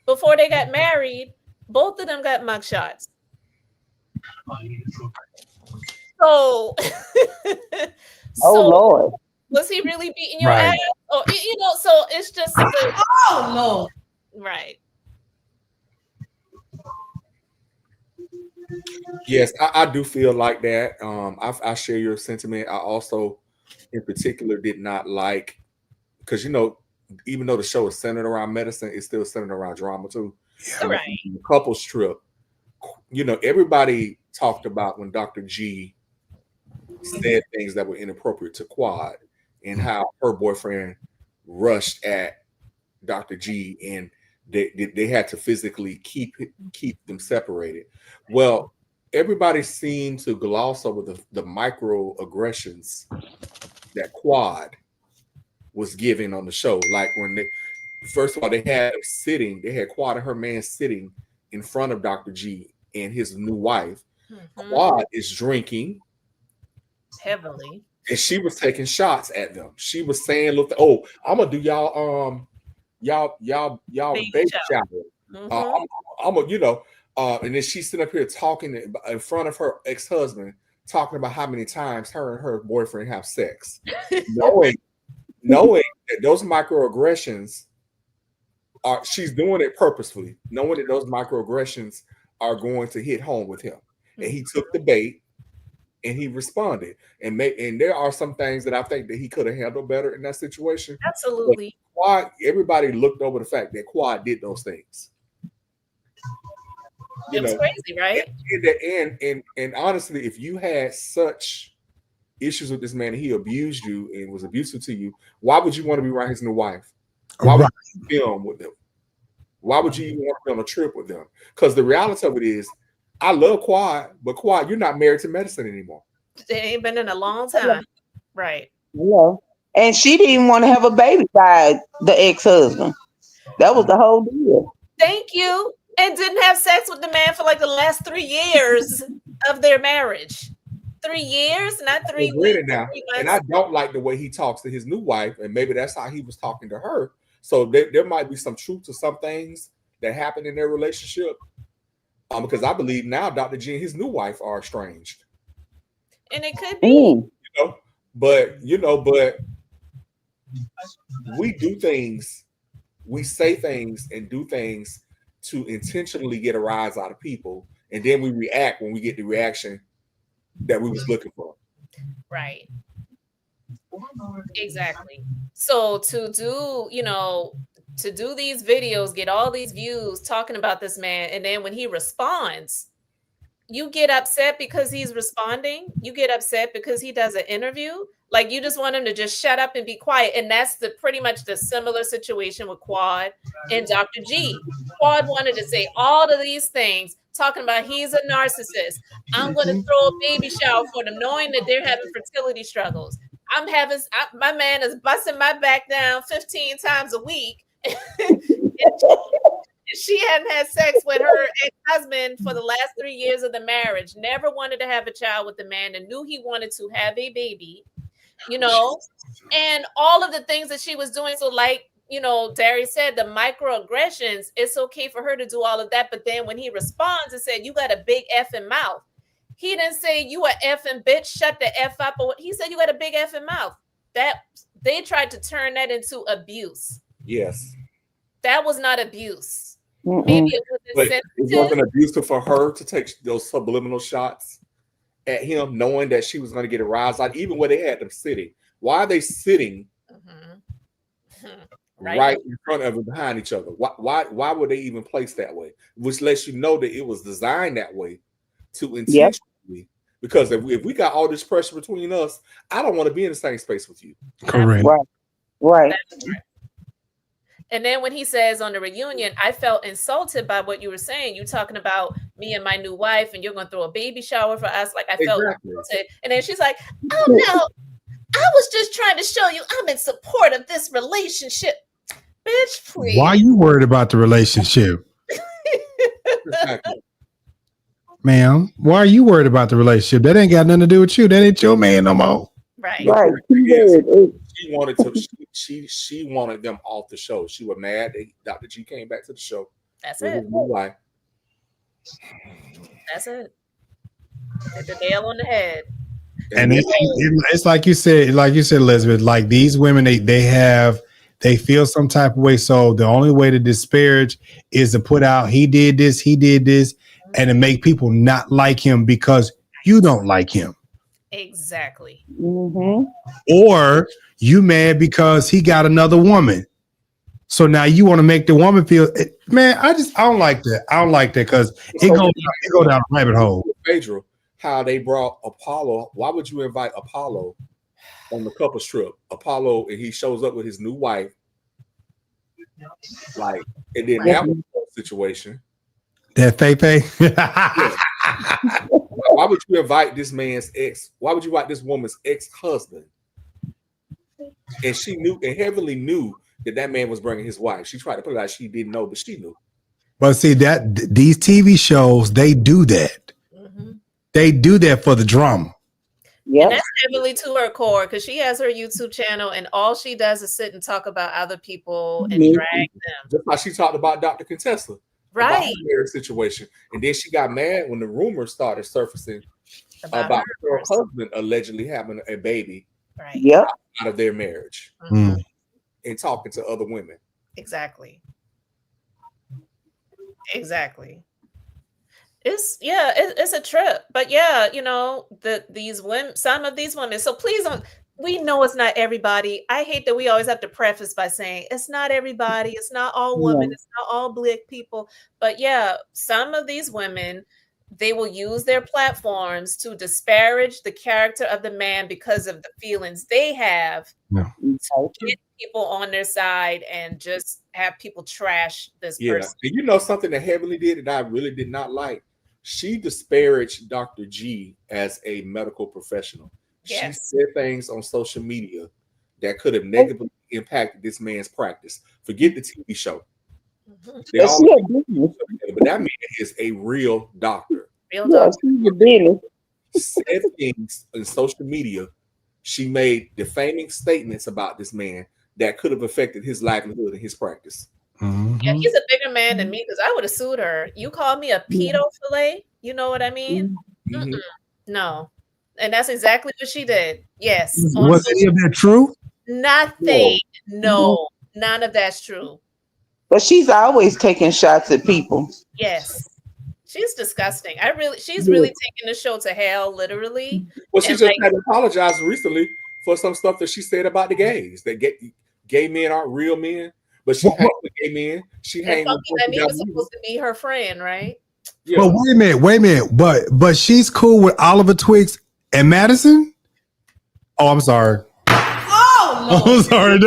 before they got married, both of them got mugshots. So, Lord, was he really beating your ass? Oh, so it's just oh Lord, right. Yes, I do feel like that. I share your sentiment. I also, in particular, did not like, because even though the show is centered around medicine, it's still centered around drama too. Right. The couples trip, you know, everybody talked about when Dr. G said things that were inappropriate to Quad and how her boyfriend rushed at Dr. G and they had to physically keep them separated. Well, everybody seemed to gloss over the microaggressions that Quad was giving on the show. Like when they, first of all, they had Quad and her man sitting in front of Dr. G and his new wife. Quad is drinking heavily, and she was taking shots at them. She was saying, "Look, oh, I'm gonna do y'all baby shower. I'm a, you know." And then she's sitting up here talking in front of her ex-husband, talking about how many times her and her boyfriend have sex, knowing that those microaggressions are, she's doing it purposefully, knowing that those microaggressions are going to hit home with him. And he took the bait and he responded. And there are some things that I think that he could have handled better in that situation. Absolutely. But Quad, everybody looked over the fact that Quad did those things. It was crazy, right? And honestly, if you had such issues with this man and he abused you and was abusive to you, why would you want to be around his new wife? Why would you film with them? Why would you even want to be on a trip with them? Because the reality of it is, I love Quad, but Quad, you're not married to medicine anymore. They ain't been in a long time. Right. Yeah. And she didn't even want to have a baby by the ex-husband. That was the whole deal. Thank you. And didn't have sex with the man for like the last 3 years of their marriage. 3 years, not 3 weeks. Now. 3 months. And I don't like the way he talks to his new wife, and maybe that's how he was talking to her. So there might be some truth to some things that happened in their relationship. Because I believe now Dr. G and his new wife are estranged. And it could be. But we do things, we say things and do things to intentionally get a rise out of people. And then we react when we get the reaction that we was looking for. Right. Exactly. So to do these videos, get all these views talking about this man, and then when he responds, you get upset because he's responding. You get upset because he does an interview. Like you just want him to just shut up and be quiet. And that's pretty much the similar situation with Quad and Dr. G. Quad wanted to say all of these things, talking about he's a narcissist. I'm going to throw a baby shower for them, knowing that they're having fertility struggles. My man is busting my back down 15 times a week. She hadn't had sex with her ex-husband for the last 3 years of the marriage, never wanted to have a child with the man and knew he wanted to have a baby, and all of the things that she was doing. So like, Darius said, the microaggressions, it's okay for her to do all of that. But then when he responds and said, you got a big effing mouth. He didn't say you a effing bitch, shut the F up. Or what. He said you got a big effing mouth. That they tried to turn that into abuse. Yes. That was not abuse. Maybe it was insensitive. It wasn't abusive for her to take those subliminal shots at him, knowing that she was going to get a rise out, even where they had them sitting. Why are they sitting right in front of and behind each other? Why would they even place that way? Which lets you know that it was designed that way to intentionally. Because if we got all this pressure between us, I don't want to be in the same space with you. Correct. Right. And then when he says on the reunion, I felt insulted by what you were saying. You talking about me and my new wife, and you're going to throw a baby shower for us. Like I felt insulted. And then she's like, oh no, I was just trying to show you I'm in support of this relationship. Bitch, please. Why are you worried about the relationship? Ma'am, why are you worried about the relationship? That ain't got nothing to do with you. That ain't your man no more. Right. She wanted to. She wanted them off the show. She was mad that Dr. G came back to the show. That's it. That's it. Hit the nail on the head. And it's like you said, Elizabeth. Like these women, they feel some type of way. So the only way to disparage is to put out he did this, and to make people not like him because you don't like him. Exactly. Or you mad because he got another woman. So now you want to make the woman feel, man, I don't like that. I don't like that because it go down a rabbit hole. Pedro, how they brought Apollo. Why would you invite Apollo on the couples trip? Apollo, and he shows up with his new wife. Like, it didn't have a situation. That Fefe. Why would you invite this man's ex? Why would you invite this woman's ex-husband? And she knew, and Heavenly knew that man was bringing his wife. She tried to put it like she didn't know, but she knew. But see that these TV shows, they do that. Mm-hmm. They do that for the drama. Yeah, and that's Heavenly to her core because she has her YouTube channel, and all she does is sit and talk about other people and drag them. Just like she talked about Dr. Contessa, right? Her situation, and then she got mad when the rumors started surfacing about her husband allegedly having a baby, right? Out of their marriage. Mm-hmm. And talking to other women. Exactly. It's a trip. But yeah, you know, these women, some of these women. So please don't, we know it's not everybody. I hate that we always have to preface by saying it's not everybody, it's not all women, it's not all Black people. But yeah, some of these women, they will use their platforms to disparage the character of the man because of the feelings they have. Yeah. To get people on their side and just have people trash this person. And you know something that Heavenly did that I really did not like? She disparaged Dr. G as a medical professional. Yes. She said things on social media that could have negatively impacted this man's practice. Forget the TV show. Mm-hmm. But that man is a real doctor. Real doctor. Said things in social media. She made defaming statements about this man that could have affected his livelihood and his practice. Mm-hmm. Yeah, he's a bigger man than me because I would have sued her. You call me a pedophile? You know what I mean? Mm-hmm. No. And that's exactly what she did. Yes. Was any of that true? Nothing. No, none of that's true. But she's always taking shots at people. Yes. She's disgusting. She's really taking the show to hell, literally. Well, she just had to apologize recently for some stuff that she said about the gays. That gay men aren't real men, but she hangs with gay men. She hangs with. That was supposed to be her friend, right? Yeah. But wait a minute. But she's cool with Oliver Twist and Madison. Oh, I'm sorry. Oh, I'm sorry.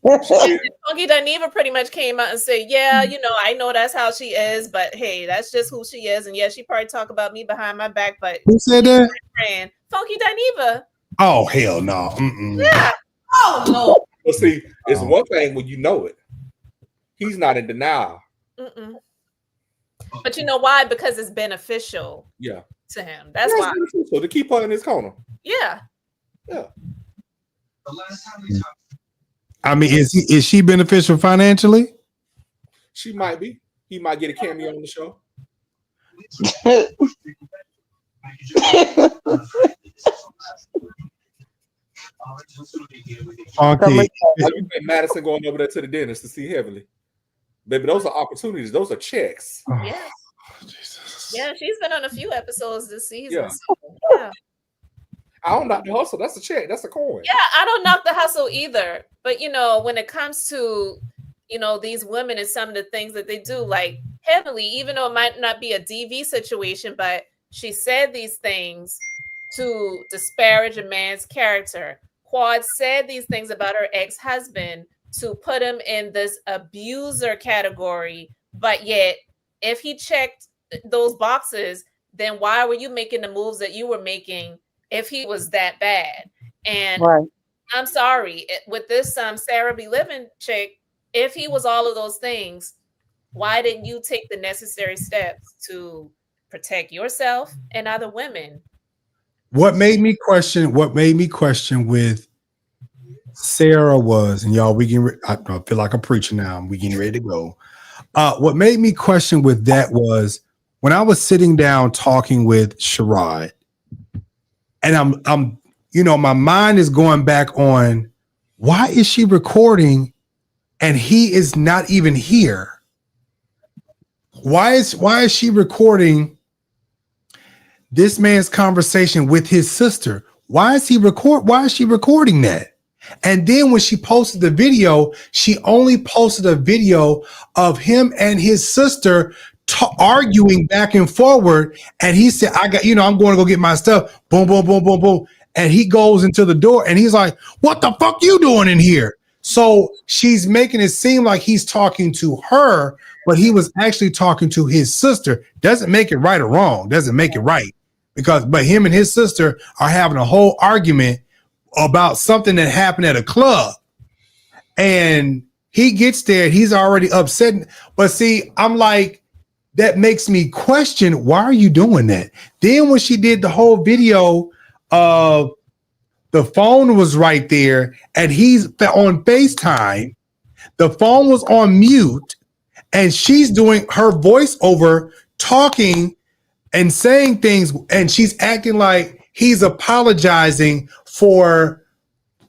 Funky Dineva pretty much came out and said, yeah, you know, I know that's how she is, but hey, that's just who she is. And yeah, she probably talk about me behind my back, but who said that? Friend. Funky Dineva. Oh, hell no. Mm-mm. Yeah. Oh, no. Well, see, it's one thing when you know it. He's not in denial. Mm-mm. But you know why? Because it's beneficial to him. That's why. So to keep her in his corner. Yeah. Yeah. The last time we talked. I mean, is she beneficial financially? She might be. He might get a cameo on the show. Okay. You think Madison going over there to the dentist to see Heavenly? Baby, those are opportunities. Those are checks. Yeah. Yeah, she's been on a few episodes this season. Yeah. So, yeah. I don't knock the hustle. That's a check. That's a coin. Yeah, I don't knock the hustle either. But, you know, when it comes to, you know, these women and some of the things that they do, like Heavenly, even though it might not be a DV situation, but she said these things to disparage a man's character. Quad said these things about her ex-husband to put him in this abuser category. But yet, if he checked those boxes, then why were you making the moves that you were making if he was that bad? And I'm sorry, with this Sara Be Living chick, if he was all of those things, why didn't you take the necessary steps to protect yourself and other women? What made me question with Sarah was, and y'all, I feel like I'm preaching now. We getting ready to go. What made me question with that was when I was sitting down talking with Shirrod, and I'm, you know, my mind is going back on why is she recording and he is not even here? Why is she recording this man's conversation with his sister? Why is she recording that? And then when she posted the video, she only posted a video of him and his sister arguing back and forward. And he said, I'm going to go get my stuff. Boom, boom, boom, boom, boom. And he goes into the door and he's like, what the fuck you doing in here? So she's making it seem like he's talking to her, but he was actually talking to his sister. Doesn't make it right or wrong. Doesn't make it right. But him and his sister are having a whole argument about something that happened at a club. And he gets there, he's already upset. But see, I'm like, that makes me question, why are you doing that? Then when she did the whole video of the phone was right there and he's on FaceTime, the phone was on mute and she's doing her voiceover talking and saying things, and she's acting like he's apologizing for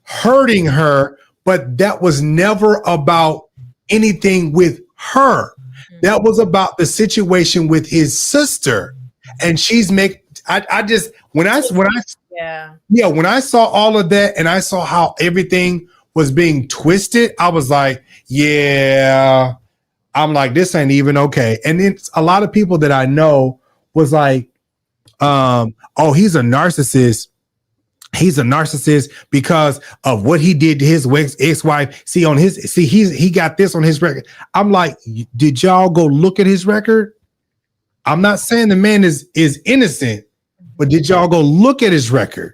hurting her, but that was never about anything with her. That was about the situation with his sister. And she's when I saw all of that and I saw how everything was being twisted, I was like, yeah, I'm like, this ain't even okay. And then a lot of people that I know was like, oh, he's a narcissist. He's a narcissist because of what he did to his ex-wife. He got this on his record. I'm like, did y'all go look at his record? I'm not saying the man is innocent, but did y'all go look at his record?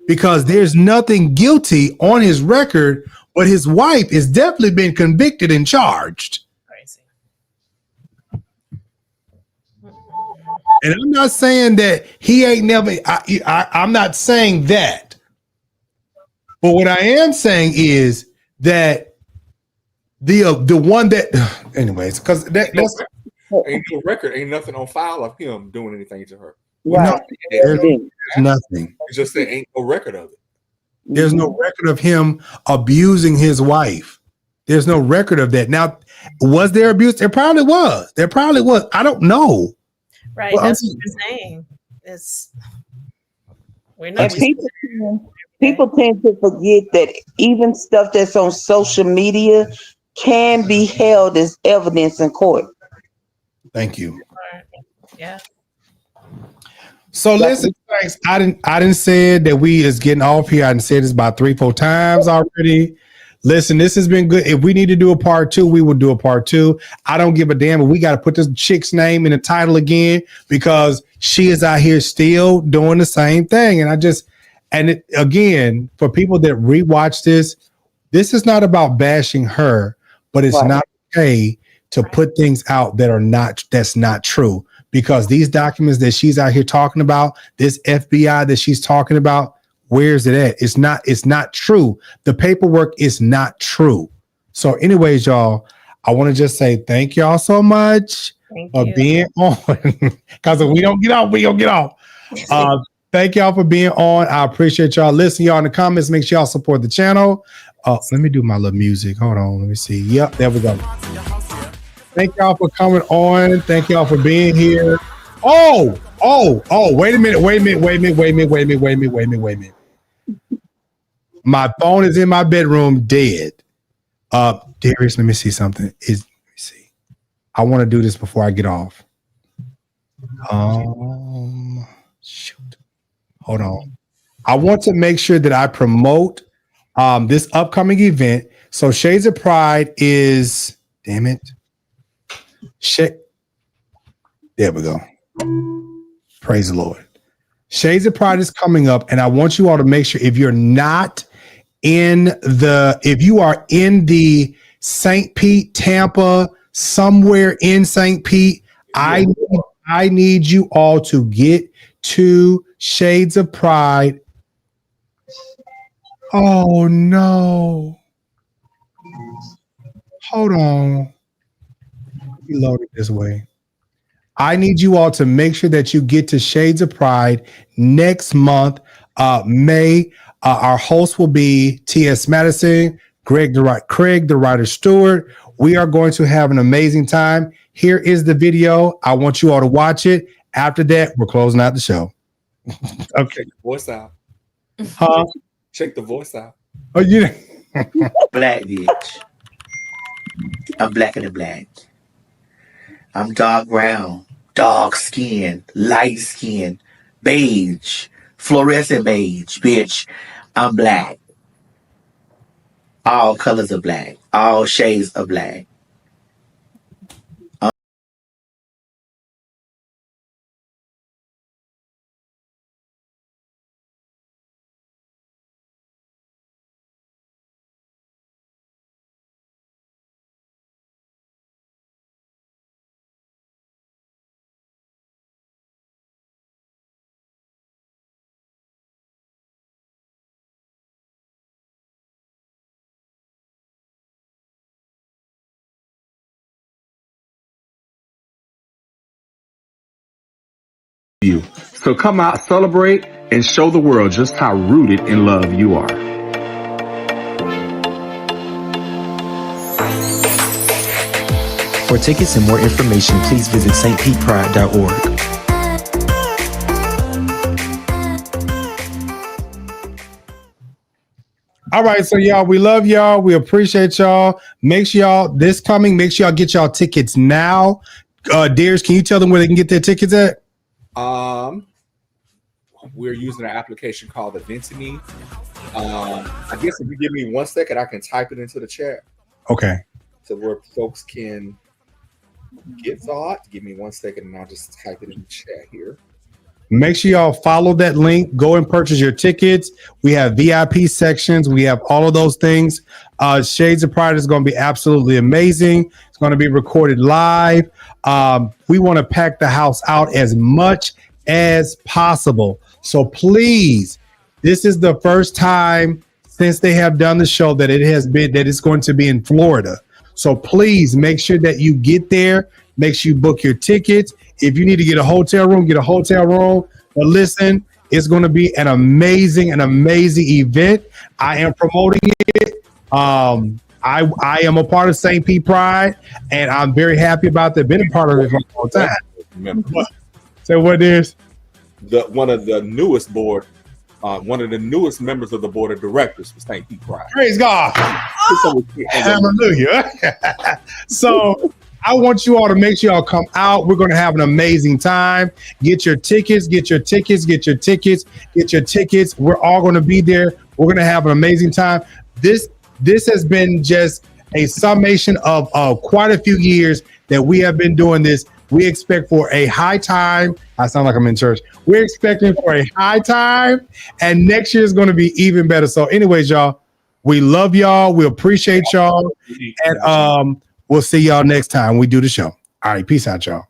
Because there's nothing guilty on his record, but his wife has definitely been convicted and charged. And I'm not saying that he ain't never, I'm not saying that. But what I am saying is that the one that, anyways, because that's ain't no record, ain't nothing on file of him doing anything to her. Right. There's nothing. It's just there ain't no record of it. There's no record of him abusing his wife. There's no record of that. Now, was there abuse? There probably was. I don't know. Right, Well, that's what you're saying. We're not. People tend to forget that even stuff that's on social media can be held as evidence in court. Thank you. Yeah. So listen, thanks. I didn't say that we is getting off here. I didn't say this about 3-4 times already. Listen, this has been good. If we need to do a part 2, we will do a part 2. I don't give a damn, but we got to put this chick's name in the title again because she is out here still doing the same thing. And again, for people that rewatch this is not about bashing her, but it's not okay to put things out that's not true, because these documents that she's out here talking about, this FBI that she's talking about, where's it at? It's not true. The paperwork is not true. So anyways, y'all, I want to just say thank y'all so much for being on. Because if we don't get off, we don't get off. Thank y'all for being on. I appreciate y'all. Listen, y'all in the comments. Make sure y'all support the channel. Let me do my little music. Hold on. Let me see. Yep, there we go. Thank y'all for coming on. Thank y'all for being here. Oh, wait a minute. My phone is in my bedroom dead. Darius, let me see something. Let me see. I want to do this before I get off. Shoot. Hold on. I want to make sure that I promote this upcoming event. So Shades of Pride is, damn it. There we go. Praise the Lord. Shades of Pride is coming up, and I want you all to make sure if you are in the St. Pete, Tampa, somewhere in St. Pete, I need you all to get to Shades of Pride. Oh no. Hold on. Reload it this way. I need you all to make sure that you get to Shades of Pride next month, May. Our host will be T.S. Madison, Craig the writer Stewart. We are going to have an amazing time. Here is the video. I want you all to watch it. After that, we're closing out the show. Okay. Voice out. Huh? Check the voice out. Oh, you. Black bitch. I'm blacker than black. I'm dark brown, dark skin, light skin, beige, fluorescent beige, bitch. I'm black. All colors of black. All shades of black. You. So come out, celebrate, and show the world just how rooted in love you are. For tickets and more information, please visit stpetepride.org. All right, so y'all, we love y'all. We appreciate y'all. Make sure y'all make sure y'all get y'all tickets now. Dears, can you tell them where they can get their tickets at? We're using an application called Eventini. I guess if you give me 1 second, I can type it into the chat. Okay. So where folks can get thought. Give me 1 second, and I'll just type it in the chat here. Make sure y'all follow that link. Go and purchase your tickets. We have VIP sections. We have all of those things. Shades of Pride is going to be absolutely amazing. It's going to be recorded live. We want to pack the house out as much as possible. So please, this is the first time since they have done the show that it's going to be in Florida. So please make sure that you get there. Make sure you book your tickets. If you need to get a hotel room, get a hotel room. But listen, it's going to be an amazing event. I am promoting it. I am a part of St. Pete Pride, and I'm very happy about that. Been a part of it for a long time. Remember. So what is one of the newest members of the board of directors for St. Pete Pride. Praise God. Hallelujah. So I want you all to make sure y'all come out. We're going to have an amazing time. Get your tickets. We're all going to be there. We're going to have an amazing time. This has been just a summation of quite a few years that we have been doing this. We expect for a high time. I sound like I'm in church. We're expecting for a high time, and next year is going to be even better. So anyways, y'all, we love y'all. We appreciate y'all. And we'll see y'all next time we do the show. All right. Peace out, y'all.